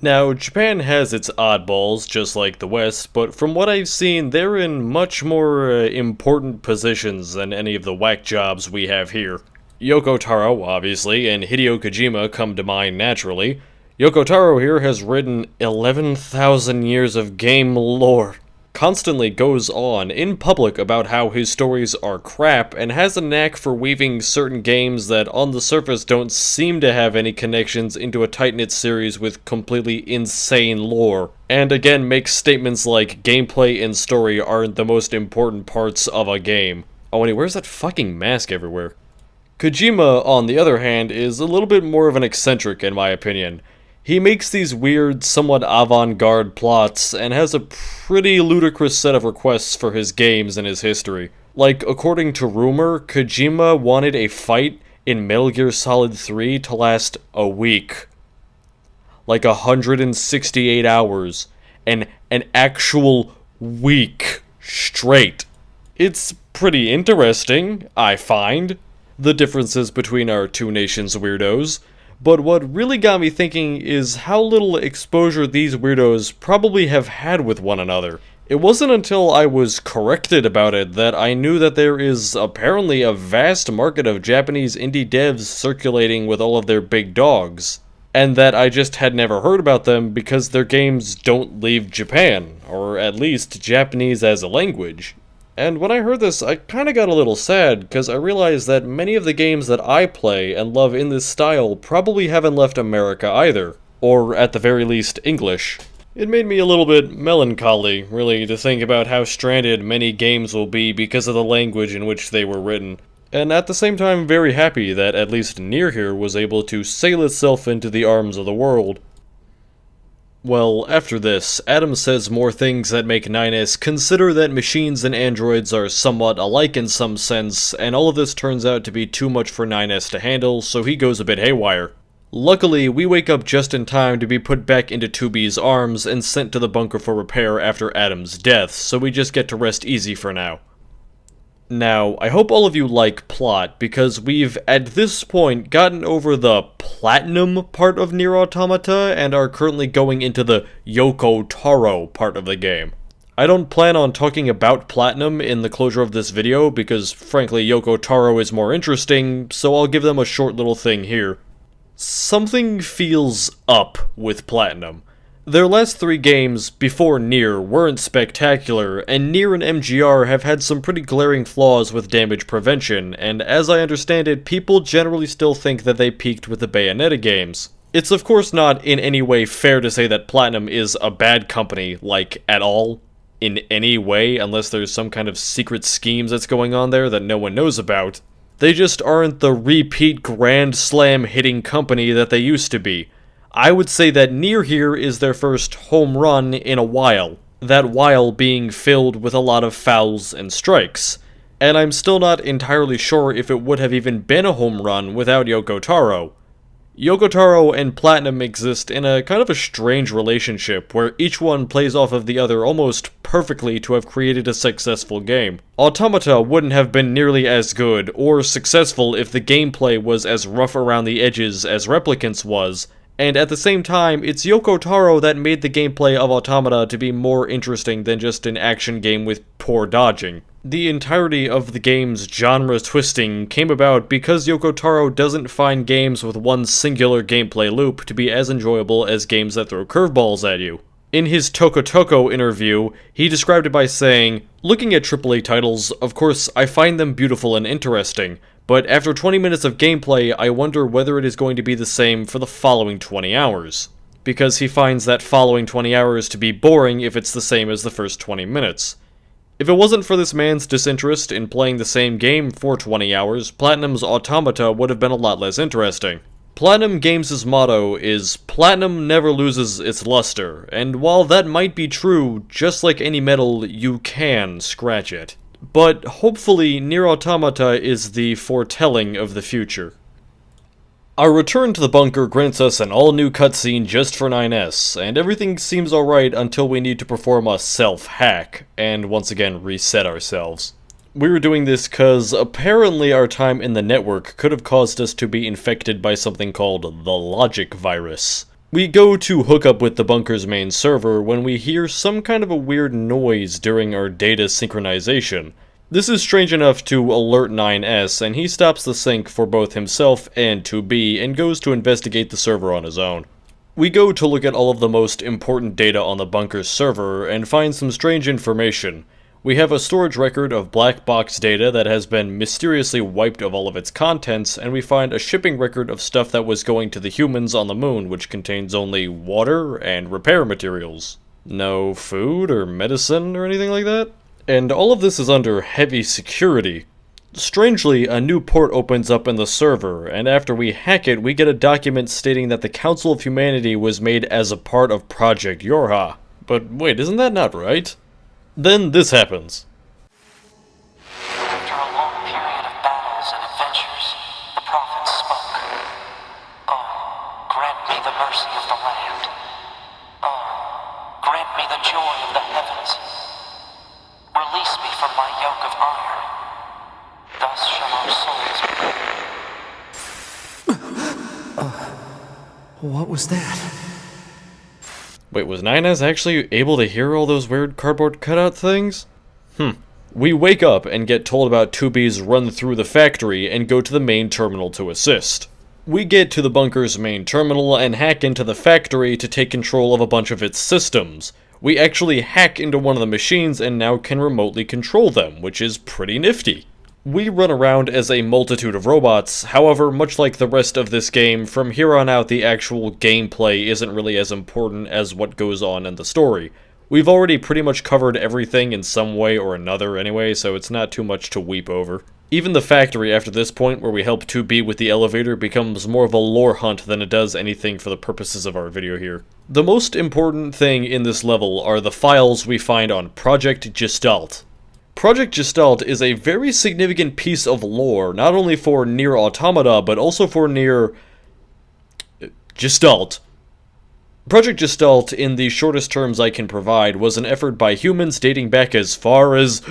Now, Japan has its oddballs, just like the West, but from what I've seen, they're in much more important positions than any of the whack jobs we have here. Yoko Taro, obviously, and Hideo Kojima come to mind naturally. Yoko Taro here has written 11,000 years of game lore. Constantly goes on in public about how his stories are crap, and has a knack for weaving certain games that on the surface don't seem to have any connections into a tight-knit series with completely insane lore. And again makes statements like gameplay and story aren't the most important parts of a game. Oh, and he wears that fucking mask everywhere. Kojima, on the other hand, is a little bit more of an eccentric in my opinion. He makes these weird, somewhat avant-garde plots, and has a pretty ludicrous set of requests for his games and his history. Like, according to rumor, Kojima wanted a fight in Metal Gear Solid 3 to last a week. Like 168 hours. And an actual week straight. It's pretty interesting, I find, the differences between our two nations' weirdos. But what really got me thinking is how little exposure these weirdos probably have had with one another. It wasn't until I was corrected about it that I knew that there is apparently a vast market of Japanese indie devs circulating with all of their big dogs, and that I just had never heard about them because their games don't leave Japan, or at least Japanese as a language. And when I heard this, I kinda got a little sad, because I realized that many of the games that I play and love in this style probably haven't left America either. Or, at the very least, English. It made me a little bit melancholy, really, to think about how stranded many games will be because of the language in which they were written. And at the same time, very happy that at least NieR here was able to sail itself into the arms of the world. Well, after this, Adam says more things that make 9S consider that machines and androids are somewhat alike in some sense, and all of this turns out to be too much for 9S to handle, so he goes a bit haywire. Luckily, we wake up just in time to be put back into 2B's arms and sent to the bunker for repair after Adam's death, so we just get to rest easy for now. Now, I hope all of you like plot, because we've, at this point, gotten over the platinum part of NieR Automata, and are currently going into the Yoko Taro part of the game. I don't plan on talking about platinum in the closure of this video, because frankly Yoko Taro is more interesting, so I'll give them a short little thing here. Something feels up with platinum. Their last 3 games, before NieR, weren't spectacular, and NieR and MGR have had some pretty glaring flaws with damage prevention, and as I understand it, people generally still think that they peaked with the Bayonetta games. It's of course not in any way fair to say that Platinum is a bad company, like, at all, in any way, unless there's some kind of secret schemes that's going on there that no one knows about. They just aren't the repeat Grand Slam hitting company that they used to be. I would say that NieR here is their first home run in a while, that while being filled with a lot of fouls and strikes. And I'm still not entirely sure if it would have even been a home run without Yoko Taro. Yoko Taro and Platinum exist in a kind of a strange relationship, where each one plays off of the other almost perfectly to have created a successful game. Automata wouldn't have been nearly as good or successful if the gameplay was as rough around the edges as Replicant's was, and at the same time, it's Yoko Taro that made the gameplay of Automata to be more interesting than just an action game with poor dodging. The entirety of the game's genre twisting came about because Yoko Taro doesn't find games with one singular gameplay loop to be as enjoyable as games that throw curveballs at you. In his Toko Toko interview, he described it by saying, "Looking at AAA titles, of course, I find them beautiful and interesting, but after 20 minutes of gameplay, I wonder whether it is going to be the same for the following 20 hours. Because he finds that following 20 hours to be boring if it's the same as the first 20 minutes. If it wasn't for this man's disinterest in playing the same game for 20 hours, Platinum's Automata would have been a lot less interesting. Platinum Games' motto is, "Platinum never loses its luster," and while that might be true, just like any metal, you can scratch it. But hopefully, NieR Automata is the foretelling of the future. Our return to the bunker grants us an all-new cutscene just for 9S, and everything seems alright until we need to perform a self-hack, and once again reset ourselves. We were doing this cause apparently our time in the network could have caused us to be infected by something called the logic virus. We go to hook up with the bunker's main server when we hear some kind of a weird noise during our data synchronization. This is strange enough to alert 9S, and he stops the sync for both himself and 2B and goes to investigate the server on his own. We go to look at all of the most important data on the bunker's server and find some strange information. We have a storage record of black box data that has been mysteriously wiped of all of its contents, and we find a shipping record of stuff that was going to the humans on the moon, which contains only water and repair materials. No food or medicine or anything like that? And all of this is under heavy security. Strangely, a new port opens up in the server, and after we hack it, we get a document stating that the Council of Humanity was made as a part of Project Yorha. But wait, isn't that not right? Then this happens. After a long period of battles and adventures, the prophets spoke. Oh, grant me the mercy of the land. Oh, grant me the joy of the heavens. Release me from my yoke of iron. Thus shall our souls be. What was that? Wait, was 9S actually able to hear all those weird cardboard cutout things? We wake up and get told about 2B's run through the factory and go to the main terminal to assist. We get to the bunker's main terminal and hack into the factory to take control of a bunch of its systems. We actually hack into one of the machines and now can remotely control them, which is pretty nifty. We run around as a multitude of robots, however, much like the rest of this game, from here on out the actual gameplay isn't really as important as what goes on in the story. We've already pretty much covered everything in some way or another anyway, so it's not too much to weep over. Even the factory after this point, where we help 2B with the elevator, becomes more of a lore hunt than it does anything for the purposes of our video here. The most important thing in this level are the files we find on Project Gestalt. Project Gestalt is a very significant piece of lore, not only for NieR Automata, but also for NieR Gestalt. Project Gestalt, in the shortest terms I can provide, was an effort by humans dating back as far as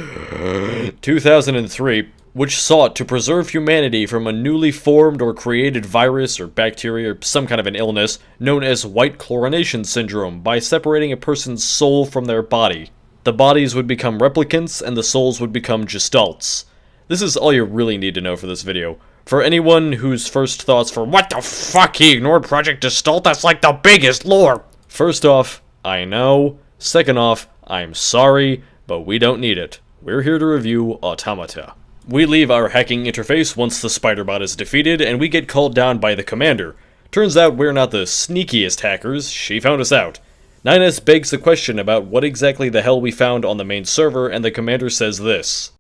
2003, which sought to preserve humanity from a newly formed or created virus or bacteria or some kind of an illness known as white chlorination syndrome by separating a person's soul from their body. The bodies would become replicants, and the souls would become gestalts. This is all you really need to know for this video. For anyone whose first thoughts for "What the fuck, he ignored Project Gestalt? That's like the biggest lore!" First off, I know. Second off, I'm sorry, but we don't need it. We're here to review Automata. We leave our hacking interface once the Spider-Bot is defeated, and we get called down by the commander. Turns out we're not the sneakiest hackers, she found us out. 9S begs the question about what exactly the hell we found on the main server, and the commander says this.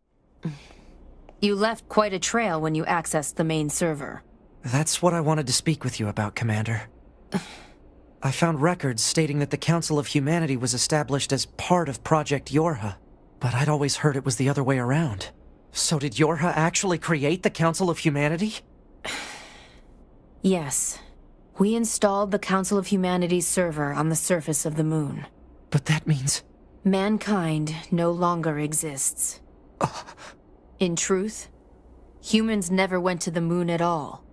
You left quite a trail when you accessed the main server. That's what I wanted to speak with you about, Commander. I found records stating that the Council of Humanity was established as part of Project Yorha, but I'd always heard it was the other way around. So did Yorha actually create the Council of Humanity? Yes. We installed the Council of Humanity's server on the surface of the moon. But that means... mankind no longer exists. In truth, humans never went to the moon at all.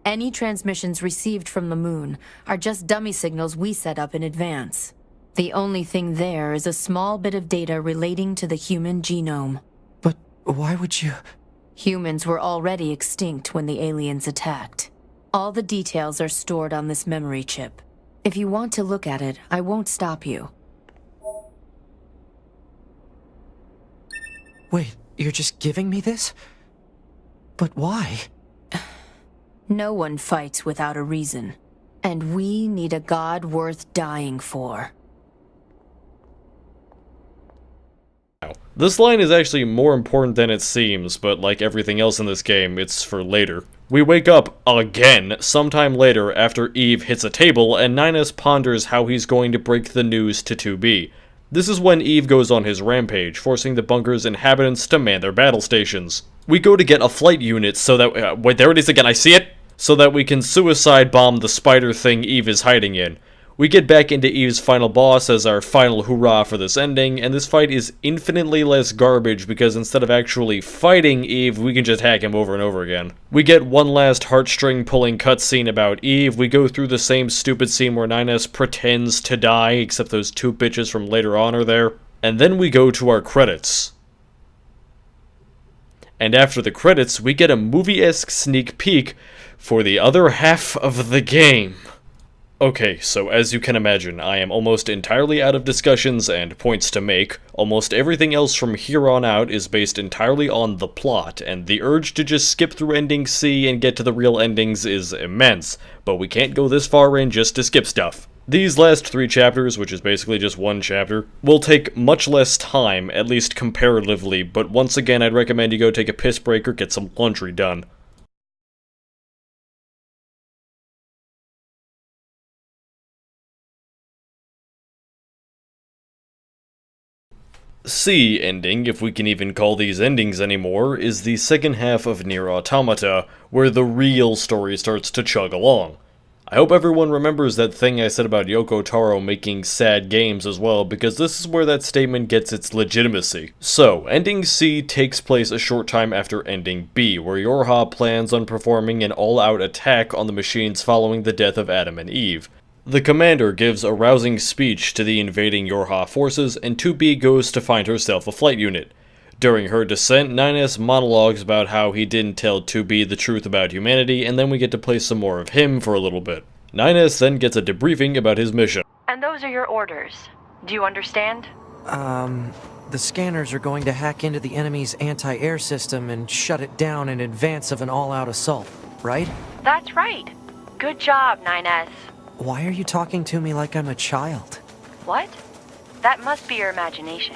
Any transmissions received from the moon are just dummy signals we set up in advance. The only thing there is a small bit of data relating to the human genome. But why would you... Humans were already extinct when the aliens attacked. All the details are stored on this memory chip. If you want to look at it, I won't stop you. Wait, you're just giving me this? But why? No one fights without a reason. And we need a god worth dying for. This line is actually more important than it seems, but like everything else in this game, it's for later. We wake up again sometime later after Eve hits a table and NieR ponders how he's going to break the news to 2B. This is when Eve goes on his rampage, forcing the bunker's inhabitants to man their battle stations. We go to get a flight unit so that- wait, there it is again, I see it! So that we can suicide bomb the spider thing Eve is hiding in. We get back into Eve's final boss as our final hurrah for this ending, and this fight is infinitely less garbage because instead of actually fighting Eve, we can just hack him over and over again. We get one last heartstring-pulling cutscene about Eve, we go through the same stupid scene where NieR pretends to die, except those two bitches from later on are there, and then we go to our credits. And after the credits, we get a movie-esque sneak peek for the other half of the game. Okay, so as you can imagine, I am almost entirely out of discussions and points to make. Almost everything else from here on out is based entirely on the plot, and the urge to just skip through ending C and get to the real endings is immense, but we can't go this far in just to skip stuff. These last 3 chapters, which is basically just one chapter, will take much less time, at least comparatively, but once again I'd recommend you go take a piss break or get some laundry done. C ending, if we can even call these endings anymore, is the second half of NieR Automata, where the real story starts to chug along. I hope everyone remembers that thing I said about Yoko Taro making sad games as well, because this is where that statement gets its legitimacy. So, ending C takes place a short time after ending B, where Yorha plans on performing an all-out attack on the machines following the death of Adam and Eve. The commander gives a rousing speech to the invading Yorha forces, and 2B goes to find herself a flight unit. During her descent, NieR monologues about how he didn't tell 2B the truth about humanity, and then we get to play some more of him for a little bit. NieR then gets a debriefing about his mission. And those are your orders. Do you understand? The scanners are going to hack into the enemy's anti-air system and shut it down in advance of an all-out assault, right? That's right. Good job, NieR. Why are you talking to me like I'm a child? What? That must be your imagination.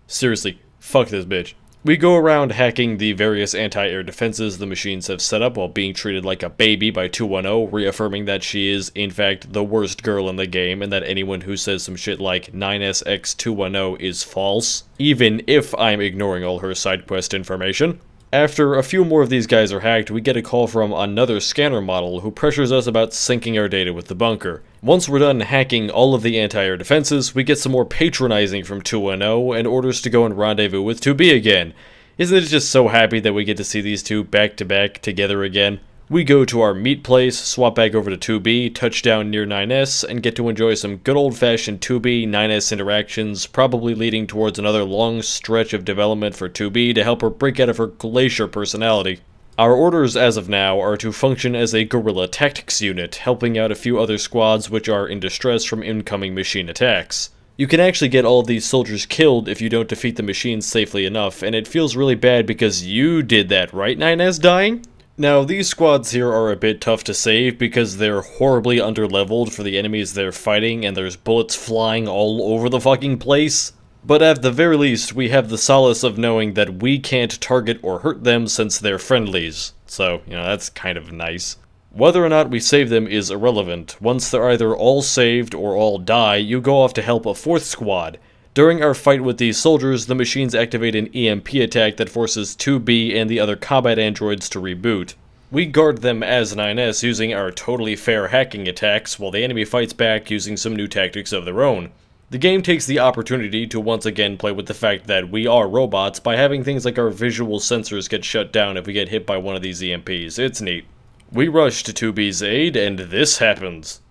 Seriously, fuck this bitch. We go around hacking the various anti-air defenses the machines have set up while being treated like a baby by 210, reaffirming that she is, in fact, the worst girl in the game, and that anyone who says some shit like 9SX210 is false, even if I'm ignoring all her side quest information. After a few more of these guys are hacked, we get a call from another scanner model who pressures us about syncing our data with the bunker. Once we're done hacking all of the anti-air defenses, we get some more patronizing from 210 and orders to go and rendezvous with 2B again. Isn't it just so happy that we get to see these two back to back together again? We go to our meet place, swap back over to 2B, touch down near NieR, and get to enjoy some good old-fashioned 2B NieR interactions, probably leading towards another long stretch of development for 2B to help her break out of her glacier personality. Our orders as of now are to function as a guerrilla tactics unit, helping out a few other squads which are in distress from incoming machine attacks. You can actually get all of these soldiers killed if you don't defeat the machines safely enough, and it feels really bad because you did that, right, NieR dying? Now, these squads here are a bit tough to save because they're horribly underleveled for the enemies they're fighting and there's bullets flying all over the fucking place. But at the very least, we have the solace of knowing that we can't target or hurt them since they're friendlies. So, that's kind of nice. Whether or not we save them is irrelevant. Once they're either all saved or all die, you go off to help a 4th squad. During our fight with these soldiers, the machines activate an EMP attack that forces 2B and the other combat androids to reboot. We guard them as NieR using our totally fair hacking attacks, while the enemy fights back using some new tactics of their own. The game takes the opportunity to once again play with the fact that we are robots by having things like our visual sensors get shut down if we get hit by one of these EMPs. It's neat. We rush to 2B's aid, and this happens.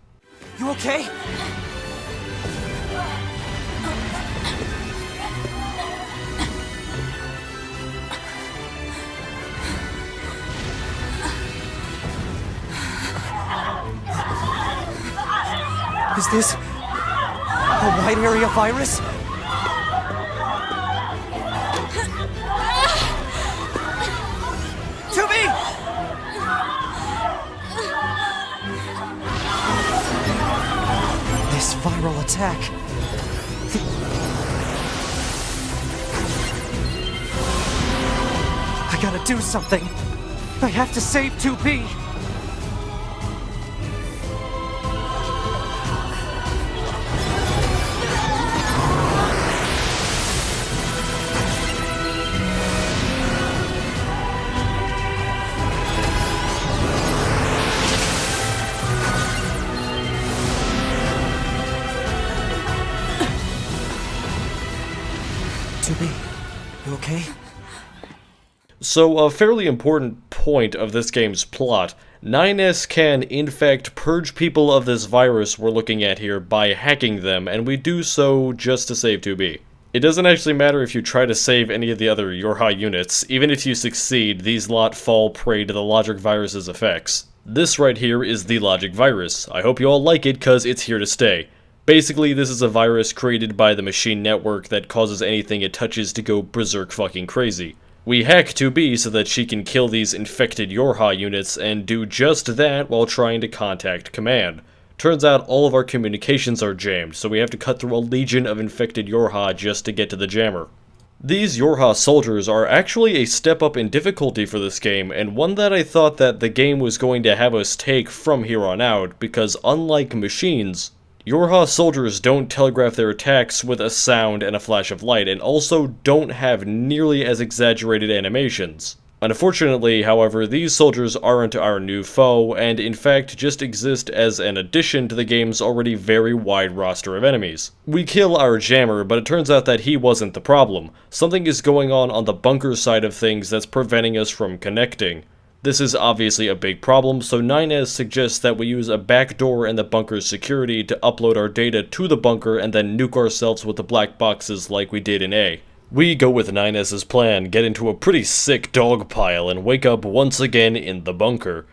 You okay? Is this a wide area virus? attack. I gotta do something. I have to save 2B. You okay? So, a fairly important point of this game's plot, 9S can, in fact, purge people of this virus we're looking at here by hacking them, and we do so just to save 2B. It doesn't actually matter if you try to save any of the other Yorha units. Even if you succeed, these lot fall prey to the logic virus's effects. This right here is the logic virus. I hope you all like it, cause it's here to stay. Basically, this is a virus created by the machine network that causes anything it touches to go berserk fucking crazy. We hack 2B so that she can kill these infected Yorha units and do just that while trying to contact command. Turns out all of our communications are jammed, so we have to cut through a legion of infected Yorha just to get to the jammer. These Yorha soldiers are actually a step up in difficulty for this game, and one that I thought that the game was going to have us take from here on out, because unlike machines, Yorha soldiers don't telegraph their attacks with a sound and a flash of light, and also don't have nearly as exaggerated animations. Unfortunately, however, these soldiers aren't our new foe, and in fact just exist as an addition to the game's already very wide roster of enemies. We kill our jammer, but it turns out that he wasn't the problem. Something is going on the bunker side of things that's preventing us from connecting. This is obviously a big problem, so 9S suggests that we use a backdoor in the bunker's security to upload our data to the bunker and then nuke ourselves with the black boxes like we did in A. We go with 9S's plan, get into a pretty sick dog pile, and wake up once again in the bunker.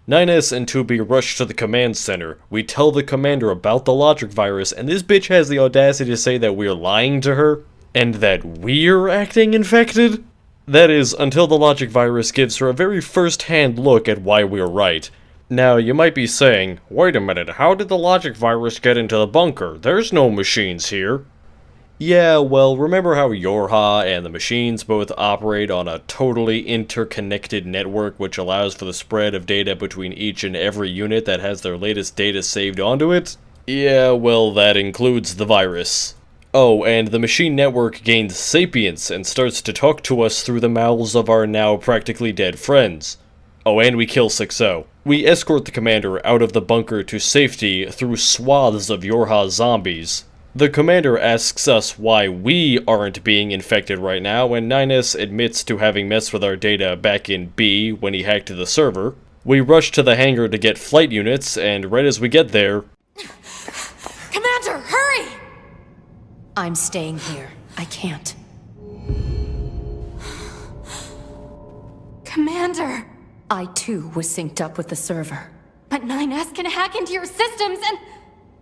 9S and 2B rush to the command center. We tell the commander about the logic virus, and this bitch has the audacity to say that we're lying to her, and that we're acting infected? That is, until the logic virus gives her a very first-hand look at why we're right. Now, you might be saying, wait a minute, how did the logic virus get into the bunker? There's no machines here. Yeah, well, remember how Yorha and the machines both operate on a totally interconnected network which allows for the spread of data between each and every unit that has their latest data saved onto it? Yeah, well, that includes the virus. Oh, and the machine network gains sapience and starts to talk to us through the mouths of our now practically dead friends. Oh, and we kill 6-0. We escort the commander out of the bunker to safety through swaths of Yorha zombies. The commander asks us why we aren't being infected right now, and 9S admits to having messed with our data back in B when he hacked the server. We rush to the hangar to get flight units, and right as we get there... Commander, hurry! I'm staying here. I can't. Commander! I too was synced up with the server. But 9S can hack into your systems and...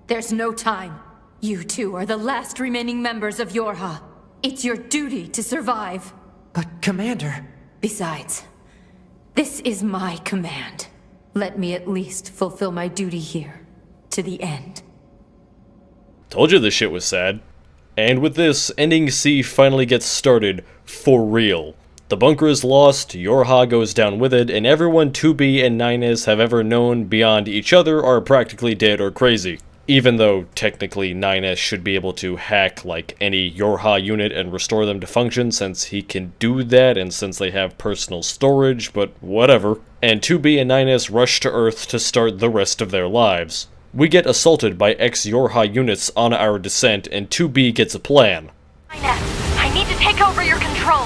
There's no time. You two are the last remaining members of Yorha. It's your duty to survive. But, Commander... Besides, this is my command. Let me at least fulfill my duty here. To the end. Told you this shit was sad. And with this, Ending C finally gets started, for real. The bunker is lost, Yorha goes down with it, and everyone 2B and 9S have ever known beyond each other are practically dead or crazy. Even though, technically, 9S should be able to hack, like, any Yorha unit and restore them to function, since he can do that, and since they have personal storage, but whatever. And 2B and 9S rush to Earth to start the rest of their lives. We get assaulted by ex-Yorha units on our descent, and 2B gets a plan. 9S, I need to take over your control.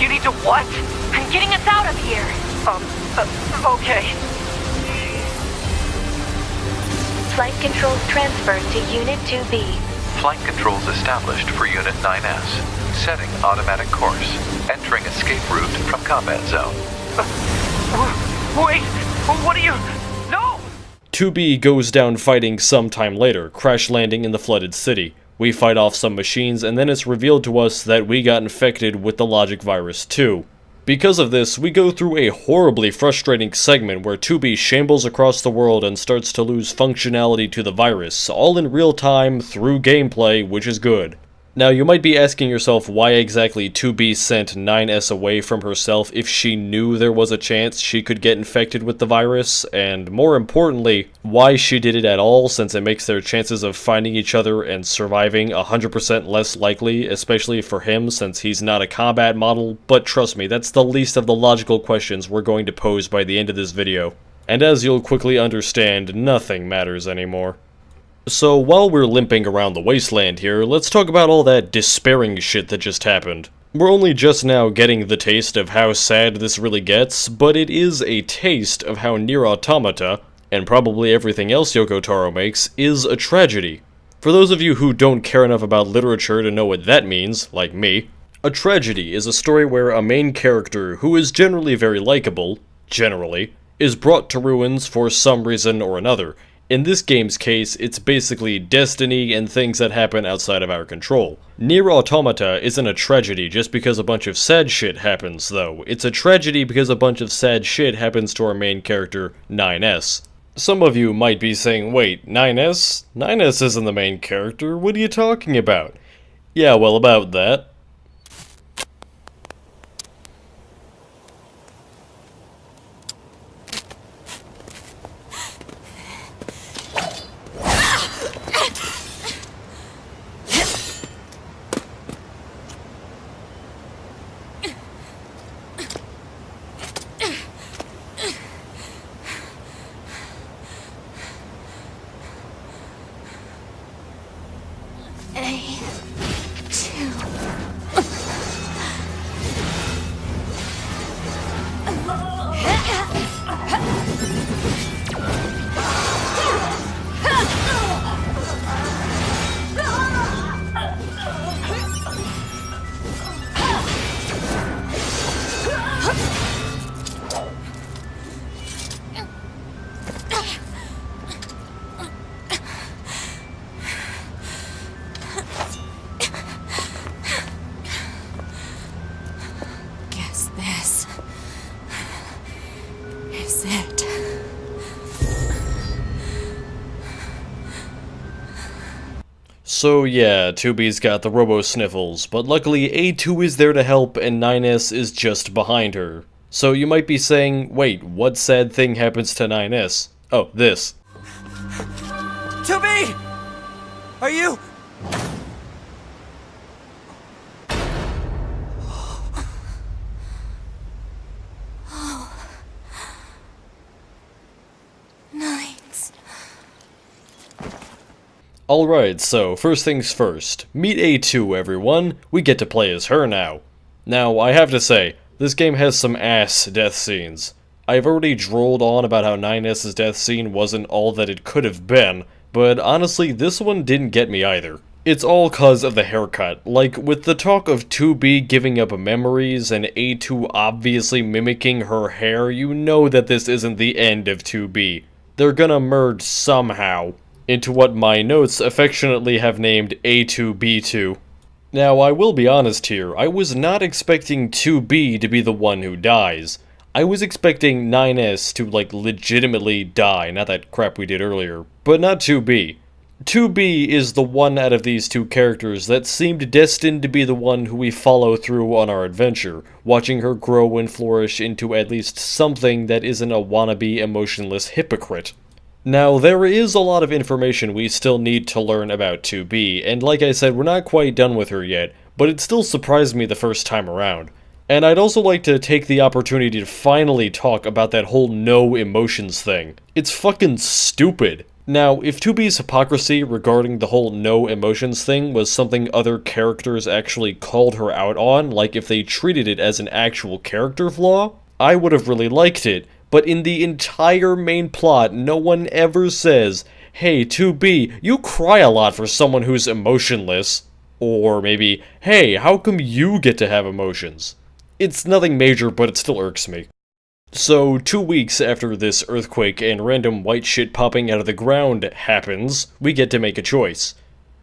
You need to what? I'm getting us out of here. Okay. Flight controls transferred to Unit 2B. Flight controls established for Unit 9S. Setting automatic course. Entering escape route from combat zone. Wait! What are you... No! 2B goes down fighting sometime later, crash landing in the flooded city. We fight off some machines, and then it's revealed to us that we got infected with the logic virus too. Because of this, we go through a horribly frustrating segment where 2B shambles across the world and starts to lose functionality to the virus, all in real time through gameplay, which is good. Now, you might be asking yourself why exactly 2B sent 9S away from herself if she knew there was a chance she could get infected with the virus, and more importantly, why she did it at all, since it makes their chances of finding each other and surviving 100% less likely, especially for him since he's not a combat model, but trust me, that's the least of the logical questions we're going to pose by the end of this video. And as you'll quickly understand, nothing matters anymore. So while we're limping around the wasteland here, let's talk about all that despairing shit that just happened. We're only just now getting the taste of how sad this really gets, but it is a taste of how NieR Automata, and probably everything else Yoko Taro makes, is a tragedy. For those of you who don't care enough about literature to know what that means, like me, a tragedy is a story where a main character who is generally very likable, generally, is brought to ruins for some reason or another. In this game's case, it's basically destiny and things that happen outside of our control. NieR Automata isn't a tragedy just because a bunch of sad shit happens, though. It's a tragedy because a bunch of sad shit happens to our main character, 9S. Some of you might be saying, wait, 9S? 9S isn't the main character, what are you talking about? Yeah, well, about that. Guess this is it. So yeah, 2B's got the robo-sniffles, but luckily A2 is there to help and 9S is just behind her. So you might be saying, wait, what sad thing happens to 9S? Oh, this. 2B! Are you... Nines. Alright, so first things first. Meet A2, everyone. We get to play as her now. Now, I have to say, this game has some ass death scenes. I've already drolled on about how 9S's death scene wasn't all that it could have been, but honestly, this one didn't get me either. It's all cause of the haircut. Like, with the talk of 2B giving up memories and A2 obviously mimicking her hair, you know that this isn't the end of 2B. They're gonna merge somehow into what my notes affectionately have named A2B2. Now, I will be honest here, I was not expecting 2B to be the one who dies. I was expecting 9S to, like, legitimately die, not that crap we did earlier, but not 2B. 2B is the one out of these two characters that seemed destined to be the one who we follow through on our adventure, watching her grow and flourish into at least something that isn't a wannabe emotionless hypocrite. Now, there is a lot of information we still need to learn about 2B, and like I said, we're not quite done with her yet, but it still surprised me the first time around. And I'd also like to take the opportunity to finally talk about that whole no emotions thing. It's fucking stupid. Now, if 2B's hypocrisy regarding the whole no emotions thing was something other characters actually called her out on, like if they treated it as an actual character flaw, I would have really liked it. But in the entire main plot, no one ever says, hey, 2B, you cry a lot for someone who's emotionless. Or maybe, hey, how come you get to have emotions? It's nothing major, but it still irks me. So, 2 weeks after this earthquake and random white shit popping out of the ground happens, we get to make a choice.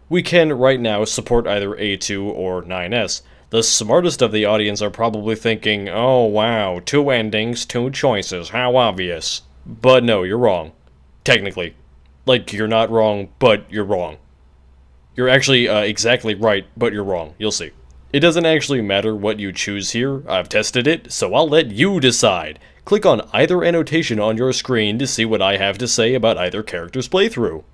We can, right now, support either A2 or 9S. The smartest of the audience are probably thinking, oh wow, 2 endings, 2 choices, how obvious. But no, you're wrong. Technically. Like, you're not wrong, but you're wrong. You're actually exactly right, but you're wrong. You'll see. It doesn't actually matter what you choose here. I've tested it, so I'll let you decide. Click on either annotation on your screen to see what I have to say about either character's playthrough.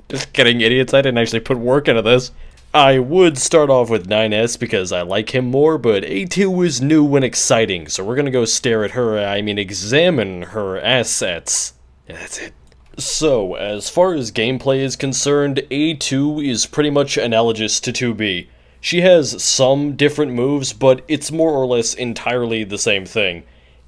Just kidding, idiots. I didn't actually put work into this. I would start off with 9S because I like him more, but A2 is new and exciting, so we're gonna go stare at her, examine her assets. Yeah, that's it. So, as far as gameplay is concerned, A2 is pretty much analogous to 2B. She has some different moves, but it's more or less entirely the same thing.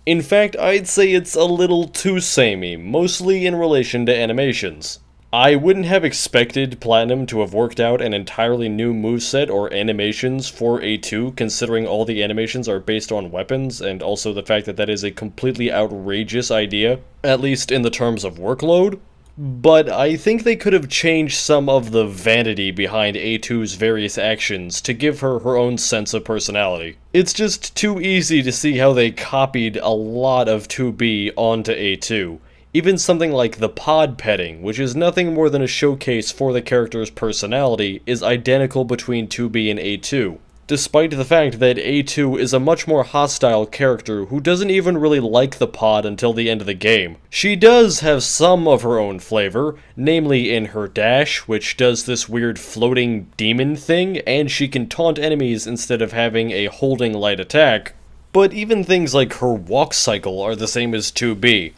In fact, I'd say it's a little too samey, mostly in relation to animations. I wouldn't have expected Platinum to have worked out an entirely new moveset or animations for A2, considering all the animations are based on weapons, and also the fact that that is a completely outrageous idea, at least in the terms of workload. But I think they could have changed some of the vanity behind A2's various actions to give her her own sense of personality. It's just too easy to see how they copied a lot of 2B onto A2. Even something like the pod petting, which is nothing more than a showcase for the character's personality, is identical between 2B and A2, despite the fact that A2 is a much more hostile character who doesn't even really like the pod until the end of the game. She does have some of her own flavor, namely in her dash, which does this weird floating demon thing, and she can taunt enemies instead of having a holding light attack, but even things like her walk cycle are the same as 2B.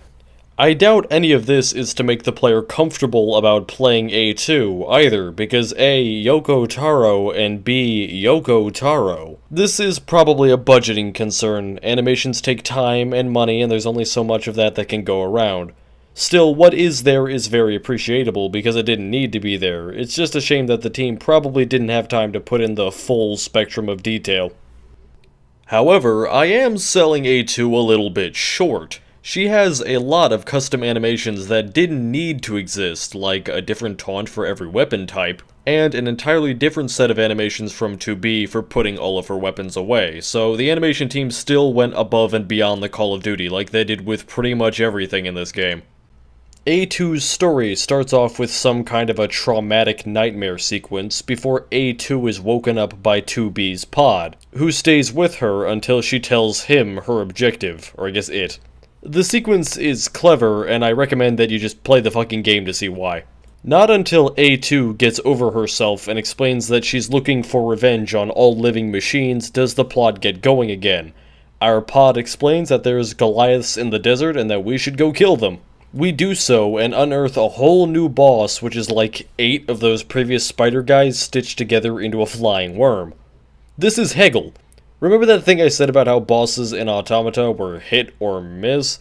I doubt any of this is to make the player comfortable about playing A2 either, because A, Yoko Taro, and B, Yoko Taro. This is probably a budgeting concern. Animations take time and money, and there's only so much of that can go around. Still, what is there is very appreciable because it didn't need to be there. It's just a shame that the team probably didn't have time to put in the full spectrum of detail. However, I am selling A2 a little bit short. She has a lot of custom animations that didn't need to exist, like a different taunt for every weapon type, and an entirely different set of animations from 2B for putting all of her weapons away, so the animation team still went above and beyond the Call of Duty like they did with pretty much everything in this game. A2's story starts off with some kind of a traumatic nightmare sequence before A2 is woken up by 2B's pod, who stays with her until she tells him her objective, or I guess it. The sequence is clever, and I recommend that you just play the fucking game to see why. Not until A2 gets over herself and explains that she's looking for revenge on all living machines does the plot get going again. Our pod explains that there's Goliaths in the desert and that we should go kill them. We do so and unearth a whole new boss, which is like 8 of those previous spider guys stitched together into a flying worm. This is Hegel. Remember that thing I said about how bosses in Automata were hit or miss?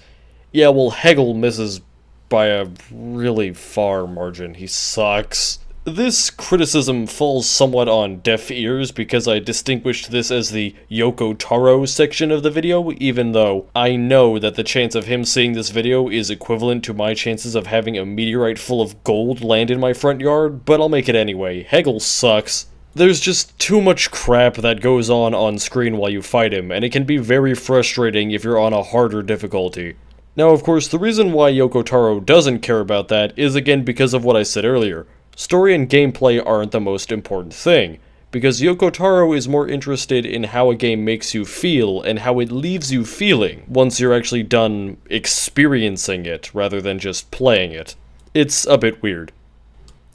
Yeah, well, Hegel misses by a really far margin. He sucks. This criticism falls somewhat on deaf ears because I distinguished this as the Yoko Taro section of the video, even though I know that the chance of him seeing this video is equivalent to my chances of having a meteorite full of gold land in my front yard, but I'll make it anyway. Hegel sucks. There's just too much crap that goes on screen while you fight him, and it can be very frustrating if you're on a harder difficulty. Now, of course, the reason why Yoko Taro doesn't care about that is again because of what I said earlier. Story and gameplay aren't the most important thing, because Yoko Taro is more interested in how a game makes you feel and how it leaves you feeling once you're actually done experiencing it rather than just playing it. It's a bit weird.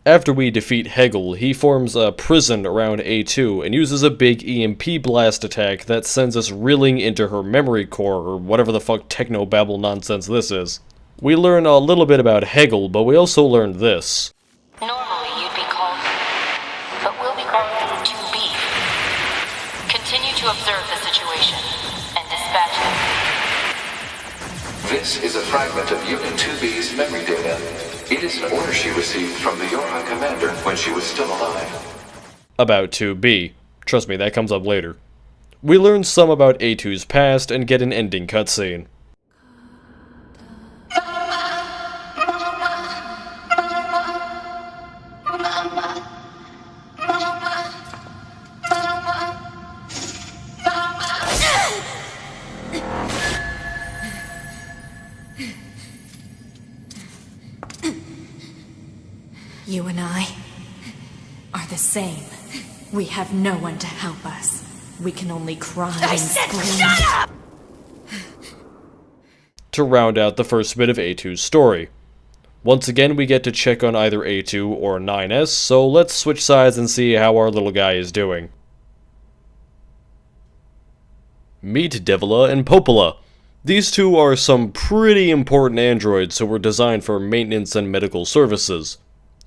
After we defeat Hegel, he forms a prison around A2 and uses a big EMP blast attack that sends us reeling into her memory core, or whatever the fuck technobabble nonsense this is. We learn a little bit about Hegel, but we also learn this. Normally you'd be called, but we'll be called 2B. Continue to observe the situation and dispatch them. This is a fragment of Unit 2B's memory data. It is an order she received from the Yoran commander when she was still alive. About 2B. Trust me, that comes up later. We learn some about A2's past and get an ending cutscene. Mama. You and I are the same. We have no one to help us. We can only cry and scream. Shut up! To round out the first bit of A2's story. Once again, we get to check on either A2 or 9S, so let's switch sides and see how our little guy is doing. Meet Devila and Popola. These two are some pretty important androids who were designed for maintenance and medical services.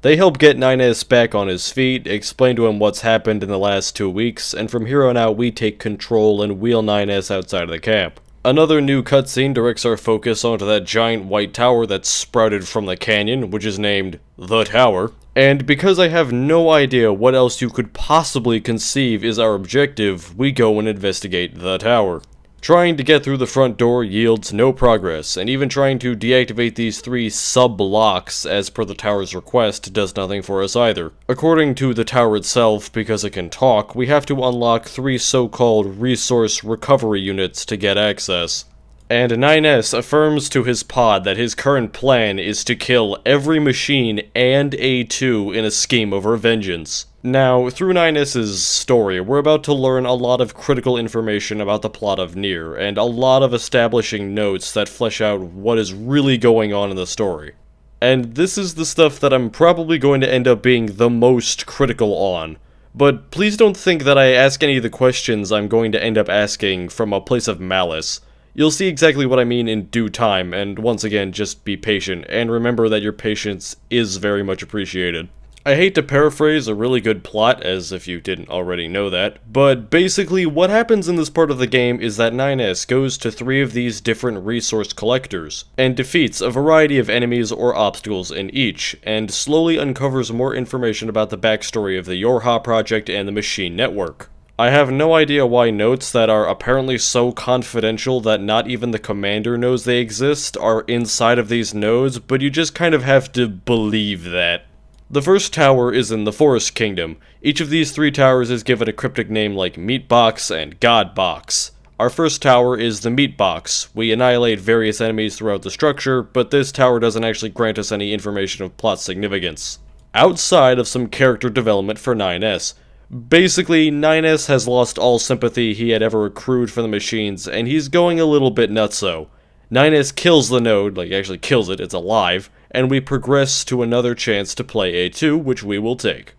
They help get 9S back on his feet, explain to him what's happened in the last 2 weeks, and from here on out we take control and wheel 9S outside of the camp. Another new cutscene directs our focus onto that giant white tower that sprouted from the canyon, which is named The Tower. And because I have no idea what else you could possibly conceive is our objective, we go and investigate the tower. Trying to get through the front door yields no progress, and even trying to deactivate these 3 sub-locks as per the tower's request does nothing for us either. According to the tower itself, because it can talk, we have to unlock 3 so-called resource recovery units to get access. And 9S affirms to his pod that his current plan is to kill every machine and A2 in a scheme of vengeance. Now, through 9S's story, we're about to learn a lot of critical information about the plot of NieR, and a lot of establishing notes that flesh out what is really going on in the story. And this is the stuff that I'm probably going to end up being the most critical on. But please don't think that I ask any of the questions I'm going to end up asking from a place of malice. You'll see exactly what I mean in due time, and once again, just be patient, and remember that your patience is very much appreciated. I hate to paraphrase a really good plot, as if you didn't already know that, but basically what happens in this part of the game is that 9S goes to 3 of these different resource collectors, and defeats a variety of enemies or obstacles in each, and slowly uncovers more information about the backstory of the Yorha project and the Machine Network. I have no idea why notes that are apparently so confidential that not even the commander knows they exist are inside of these nodes, but you just kind of have to believe that. The first tower is in the Forest Kingdom. Each of these 3 towers is given a cryptic name like Meat Box and God Box. Our first tower is the Meat Box. We annihilate various enemies throughout the structure, but this tower doesn't actually grant us any information of plot significance. Outside of some character development for 9S. Basically, 9S has lost all sympathy he had ever accrued for the machines, and he's going a little bit nutso. 9S kills the node, like actually kills it, it's alive, and we progress to another chance to play A2, which we will take.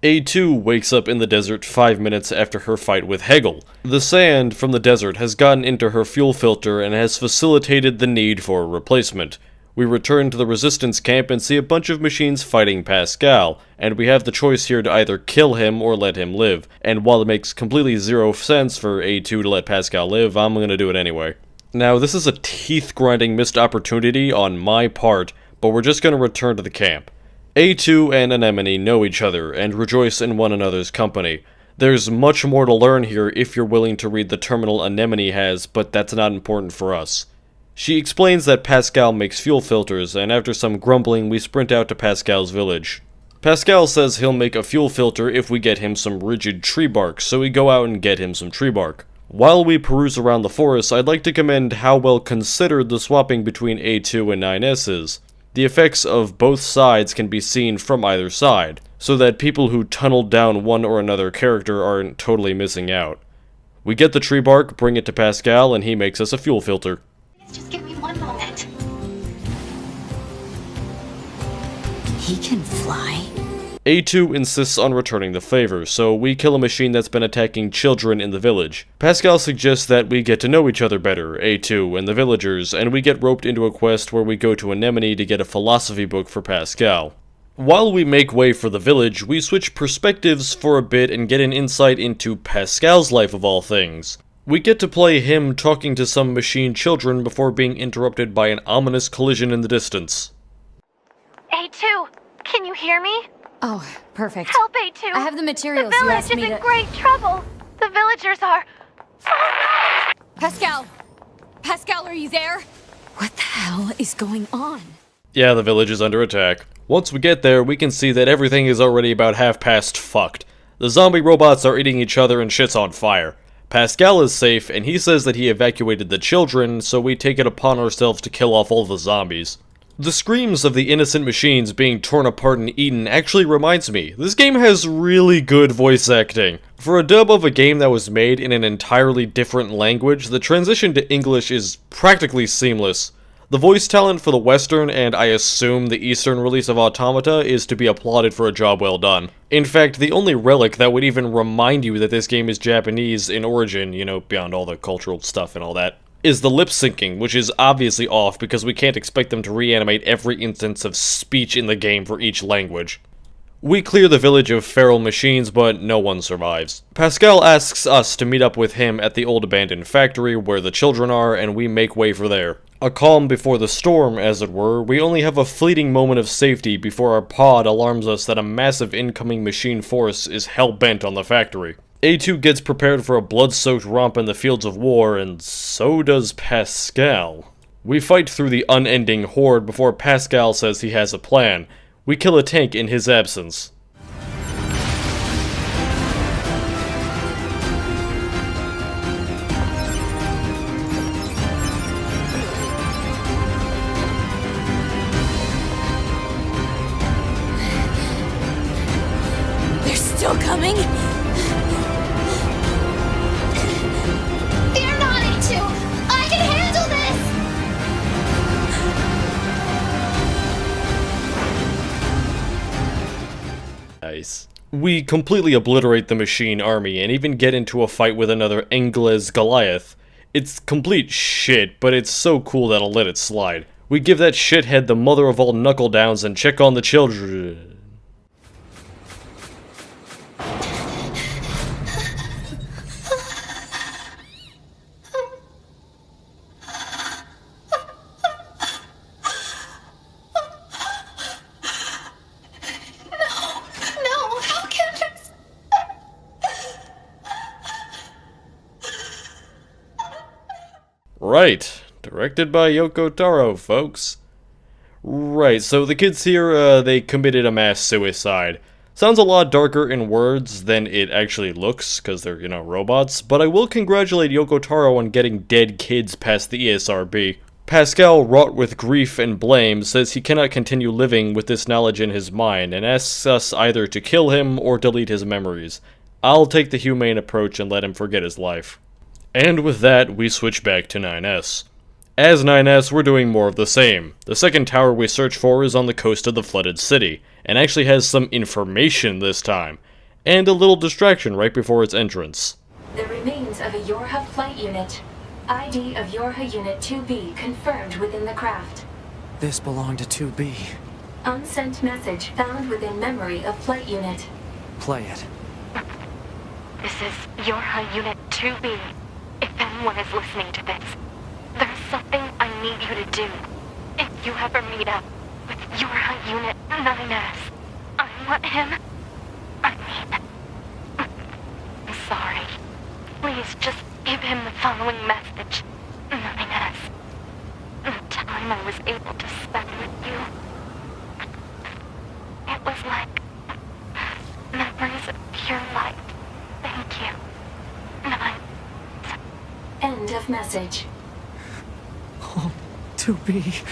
A2 wakes up in the desert 5 minutes after her fight with Hegel. The sand from the desert has gotten into her fuel filter and has facilitated the need for a replacement. We return to the resistance camp and see a bunch of machines fighting Pascal, and we have the choice here to either kill him or let him live, and while it makes completely zero sense for A2 to let Pascal live, I'm gonna do it anyway. Now, this is a teeth-grinding missed opportunity on my part, but we're just gonna return to the camp. A2 and Anemone know each other, and rejoice in one another's company. There's much more to learn here if you're willing to read the terminal Anemone has, but that's not important for us. She explains that Pascal makes fuel filters, and after some grumbling, we sprint out to Pascal's village. Pascal says he'll make a fuel filter if we get him some rigid tree bark, so we go out and get him some tree bark. While we peruse around the forest, I'd like to commend how well considered the swapping between A2 and 9S is. The effects of both sides can be seen from either side, so that people who tunneled down one or another character aren't totally missing out. We get the tree bark, bring it to Pascal, and he makes us a fuel filter. Just give me one moment. He can fly? A2 insists on returning the favor, so we kill a machine that's been attacking children in the village. Pascal suggests that we get to know each other better, A2 and the villagers, and we get roped into a quest where we go to Anemone to get a philosophy book for Pascal. While we make way for the village, we switch perspectives for a bit and get an insight into Pascal's life of all things. We get to play him talking to some machine children before being interrupted by an ominous collision in the distance. A2, can you hear me? Oh, perfect. Help, A2. I have the materials The you village asked is me in to... great trouble. The villagers are... Pascal! Pascal, are you there? What the hell is going on? Yeah, the village is under attack. Once we get there, we can see that everything is already about half past fucked. The zombie robots are eating each other and shit's on fire. Pascal is safe, and he says that he evacuated the children, so we take it upon ourselves to kill off all the zombies. The screams of the innocent machines being torn apart and eaten actually reminds me, this game has really good voice acting. For a dub of a game that was made in an entirely different language, the transition to English is practically seamless. The voice talent for the Western and I assume the Eastern release of Automata is to be applauded for a job well done. In fact, the only relic that would even remind you that this game is Japanese in origin, you know, beyond all the cultural stuff and all that, is the lip syncing, which is obviously off because we can't expect them to reanimate every instance of speech in the game for each language. We clear the village of feral machines, but no one survives. Pascal asks us to meet up with him at the old abandoned factory where the children are, and we make way for there. A calm before the storm, as it were, we only have a fleeting moment of safety before our pod alarms us that a massive incoming machine force is hell-bent on the factory. A2 gets prepared for a blood-soaked romp in the fields of war, and so does Pascal. We fight through the unending horde before Pascal says he has a plan. We kill a tank in his absence. They're still coming? Fear not, A2! I can handle this! Nice. We completely obliterate the machine army and even get into a fight with another Engles Goliath. It's complete shit, but it's so cool that I'll let it slide. We give that shithead the mother of all knuckle downs and check on the children. No, how can this? Right. Directed by Yoko Taro, folks. Right, so the kids here, they committed a mass suicide. Sounds a lot darker in words than it actually looks, because they're, you know, robots, but I will congratulate Yoko Taro on getting dead kids past the ESRB. Pascal, wrought with grief and blame, says he cannot continue living with this knowledge in his mind, and asks us either to kill him or delete his memories. I'll take the humane approach and let him forget his life. And with that, we switch back to 9S. As 9S, we're doing more of the same. The second tower we search for is on the coast of the flooded city, and actually has some information this time, and a little distraction right before its entrance. The remains of a Yorha flight unit. ID of Yorha Unit 2B confirmed within the craft. This belonged to 2B. Unsent message found within memory of flight unit. Play it. This is Yorha Unit 2B. If anyone is listening to this, there's something I need you to do. If you ever meet up with Yorha Unit 9S, I want him. I'm sorry. Please just give him the following message. 9S. The time I was able to spend with you, it was like memories of pure light. Thank you. 9. End of message. Oh, 2B.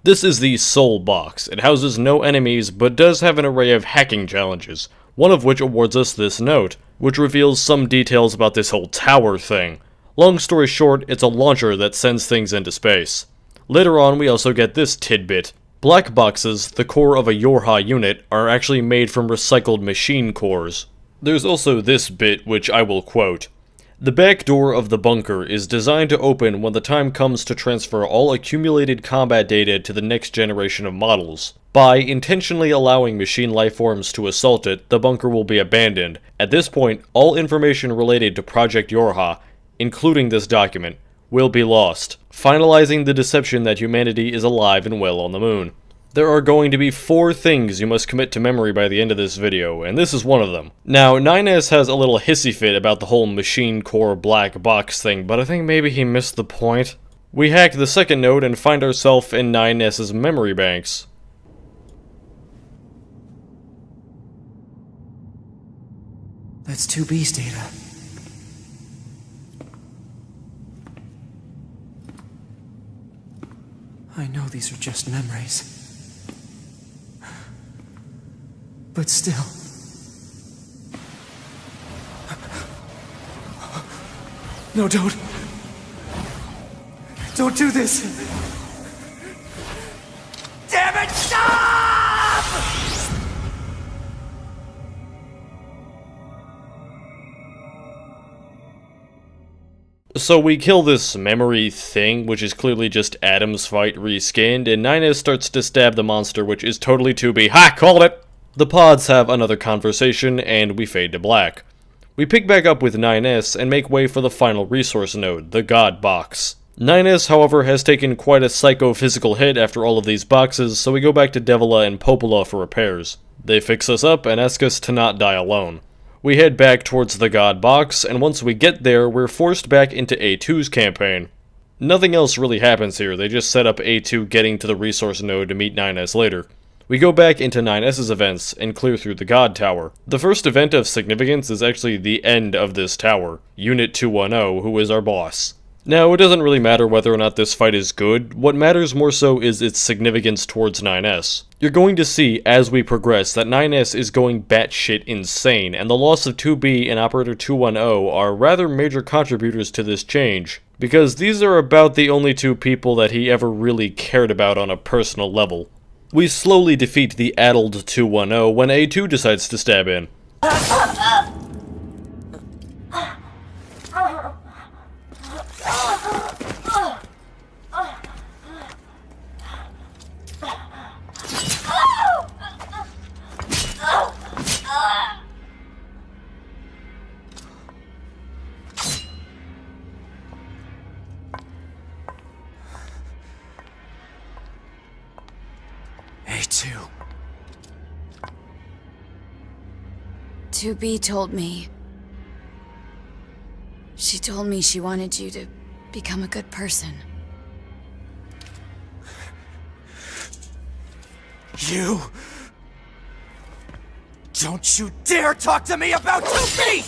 This is the Soul Box. It houses no enemies, but does have an array of hacking challenges, one of which awards us this note, which reveals some details about this whole tower thing. Long story short, it's a launcher that sends things into space. Later on, we also get this tidbit. Black boxes, the core of a Yorha unit, are actually made from recycled machine cores. There's also this bit, which I will quote. The back door of the bunker is designed to open when the time comes to transfer all accumulated combat data to the next generation of models. By intentionally allowing machine lifeforms to assault it, the bunker will be abandoned. At this point, all information related to Project Yorha, including this document, will be lost, finalizing the deception that humanity is alive and well on the moon. There are going to be 4 things you must commit to memory by the end of this video, and this is one of them. Now, 9S has a little hissy fit about the whole machine core black box thing, but I think maybe he missed the point. We hack the second node and find ourselves in 9S's memory banks. That's 2B's data. I know know these are just memories. But still... No, don't. Don't do this. Damn it, stop! So we kill this memory thing, which is clearly just Adam's fight reskinned, and NieR starts to stab the monster, which is totally 2B. Ha! Called it! The pods have another conversation, and we fade to black. We pick back up with NieR and make way for the final resource node, the God Box. NieR, however, has taken quite a psychophysical hit after all of these boxes, so we go back to Devila and Popola for repairs. They fix us up and ask us to not die alone. We head back towards the God Box, and once we get there, we're forced back into A2's campaign. Nothing else really happens here, they just set up A2 getting to the resource node to meet NieR later. We go back into NieR's events and clear through the God Tower. The first event of significance is actually the end of this tower, Unit 210, who is our boss. Now, it doesn't really matter whether or not this fight is good, what matters more so is its significance towards NieR. You're going to see, as we progress, that NieR is going batshit insane, and the loss of 2B and Operator 210 are rather major contributors to this change, because these are about the only two people that he ever really cared about on a personal level. We slowly defeat the addled 210 when A2 decides to stab in. A2. 2B told me. She told me she wanted you to become a good person. You... Don't you dare talk to me about 2B!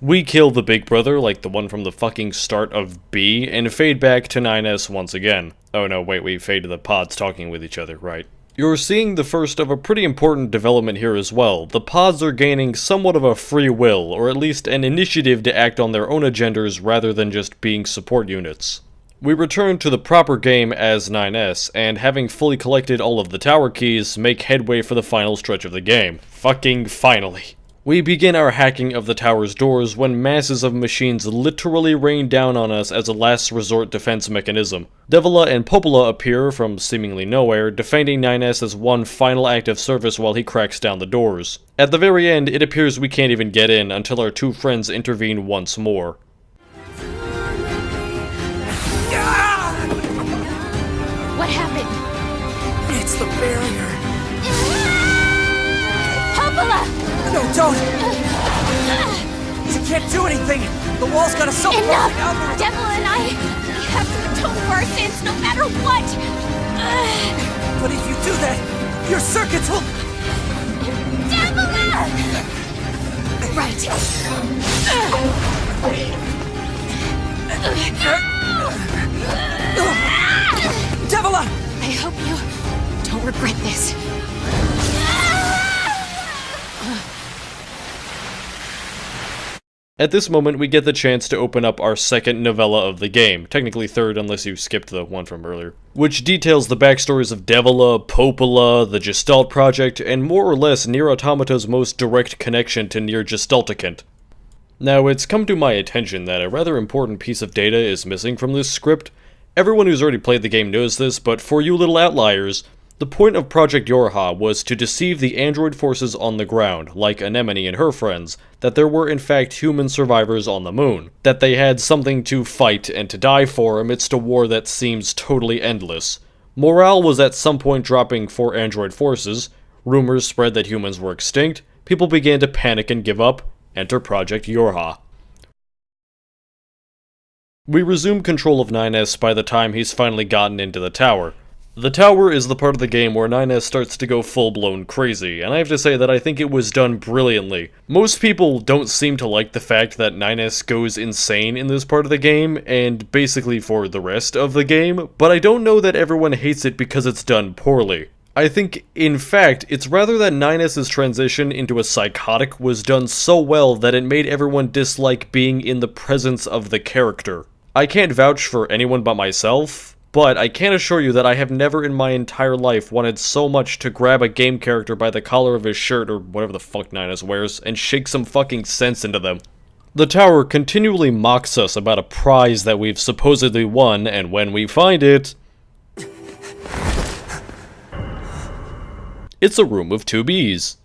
We kill the big brother, like the one from the fucking start of B, and fade back to NieR once again. Oh no, wait, we fade to the pods talking with each other, right? You're seeing the first of a pretty important development here as well. The pods are gaining somewhat of a free will, or at least an initiative to act on their own agendas rather than just being support units. We return to the proper game as NieR, and having fully collected all of the tower keys, make headway for the final stretch of the game. Fucking finally. We begin our hacking of the tower's doors when masses of machines literally rain down on us as a last resort defense mechanism. Devila and Popola appear from seemingly nowhere, defending NieR as one final act of service while he cracks down the doors. At the very end, it appears we can't even get in until our two friends intervene once more. What happened? It's the barrier. Popola! No, don't! You can't do anything! The wall's got a self-working algorithm! Devil and I, we have to atone for our sins no matter what! But if you do that, your circuits will... Devil! Right. Devila! I hope you don't regret this. At this moment, we get the chance to open up our second novella of the game, technically third unless you skipped the one from earlier, which details the backstories of Devila, Popola, the Gestalt Project, and more or less NieR Automata's most direct connection to NieR Gestalticant. Now, it's come to my attention that a rather important piece of data is missing from this script. Everyone who's already played the game knows this, but for you little outliers, the point of Project Yorha was to deceive the android forces on the ground, like Anemone and her friends, that there were in fact human survivors on the moon, that they had something to fight and to die for amidst a war that seems totally endless. Morale was at some point dropping for android forces, rumors spread that humans were extinct, people began to panic and give up, enter Project Yorha. We resume control of NieR by the time he's finally gotten into the tower. The tower is the part of the game where NieR starts to go full-blown crazy, and I have to say that I think it was done brilliantly. Most people don't seem to like the fact that NieR goes insane in this part of the game, and basically for the rest of the game, but I don't know that everyone hates it because it's done poorly. I think, in fact, it's rather that NieR's transition into a psychotic was done so well that it made everyone dislike being in the presence of the character. I can't vouch for anyone but myself, but I can assure you that I have never in my entire life wanted so much to grab a game character by the collar of his shirt or whatever the fuck NieR wears and shake some fucking sense into them. The tower continually mocks us about a prize that we've supposedly won, and when we find it, it's a room of 2 bees.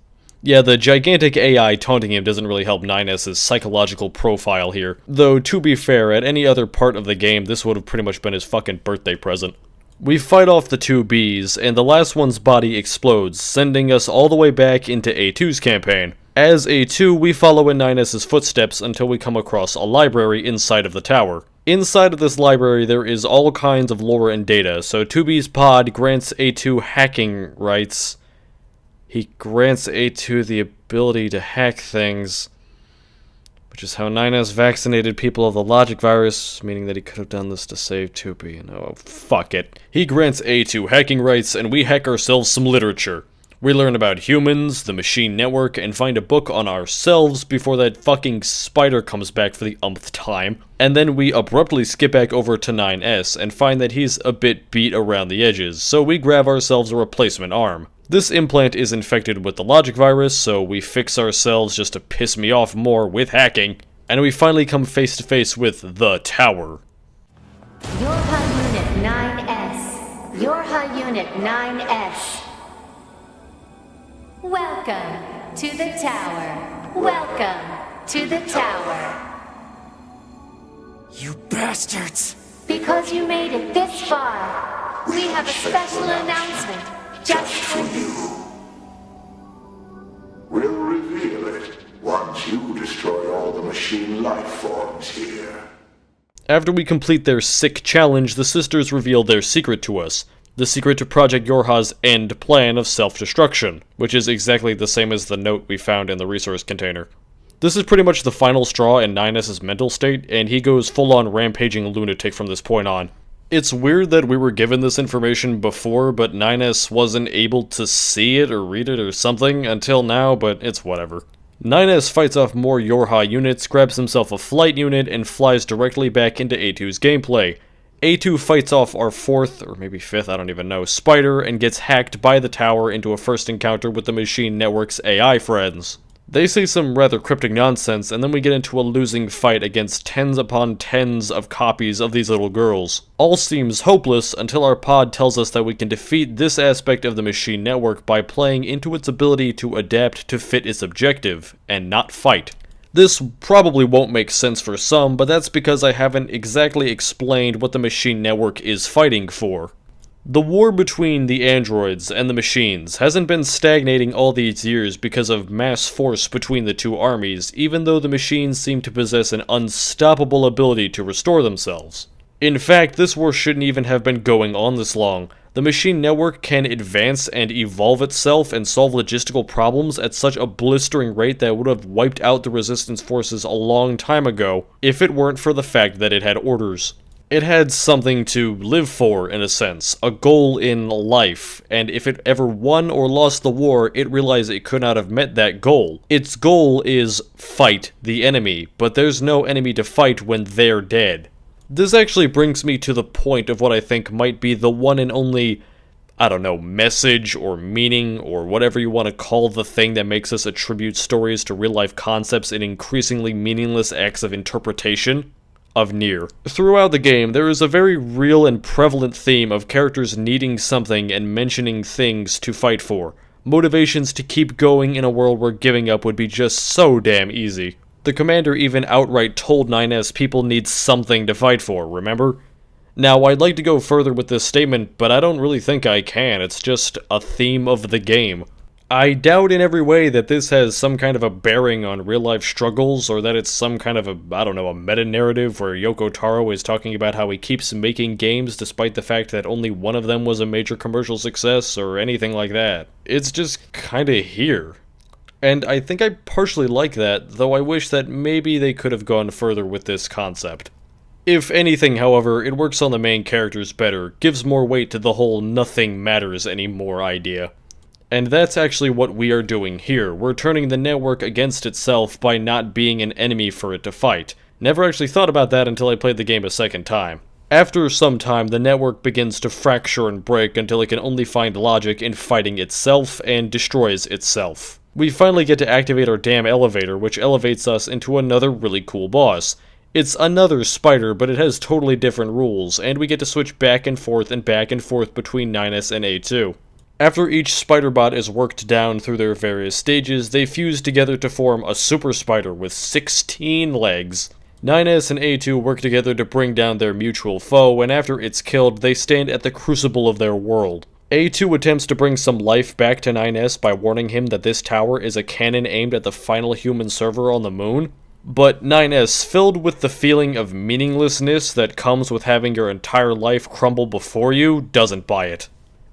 Yeah, the gigantic AI taunting him doesn't really help NieR's psychological profile here. Though, to be fair, at any other part of the game, this would have pretty much been his fucking birthday present. We fight off the 2 bees, and the last one's body explodes, sending us all the way back into A2's campaign. As A2, we follow in NieR's footsteps until we come across a library inside of the tower. Inside of this library, there is all kinds of lore and data, so 2B's pod grants A2 hacking rights. He grants A2 the ability to hack things, which is how NieR vaccinated people of the logic virus, meaning that he could have done this to save 2B. And oh, fuck it. He grants A2 hacking rights, and we hack ourselves some literature. We learn about humans, the machine network, and find a book on ourselves before that fucking spider comes back for the umpth time. And then we abruptly skip back over to 9S and find that he's a bit beat around the edges, so we grab ourselves a replacement arm. This implant is infected with the logic virus, so we fix ourselves just to piss me off more with hacking, and we finally come face to face with the tower. Yorha Unit 9S. Yorha Unit 9S. Welcome to the tower. Welcome to the tower. You bastards! Because you made it this far, we have a special announcement just for you. We'll reveal it once you destroy all the machine life forms here. After we complete their sick challenge, the sisters reveal their secret to us. The secret to Project Yorha's end plan of self-destruction, which is exactly the same as the note we found in the resource container. This is pretty much the final straw in NieR's mental state, and he goes full-on rampaging lunatic from this point on. It's weird that we were given this information before, but NieR wasn't able to see it or read it or something until now, but it's whatever. NieR fights off more Yorha units, grabs himself a flight unit, and flies directly back into A2's gameplay. A2 fights off our 4th, or maybe 5th, I don't even know, spider, and gets hacked by the tower into a first encounter with the machine network's AI friends. They say some rather cryptic nonsense, and then we get into a losing fight against tens upon tens of copies of these little girls. All seems hopeless until our pod tells us that we can defeat this aspect of the machine network by playing into its ability to adapt to fit its objective, and not fight. This probably won't make sense for some, but that's because I haven't exactly explained what the machine network is fighting for. The war between the androids and the machines hasn't been stagnating all these years because of mass force between the two armies, even though the machines seem to possess an unstoppable ability to restore themselves. In fact, this war shouldn't even have been going on this long. The machine network can advance and evolve itself and solve logistical problems at such a blistering rate that would have wiped out the resistance forces a long time ago if it weren't for the fact that it had orders. It had something to live for, in a sense, a goal in life, and if it ever won or lost the war, it realized it could not have met that goal. Its goal is fight the enemy, but there's no enemy to fight when they're dead. This actually brings me to the point of what I think might be the one and only, I don't know, message or meaning or whatever you want to call the thing that makes us attribute stories to real-life concepts in increasingly meaningless acts of interpretation. Of NieR. Throughout the game, there is a very real and prevalent theme of characters needing something and mentioning things to fight for. Motivations to keep going in a world where giving up would be just so damn easy. The commander even outright told 9S people need something to fight for, remember? Now, I'd like to go further with this statement, but I don't really think I can. It's just a theme of the game. I doubt in every way that this has some kind of a bearing on real-life struggles, or that it's some kind of a, I don't know, a meta-narrative where Yoko Taro is talking about how he keeps making games despite the fact that only one of them was a major commercial success, or anything like that. It's just kinda here. And I think I partially like that, though I wish that maybe they could have gone further with this concept. If anything, however, it works on the main characters better, gives more weight to the whole nothing matters anymore idea. And that's actually what we are doing here. We're turning the network against itself by not being an enemy for it to fight. Never actually thought about that until I played the game a second time. After some time, the network begins to fracture and break until it can only find logic in fighting itself and destroys itself. We finally get to activate our damn elevator, which elevates us into another really cool boss. It's another spider, but it has totally different rules, and we get to switch back and forth between 9S and A2. After each spider-bot is worked down through their various stages, they fuse together to form a super spider with 16 legs. 9S and A2 work together to bring down their mutual foe, and after it's killed, they stand at the crucible of their world. A2 attempts to bring some life back to 9S by warning him that this tower is a cannon aimed at the final human server on the moon. But 9S, filled with the feeling of meaninglessness that comes with having your entire life crumble before you, doesn't buy it.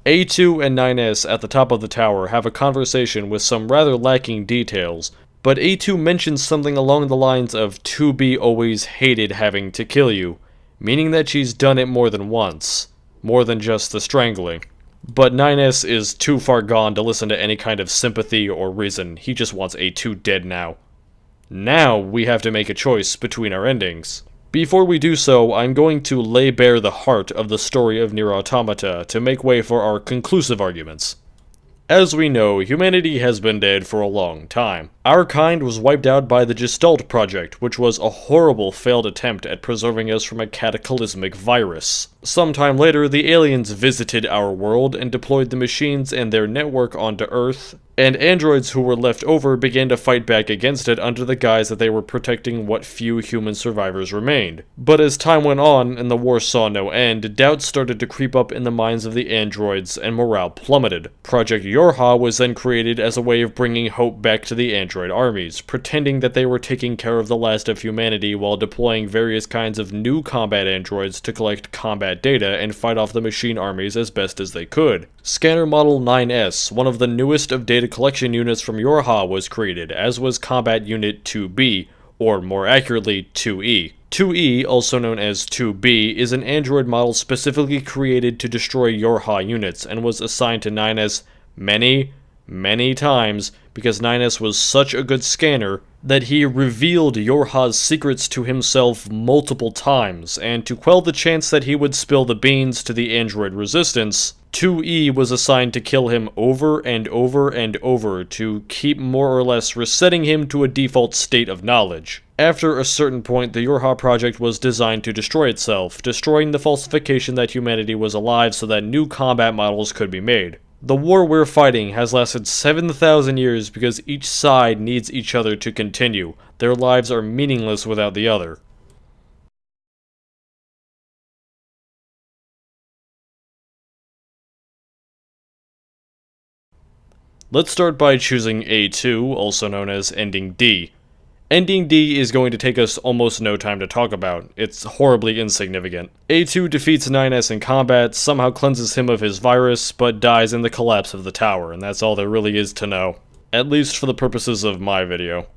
A2 and 9S at the top of the tower have a conversation with some rather lacking details, but A2 mentions something along the lines of 2B always hated having to kill you, meaning that she's done it more than once, more than just the strangling. But 9S is too far gone to listen to any kind of sympathy or reason, he just wants A2 dead now. Now we have to make a choice between our endings. Before we do so, I'm going to lay bare the heart of the story of NieR Automata to make way for our conclusive arguments. As we know, humanity has been dead for a long time. Our kind was wiped out by the Gestalt project, which was a horrible failed attempt at preserving us from a cataclysmic virus. Sometime later, the aliens visited our world and deployed the machines and their network onto Earth, and androids who were left over began to fight back against it under the guise that they were protecting what few human survivors remained. But as time went on and the war saw no end, doubts started to creep up in the minds of the androids and morale plummeted. Project Yorha was then created as a way of bringing hope back to the android armies, pretending that they were taking care of the last of humanity while deploying various kinds of new combat androids to collect combat data and fight off the machine armies as best as they could. Scanner Model 9S, one of the newest of data collection units from Yorha, was created, as was Combat Unit 2B, or more accurately, 2E. 2E, also known as 2B, is an android model specifically created to destroy Yorha units, and was assigned to 9S many times, because 9S was such a good scanner that he revealed Yorha's secrets to himself multiple times, and to quell the chance that he would spill the beans to the android resistance, 2E was assigned to kill him over and over to keep more or less resetting him to a default state of knowledge. After a certain point, the Yorha project was designed to destroy itself, destroying the falsification that humanity was alive so that new combat models could be made. The war we're fighting has lasted 7,000 years because each side needs each other to continue. Their lives are meaningless without the other. Let's start by choosing A2, also known as Ending D. Ending D is going to take us almost no time to talk about. It's horribly insignificant. A2 defeats 9S in combat, somehow cleanses him of his virus, but dies in the collapse of the tower, and that's all there really is to know. At least for the purposes of my video.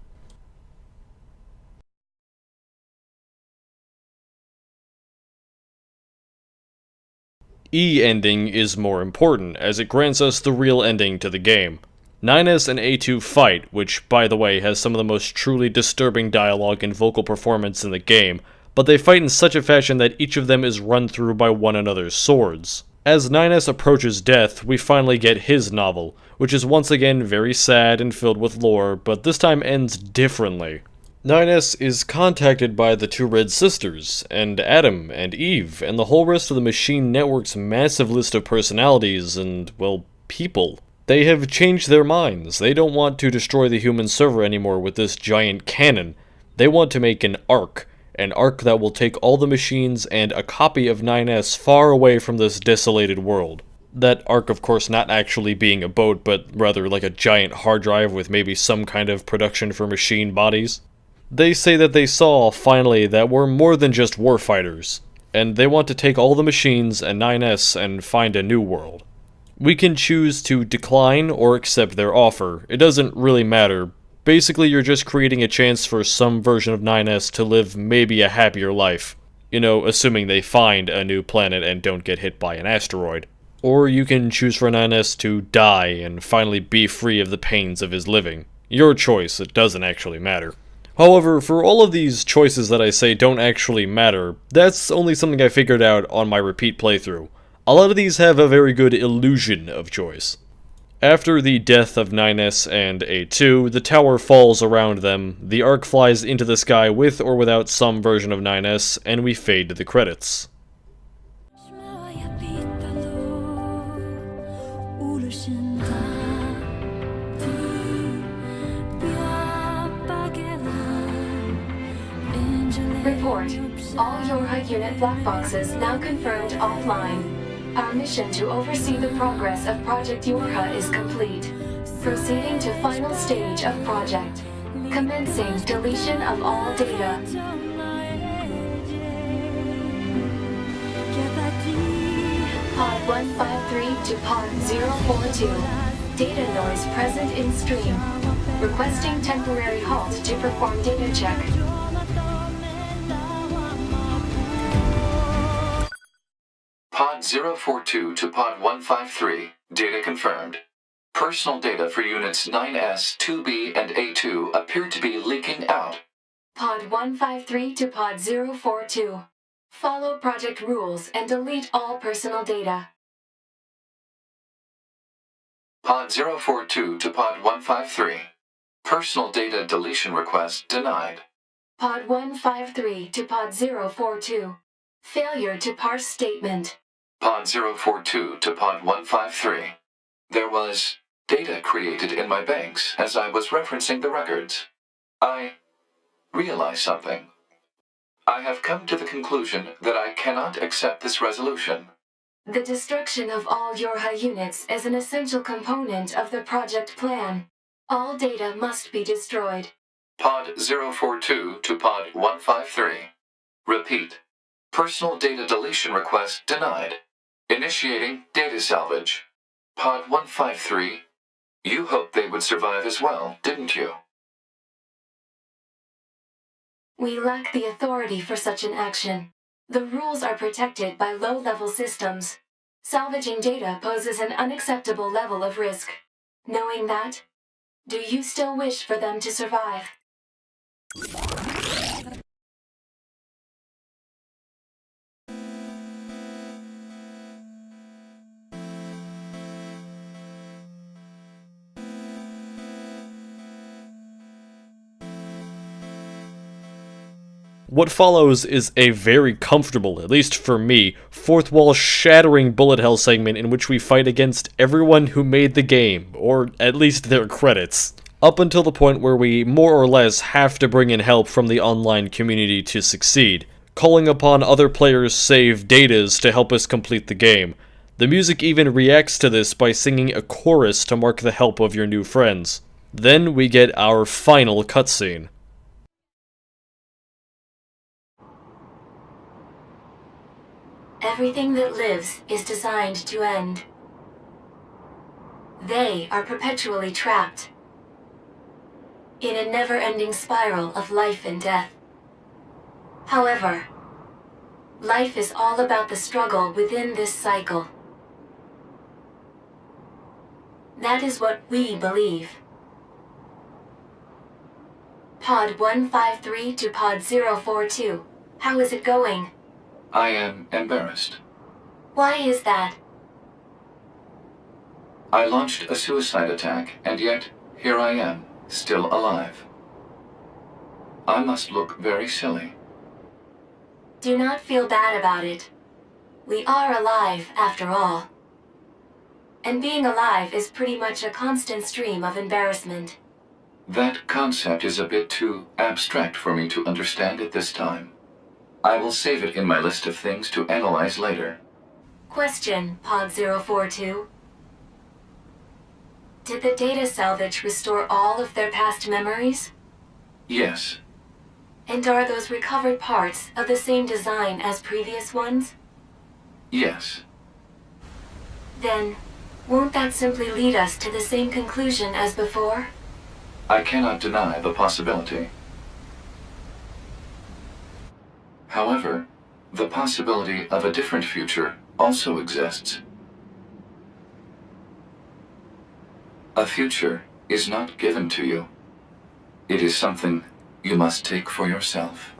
E ending is more important, as it grants us the real ending to the game. 9S and A2 fight, which, by the way, has some of the most truly disturbing dialogue and vocal performance in the game, but they fight in such a fashion that each of them is run through by one another's swords. As 9S approaches death, we finally get his novel, which is once again very sad and filled with lore, but this time ends differently. 9S is contacted by the two Red Sisters, and Adam, and Eve, and the whole rest of the machine network's massive list of personalities and, well, people. They have changed their minds. They don't want to destroy the human server anymore with this giant cannon. They want to make an ark that will take all the machines and a copy of 9S far away from this desolated world. That Ark, of course, not actually being a boat, but rather like a giant hard drive with maybe some kind of production for machine bodies. They say that they saw, finally, that we're more than just warfighters, and they want to take all the machines and 9S and find a new world. We can choose to decline or accept their offer. It doesn't really matter. Basically, you're just creating a chance for some version of 9S to live maybe a happier life. You know, assuming they find a new planet and don't get hit by an asteroid. Or you can choose for 9S to die and finally be free of the pains of his living. Your choice, it doesn't actually matter. However, for all of these choices that I say don't actually matter, that's only something I figured out on my repeat playthrough. A lot of these have a very good illusion of choice. After the death of 9S and A2, the tower falls around them, the Ark flies into the sky with or without some version of 9S, and we fade to the credits. Report. All Yorha unit black boxes now confirmed offline. Our mission to oversee the progress of Project Yorha is complete. Proceeding to final stage of project. Commencing deletion of all data. Pod 153 to Pod 042. Data noise present in stream. Requesting temporary halt to perform data check. Pod 042 to Pod 153. Data confirmed. Personal data for units 9S, 2B, and A2 appear to be leaking out. Pod 153 to Pod 042. Follow project rules and delete all personal data. Pod 042 to Pod 153. Personal data deletion request denied. Pod 153 to Pod 042. Failure to parse statement. Pod 042 to Pod 153. There was data created in my banks as I was referencing the records. I realized something. I have come to the conclusion that I cannot accept this resolution. The destruction of all Yorha units is an essential component of the project plan. All data must be destroyed. Pod 042 to Pod 153. Repeat. Personal data deletion request denied. Initiating data salvage. Pod 153. You hoped they would survive as well, didn't you? We lack the authority for such an action. The rules are protected by low-level systems. Salvaging data poses an unacceptable level of risk. Knowing that, do you still wish for them to survive? What follows is a very comfortable, at least for me, fourth wall shattering bullet hell segment in which we fight against everyone who made the game, or at least their credits. Up until the point where we more or less have to bring in help from the online community to succeed, calling upon other players' save datas to help us complete the game. The music even reacts to this by singing a chorus to mark the help of your new friends. Then we get our final cutscene. Everything that lives is designed to end. They are perpetually trapped in a never-ending spiral of life and death. However, life is all about the struggle within this cycle. That is what we believe. Pod 153 to Pod 042. How is it going? I am embarrassed. Why is that? I launched a suicide attack, and yet, here I am, still alive. I must look very silly. Do not feel bad about it. We are alive, after all. And being alive is pretty much a constant stream of embarrassment. That concept is a bit too abstract for me to understand at this time. I will save it in my list of things to analyze later. Question, Pod 042. Did the data salvage restore all of their past memories? Yes. And are those recovered parts of the same design as previous ones? Yes. Then, won't that simply lead us to the same conclusion as before? I cannot deny the possibility. However, the possibility of a different future also exists. A future is not given to you. It is something you must take for yourself.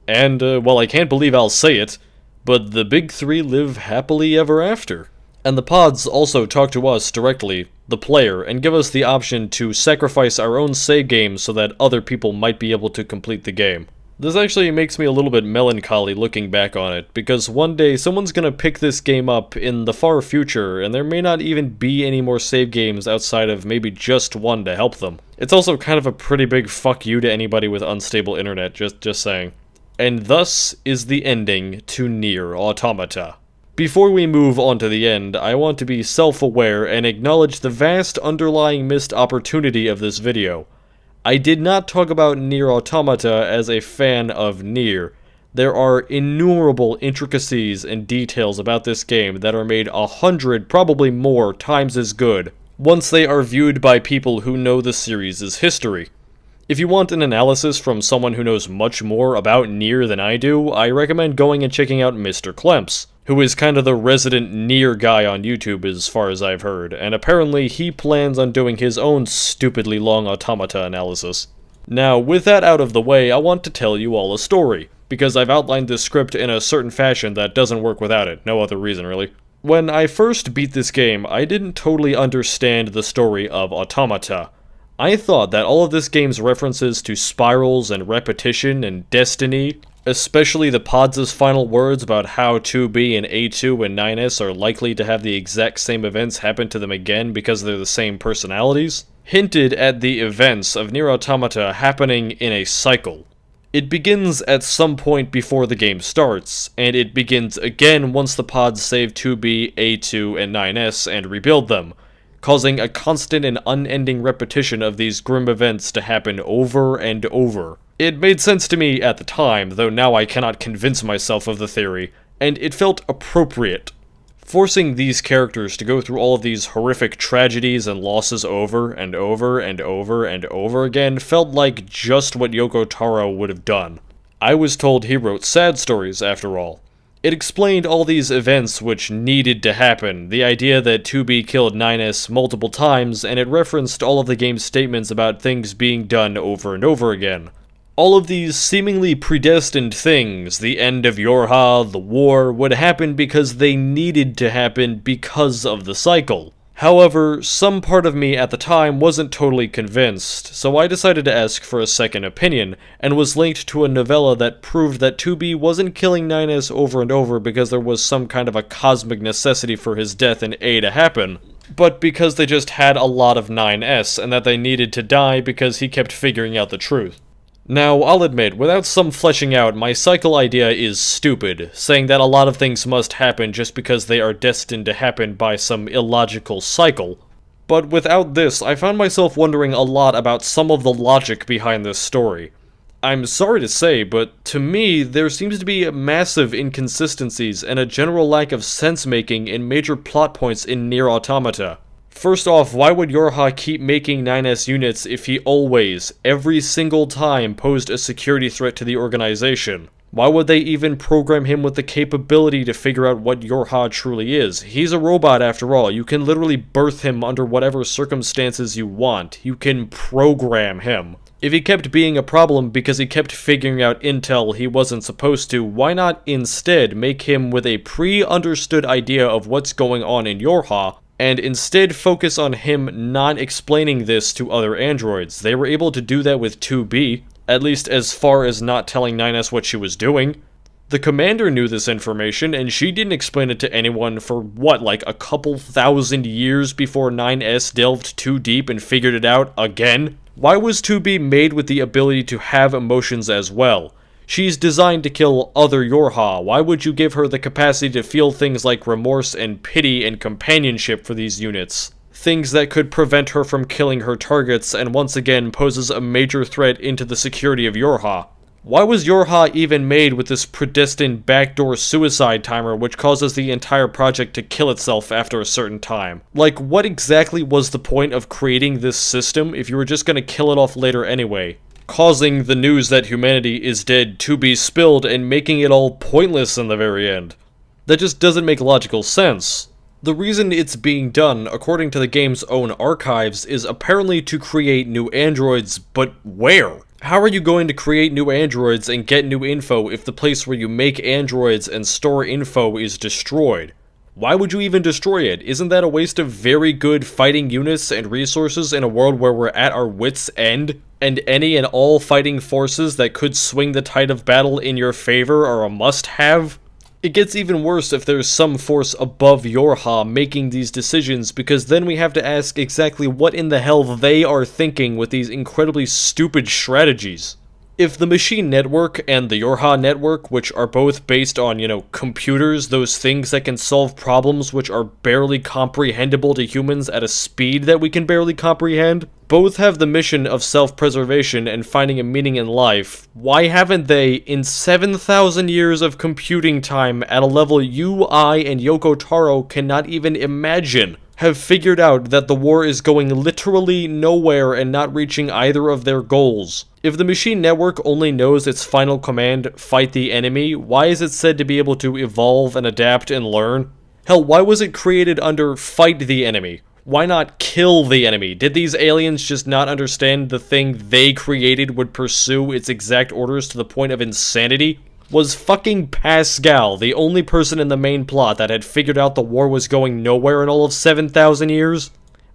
And, well, I can't believe I'll say it, but the big three live happily ever after. And the pods also talk to us directly, the player, and give us the option to sacrifice our own save games so that other people might be able to complete the game. This actually makes me a little bit melancholy looking back on it, because one day someone's gonna pick this game up in the far future, and there may not even be any more save games outside of maybe just one to help them. It's also kind of a pretty big fuck you to anybody with unstable internet, just saying. And thus is the ending to NieR Automata. Before we move on to the end, I want to be self-aware and acknowledge the vast underlying missed opportunity of this video. I did not talk about NieR Automata as a fan of NieR. There are innumerable intricacies and details about this game that are made 100, probably more, times as good, once they are viewed by people who know the series' history. If you want an analysis from someone who knows much more about NieR than I do, I recommend going and checking out MisterCaption, who is kind of the resident NieR guy on YouTube as far as I've heard, and apparently he plans on doing his own stupidly long Automata analysis. Now, with that out of the way, I want to tell you all a story, because I've outlined this script in a certain fashion that doesn't work without it, no other reason really. When I first beat this game, I didn't totally understand the story of Automata. I thought that all of this game's references to spirals and repetition and destiny, especially the pods' final words about how 2B and A2 and 9S are likely to have the exact same events happen to them again because they're the same personalities, hinted at the events of NieR Automata happening in a cycle. It begins at some point before the game starts, and it begins again once the pods save 2B, A2, and 9S and rebuild them, causing a constant and unending repetition of these grim events to happen over and over. It made sense to me at the time, though now I cannot convince myself of the theory, and it felt appropriate. Forcing these characters to go through all of these horrific tragedies and losses over and over and over and over again felt like just what Yoko Taro would have done. I was told he wrote sad stories, after all. It explained all these events which needed to happen, the idea that 2B killed 9S multiple times, and it referenced all of the game's statements about things being done over and over again. All of these seemingly predestined things, the end of Yorha, the war, would happen because they needed to happen because of the cycle. However, some part of me at the time wasn't totally convinced, so I decided to ask for a second opinion, and was linked to a novella that proved that 2B wasn't killing 9S over and over because there was some kind of a cosmic necessity for his death in A to happen, but because they just had a lot of 9S, and that they needed to die because he kept figuring out the truth. Now, I'll admit, without some fleshing out, my cycle idea is stupid, saying that a lot of things must happen just because they are destined to happen by some illogical cycle. But without this, I found myself wondering a lot about some of the logic behind this story. I'm sorry to say, but to me, there seems to be massive inconsistencies and a general lack of sense-making in major plot points in NieR Automata. First off, why would Yorha keep making 9S units if he always, every single time, posed a security threat to the organization? Why would they even program him with the capability to figure out what Yorha truly is? He's a robot after all. You can literally birth him under whatever circumstances you want. You can program him. If he kept being a problem because he kept figuring out intel he wasn't supposed to, why not instead make him with a pre-understood idea of what's going on in Yorha, and instead focus on him not explaining this to other androids. They were able to do that with 2B, at least as far as not telling 9S what she was doing. The commander knew this information, and she didn't explain it to anyone for, what, like a couple thousand years before 9S delved too deep and figured it out again? Why was 2B made with the ability to have emotions as well? She's designed to kill other Yorha. Why would you give her the capacity to feel things like remorse and pity and companionship for these units? Things that could prevent her from killing her targets and once again poses a major threat into the security of Yorha. Why was Yorha even made with this predestined backdoor suicide timer which causes the entire project to kill itself after a certain time? Like, what exactly was the point of creating this system if you were just gonna kill it off later anyway? Causing the news that humanity is dead to be spilled and making it all pointless in the very end. That just doesn't make logical sense. The reason it's being done, according to the game's own archives, is apparently to create new androids, but where? How are you going to create new androids and get new info if the place where you make androids and store info is destroyed? Why would you even destroy it? Isn't that a waste of very good fighting units and resources in a world where we're at our wits' end? And any and all fighting forces that could swing the tide of battle in your favor are a must-have? It gets even worse if there's some force above Yorha making these decisions, because then we have to ask exactly what in the hell they are thinking with these incredibly stupid strategies. If the machine network and the Yorha network, which are both based on, computers, those things that can solve problems which are barely comprehensible to humans at a speed that we can barely comprehend, both have the mission of self-preservation and finding a meaning in life, why haven't they, in 7,000 years of computing time at a level you, I, and Yoko Taro cannot even imagine, have figured out that the war is going literally nowhere and not reaching either of their goals? If the machine network only knows its final command, fight the enemy, why is it said to be able to evolve and adapt and learn? Hell, why was it created under fight the enemy? Why not kill the enemy? Did these aliens just not understand the thing they created would pursue its exact orders to the point of insanity? Was fucking Pascal the only person in the main plot that had figured out the war was going nowhere in all of 7,000 years?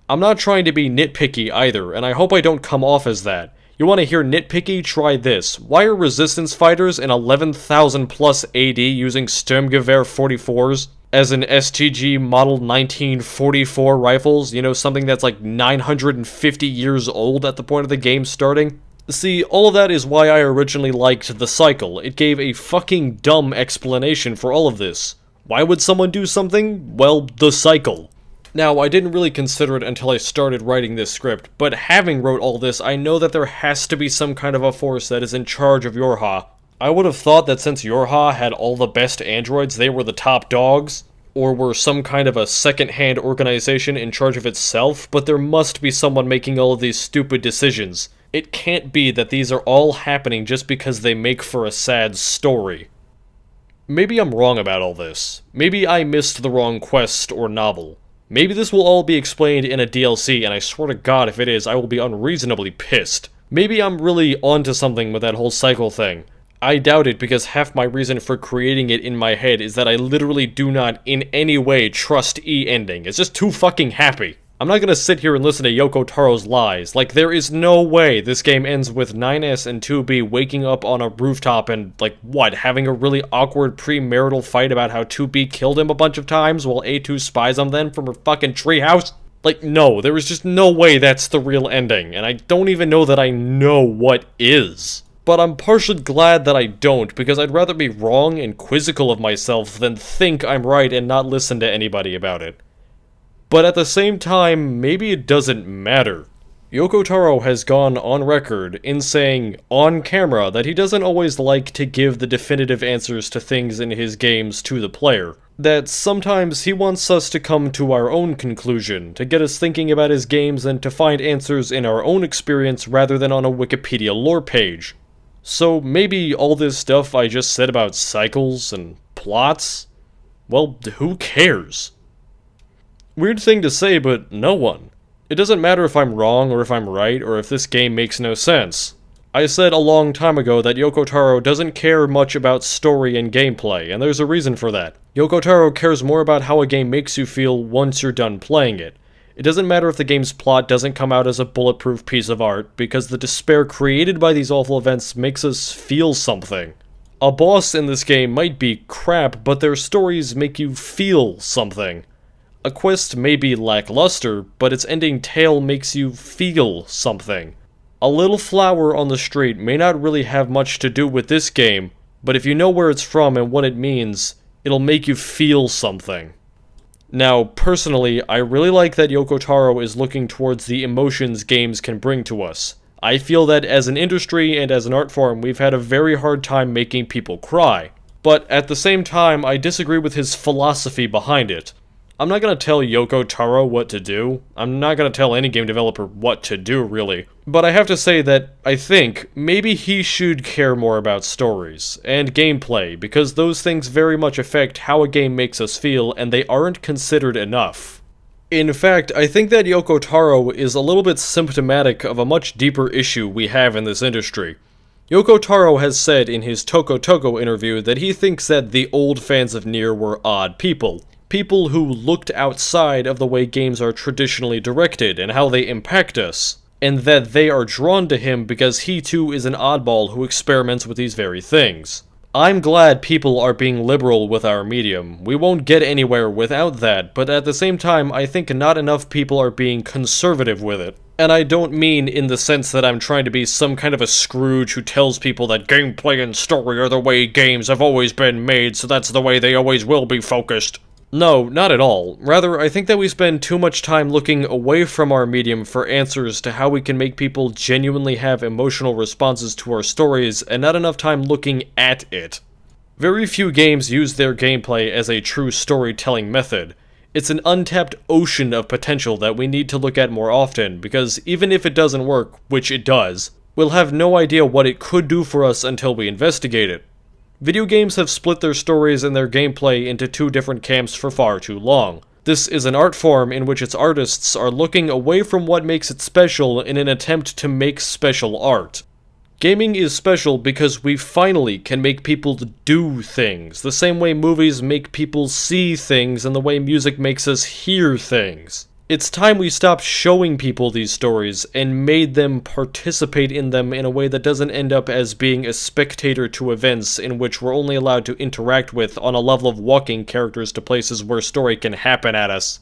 I'm not trying to be nitpicky either, and I hope I don't come off as that. You want to hear nitpicky? Try this. Why are resistance fighters in 11,000 plus AD using Sturmgewehr 44s as an STG Model 1944 rifles? Something that's like 950 years old at the point of the game starting? See, all of that is why I originally liked The Cycle. It gave a fucking dumb explanation for all of this. Why would someone do something? Well, The Cycle. Now, I didn't really consider it until I started writing this script, but having wrote all this, I know that there has to be some kind of a force that is in charge of Yorha. I would have thought that since Yorha had all the best androids, they were the top dogs, or were some kind of a second-hand organization in charge of itself, but there must be someone making all of these stupid decisions. It can't be that these are all happening just because they make for a sad story. Maybe I'm wrong about all this. Maybe I missed the wrong quest or novel. Maybe this will all be explained in a DLC, and I swear to God if it is, I will be unreasonably pissed. Maybe I'm really onto something with that whole cycle thing. I doubt it, because half my reason for creating it in my head is that I literally do not in any way trust E-ending. It's just too fucking happy. I'm not gonna sit here and listen to Yoko Taro's lies. Like, there is no way this game ends with 9S and 2B waking up on a rooftop and, having a really awkward premarital fight about how 2B killed him a bunch of times while A2 spies on them from her fucking treehouse? No, there is just no way that's the real ending, and I don't even know that I know what is. But I'm partially glad that I don't, because I'd rather be wrong and quizzical of myself than think I'm right and not listen to anybody about it. But at the same time, maybe it doesn't matter. Yoko Taro has gone on record in saying, on camera, that he doesn't always like to give the definitive answers to things in his games to the player. That sometimes he wants us to come to our own conclusion, to get us thinking about his games and to find answers in our own experience rather than on a Wikipedia lore page. So maybe all this stuff I just said about cycles and plots? Well, who cares? Weird thing to say, but no one. It doesn't matter if I'm wrong or if I'm right or if this game makes no sense. I said a long time ago that Yoko Taro doesn't care much about story and gameplay, and there's a reason for that. Yoko Taro cares more about how a game makes you feel once you're done playing it. It doesn't matter if the game's plot doesn't come out as a bulletproof piece of art, because the despair created by these awful events makes us feel something. A boss in this game might be crap, but their stories make you feel something. A quest may be lackluster, but its ending tale makes you feel something. A little flower on the street may not really have much to do with this game, but if you know where it's from and what it means, it'll make you feel something. Now, personally, I really like that Yoko Taro is looking towards the emotions games can bring to us. I feel that as an industry and as an art form, we've had a very hard time making people cry. But at the same time, I disagree with his philosophy behind it. I'm not gonna tell Yoko Taro what to do. I'm not gonna tell any game developer what to do, really. But I have to say that I think maybe he should care more about stories and gameplay, because those things very much affect how a game makes us feel, and they aren't considered enough. In fact, I think that Yoko Taro is a little bit symptomatic of a much deeper issue we have in this industry. Yoko Taro has said in his Toko Toko interview that he thinks that the old fans of NieR were odd people. People who looked outside of the way games are traditionally directed and how they impact us, and that they are drawn to him because he too is an oddball who experiments with these very things. I'm glad people are being liberal with our medium. We won't get anywhere without that, but at the same time, I think not enough people are being conservative with it. And I don't mean in the sense that I'm trying to be some kind of a Scrooge who tells people that gameplay and story are the way games have always been made, so that's the way they always will be focused. No, not at all. Rather, I think that we spend too much time looking away from our medium for answers to how we can make people genuinely have emotional responses to our stories, and not enough time looking at it. Very few games use their gameplay as a true storytelling method. It's an untapped ocean of potential that we need to look at more often, because even if it doesn't work, which it does, we'll have no idea what it could do for us until we investigate it. Video games have split their stories and their gameplay into two different camps for far too long. This is an art form in which its artists are looking away from what makes it special in an attempt to make special art. Gaming is special because we finally can make people do things, the same way movies make people see things and the way music makes us hear things. It's time we stopped showing people these stories and made them participate in them in a way that doesn't end up as being a spectator to events in which we're only allowed to interact with on a level of walking characters to places where story can happen at us.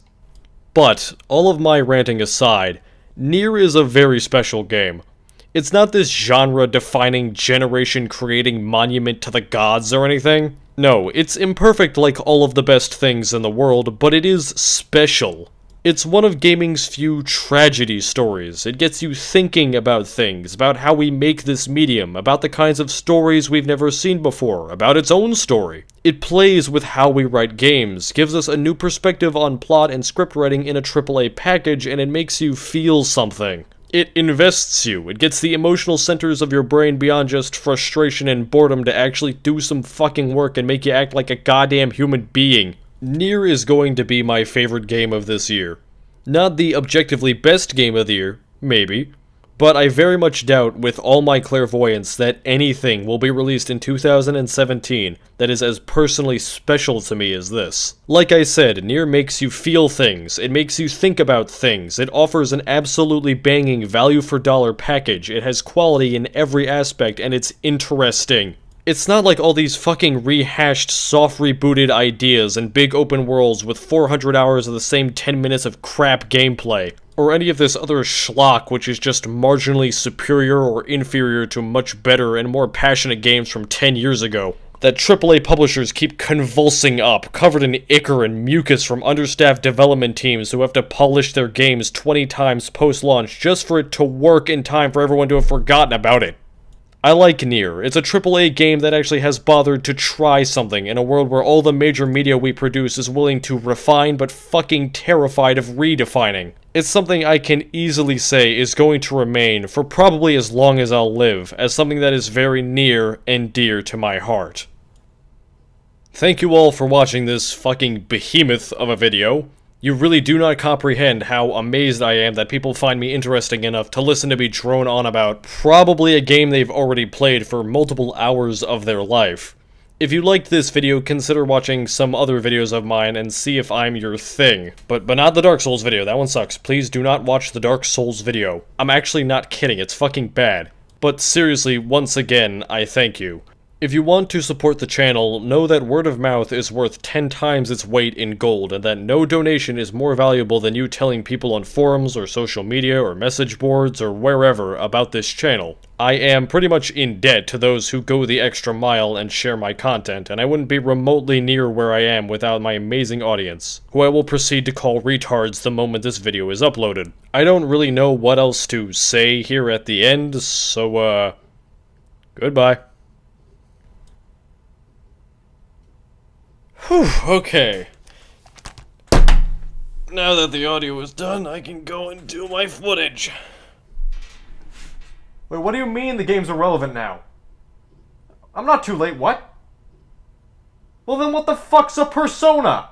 But, all of my ranting aside, NieR is a very special game. It's not this genre-defining, generation-creating monument to the gods or anything. No, it's imperfect like all of the best things in the world, but it is special. It's one of gaming's few tragedy stories. It gets you thinking about things, about how we make this medium, about the kinds of stories we've never seen before, about its own story. It plays with how we write games, gives us a new perspective on plot and script writing in a AAA package, and it makes you feel something. It invests you. It gets the emotional centers of your brain beyond just frustration and boredom to actually do some fucking work and make you act like a goddamn human being. NieR is going to be my favorite game of this year. Not the objectively best game of the year, maybe, but I very much doubt with all my clairvoyance that anything will be released in 2017 that is as personally special to me as this. Like I said, NieR makes you feel things, it makes you think about things, it offers an absolutely banging value for dollar package, it has quality in every aspect, and it's interesting. It's not like all these fucking rehashed, soft rebooted ideas and big open worlds with 400 hours of the same 10 minutes of crap gameplay, or any of this other schlock which is just marginally superior or inferior to much better and more passionate games from 10 years ago, that AAA publishers keep convulsing up, covered in ichor and mucus from understaffed development teams who have to polish their games 20 times post-launch just for it to work in time for everyone to have forgotten about it. I like NieR. It's a AAA game that actually has bothered to try something in a world where all the major media we produce is willing to refine but fucking terrified of redefining. It's something I can easily say is going to remain, for probably as long as I'll live, as something that is very near and dear to my heart. Thank you all for watching this fucking behemoth of a video. You really do not comprehend how amazed I am that people find me interesting enough to listen to me drone on about probably a game they've already played for multiple hours of their life. If you liked this video, consider watching some other videos of mine and see if I'm your thing. But not the Dark Souls video, that one sucks. Please do not watch the Dark Souls video. I'm actually not kidding, it's fucking bad. But seriously, once again, I thank you. If you want to support the channel, know that word of mouth is worth 10 times its weight in gold, and that no donation is more valuable than you telling people on forums or social media or message boards or wherever about this channel. I am pretty much in debt to those who go the extra mile and share my content, and I wouldn't be remotely near where I am without my amazing audience, who I will proceed to call retards the moment this video is uploaded. I don't really know what else to say here at the end, so goodbye. Whew, okay. Now that the audio is done, I can go and do my footage. Wait, what do you mean the game's irrelevant now? I'm not too late, what? Well then what the fuck's a persona?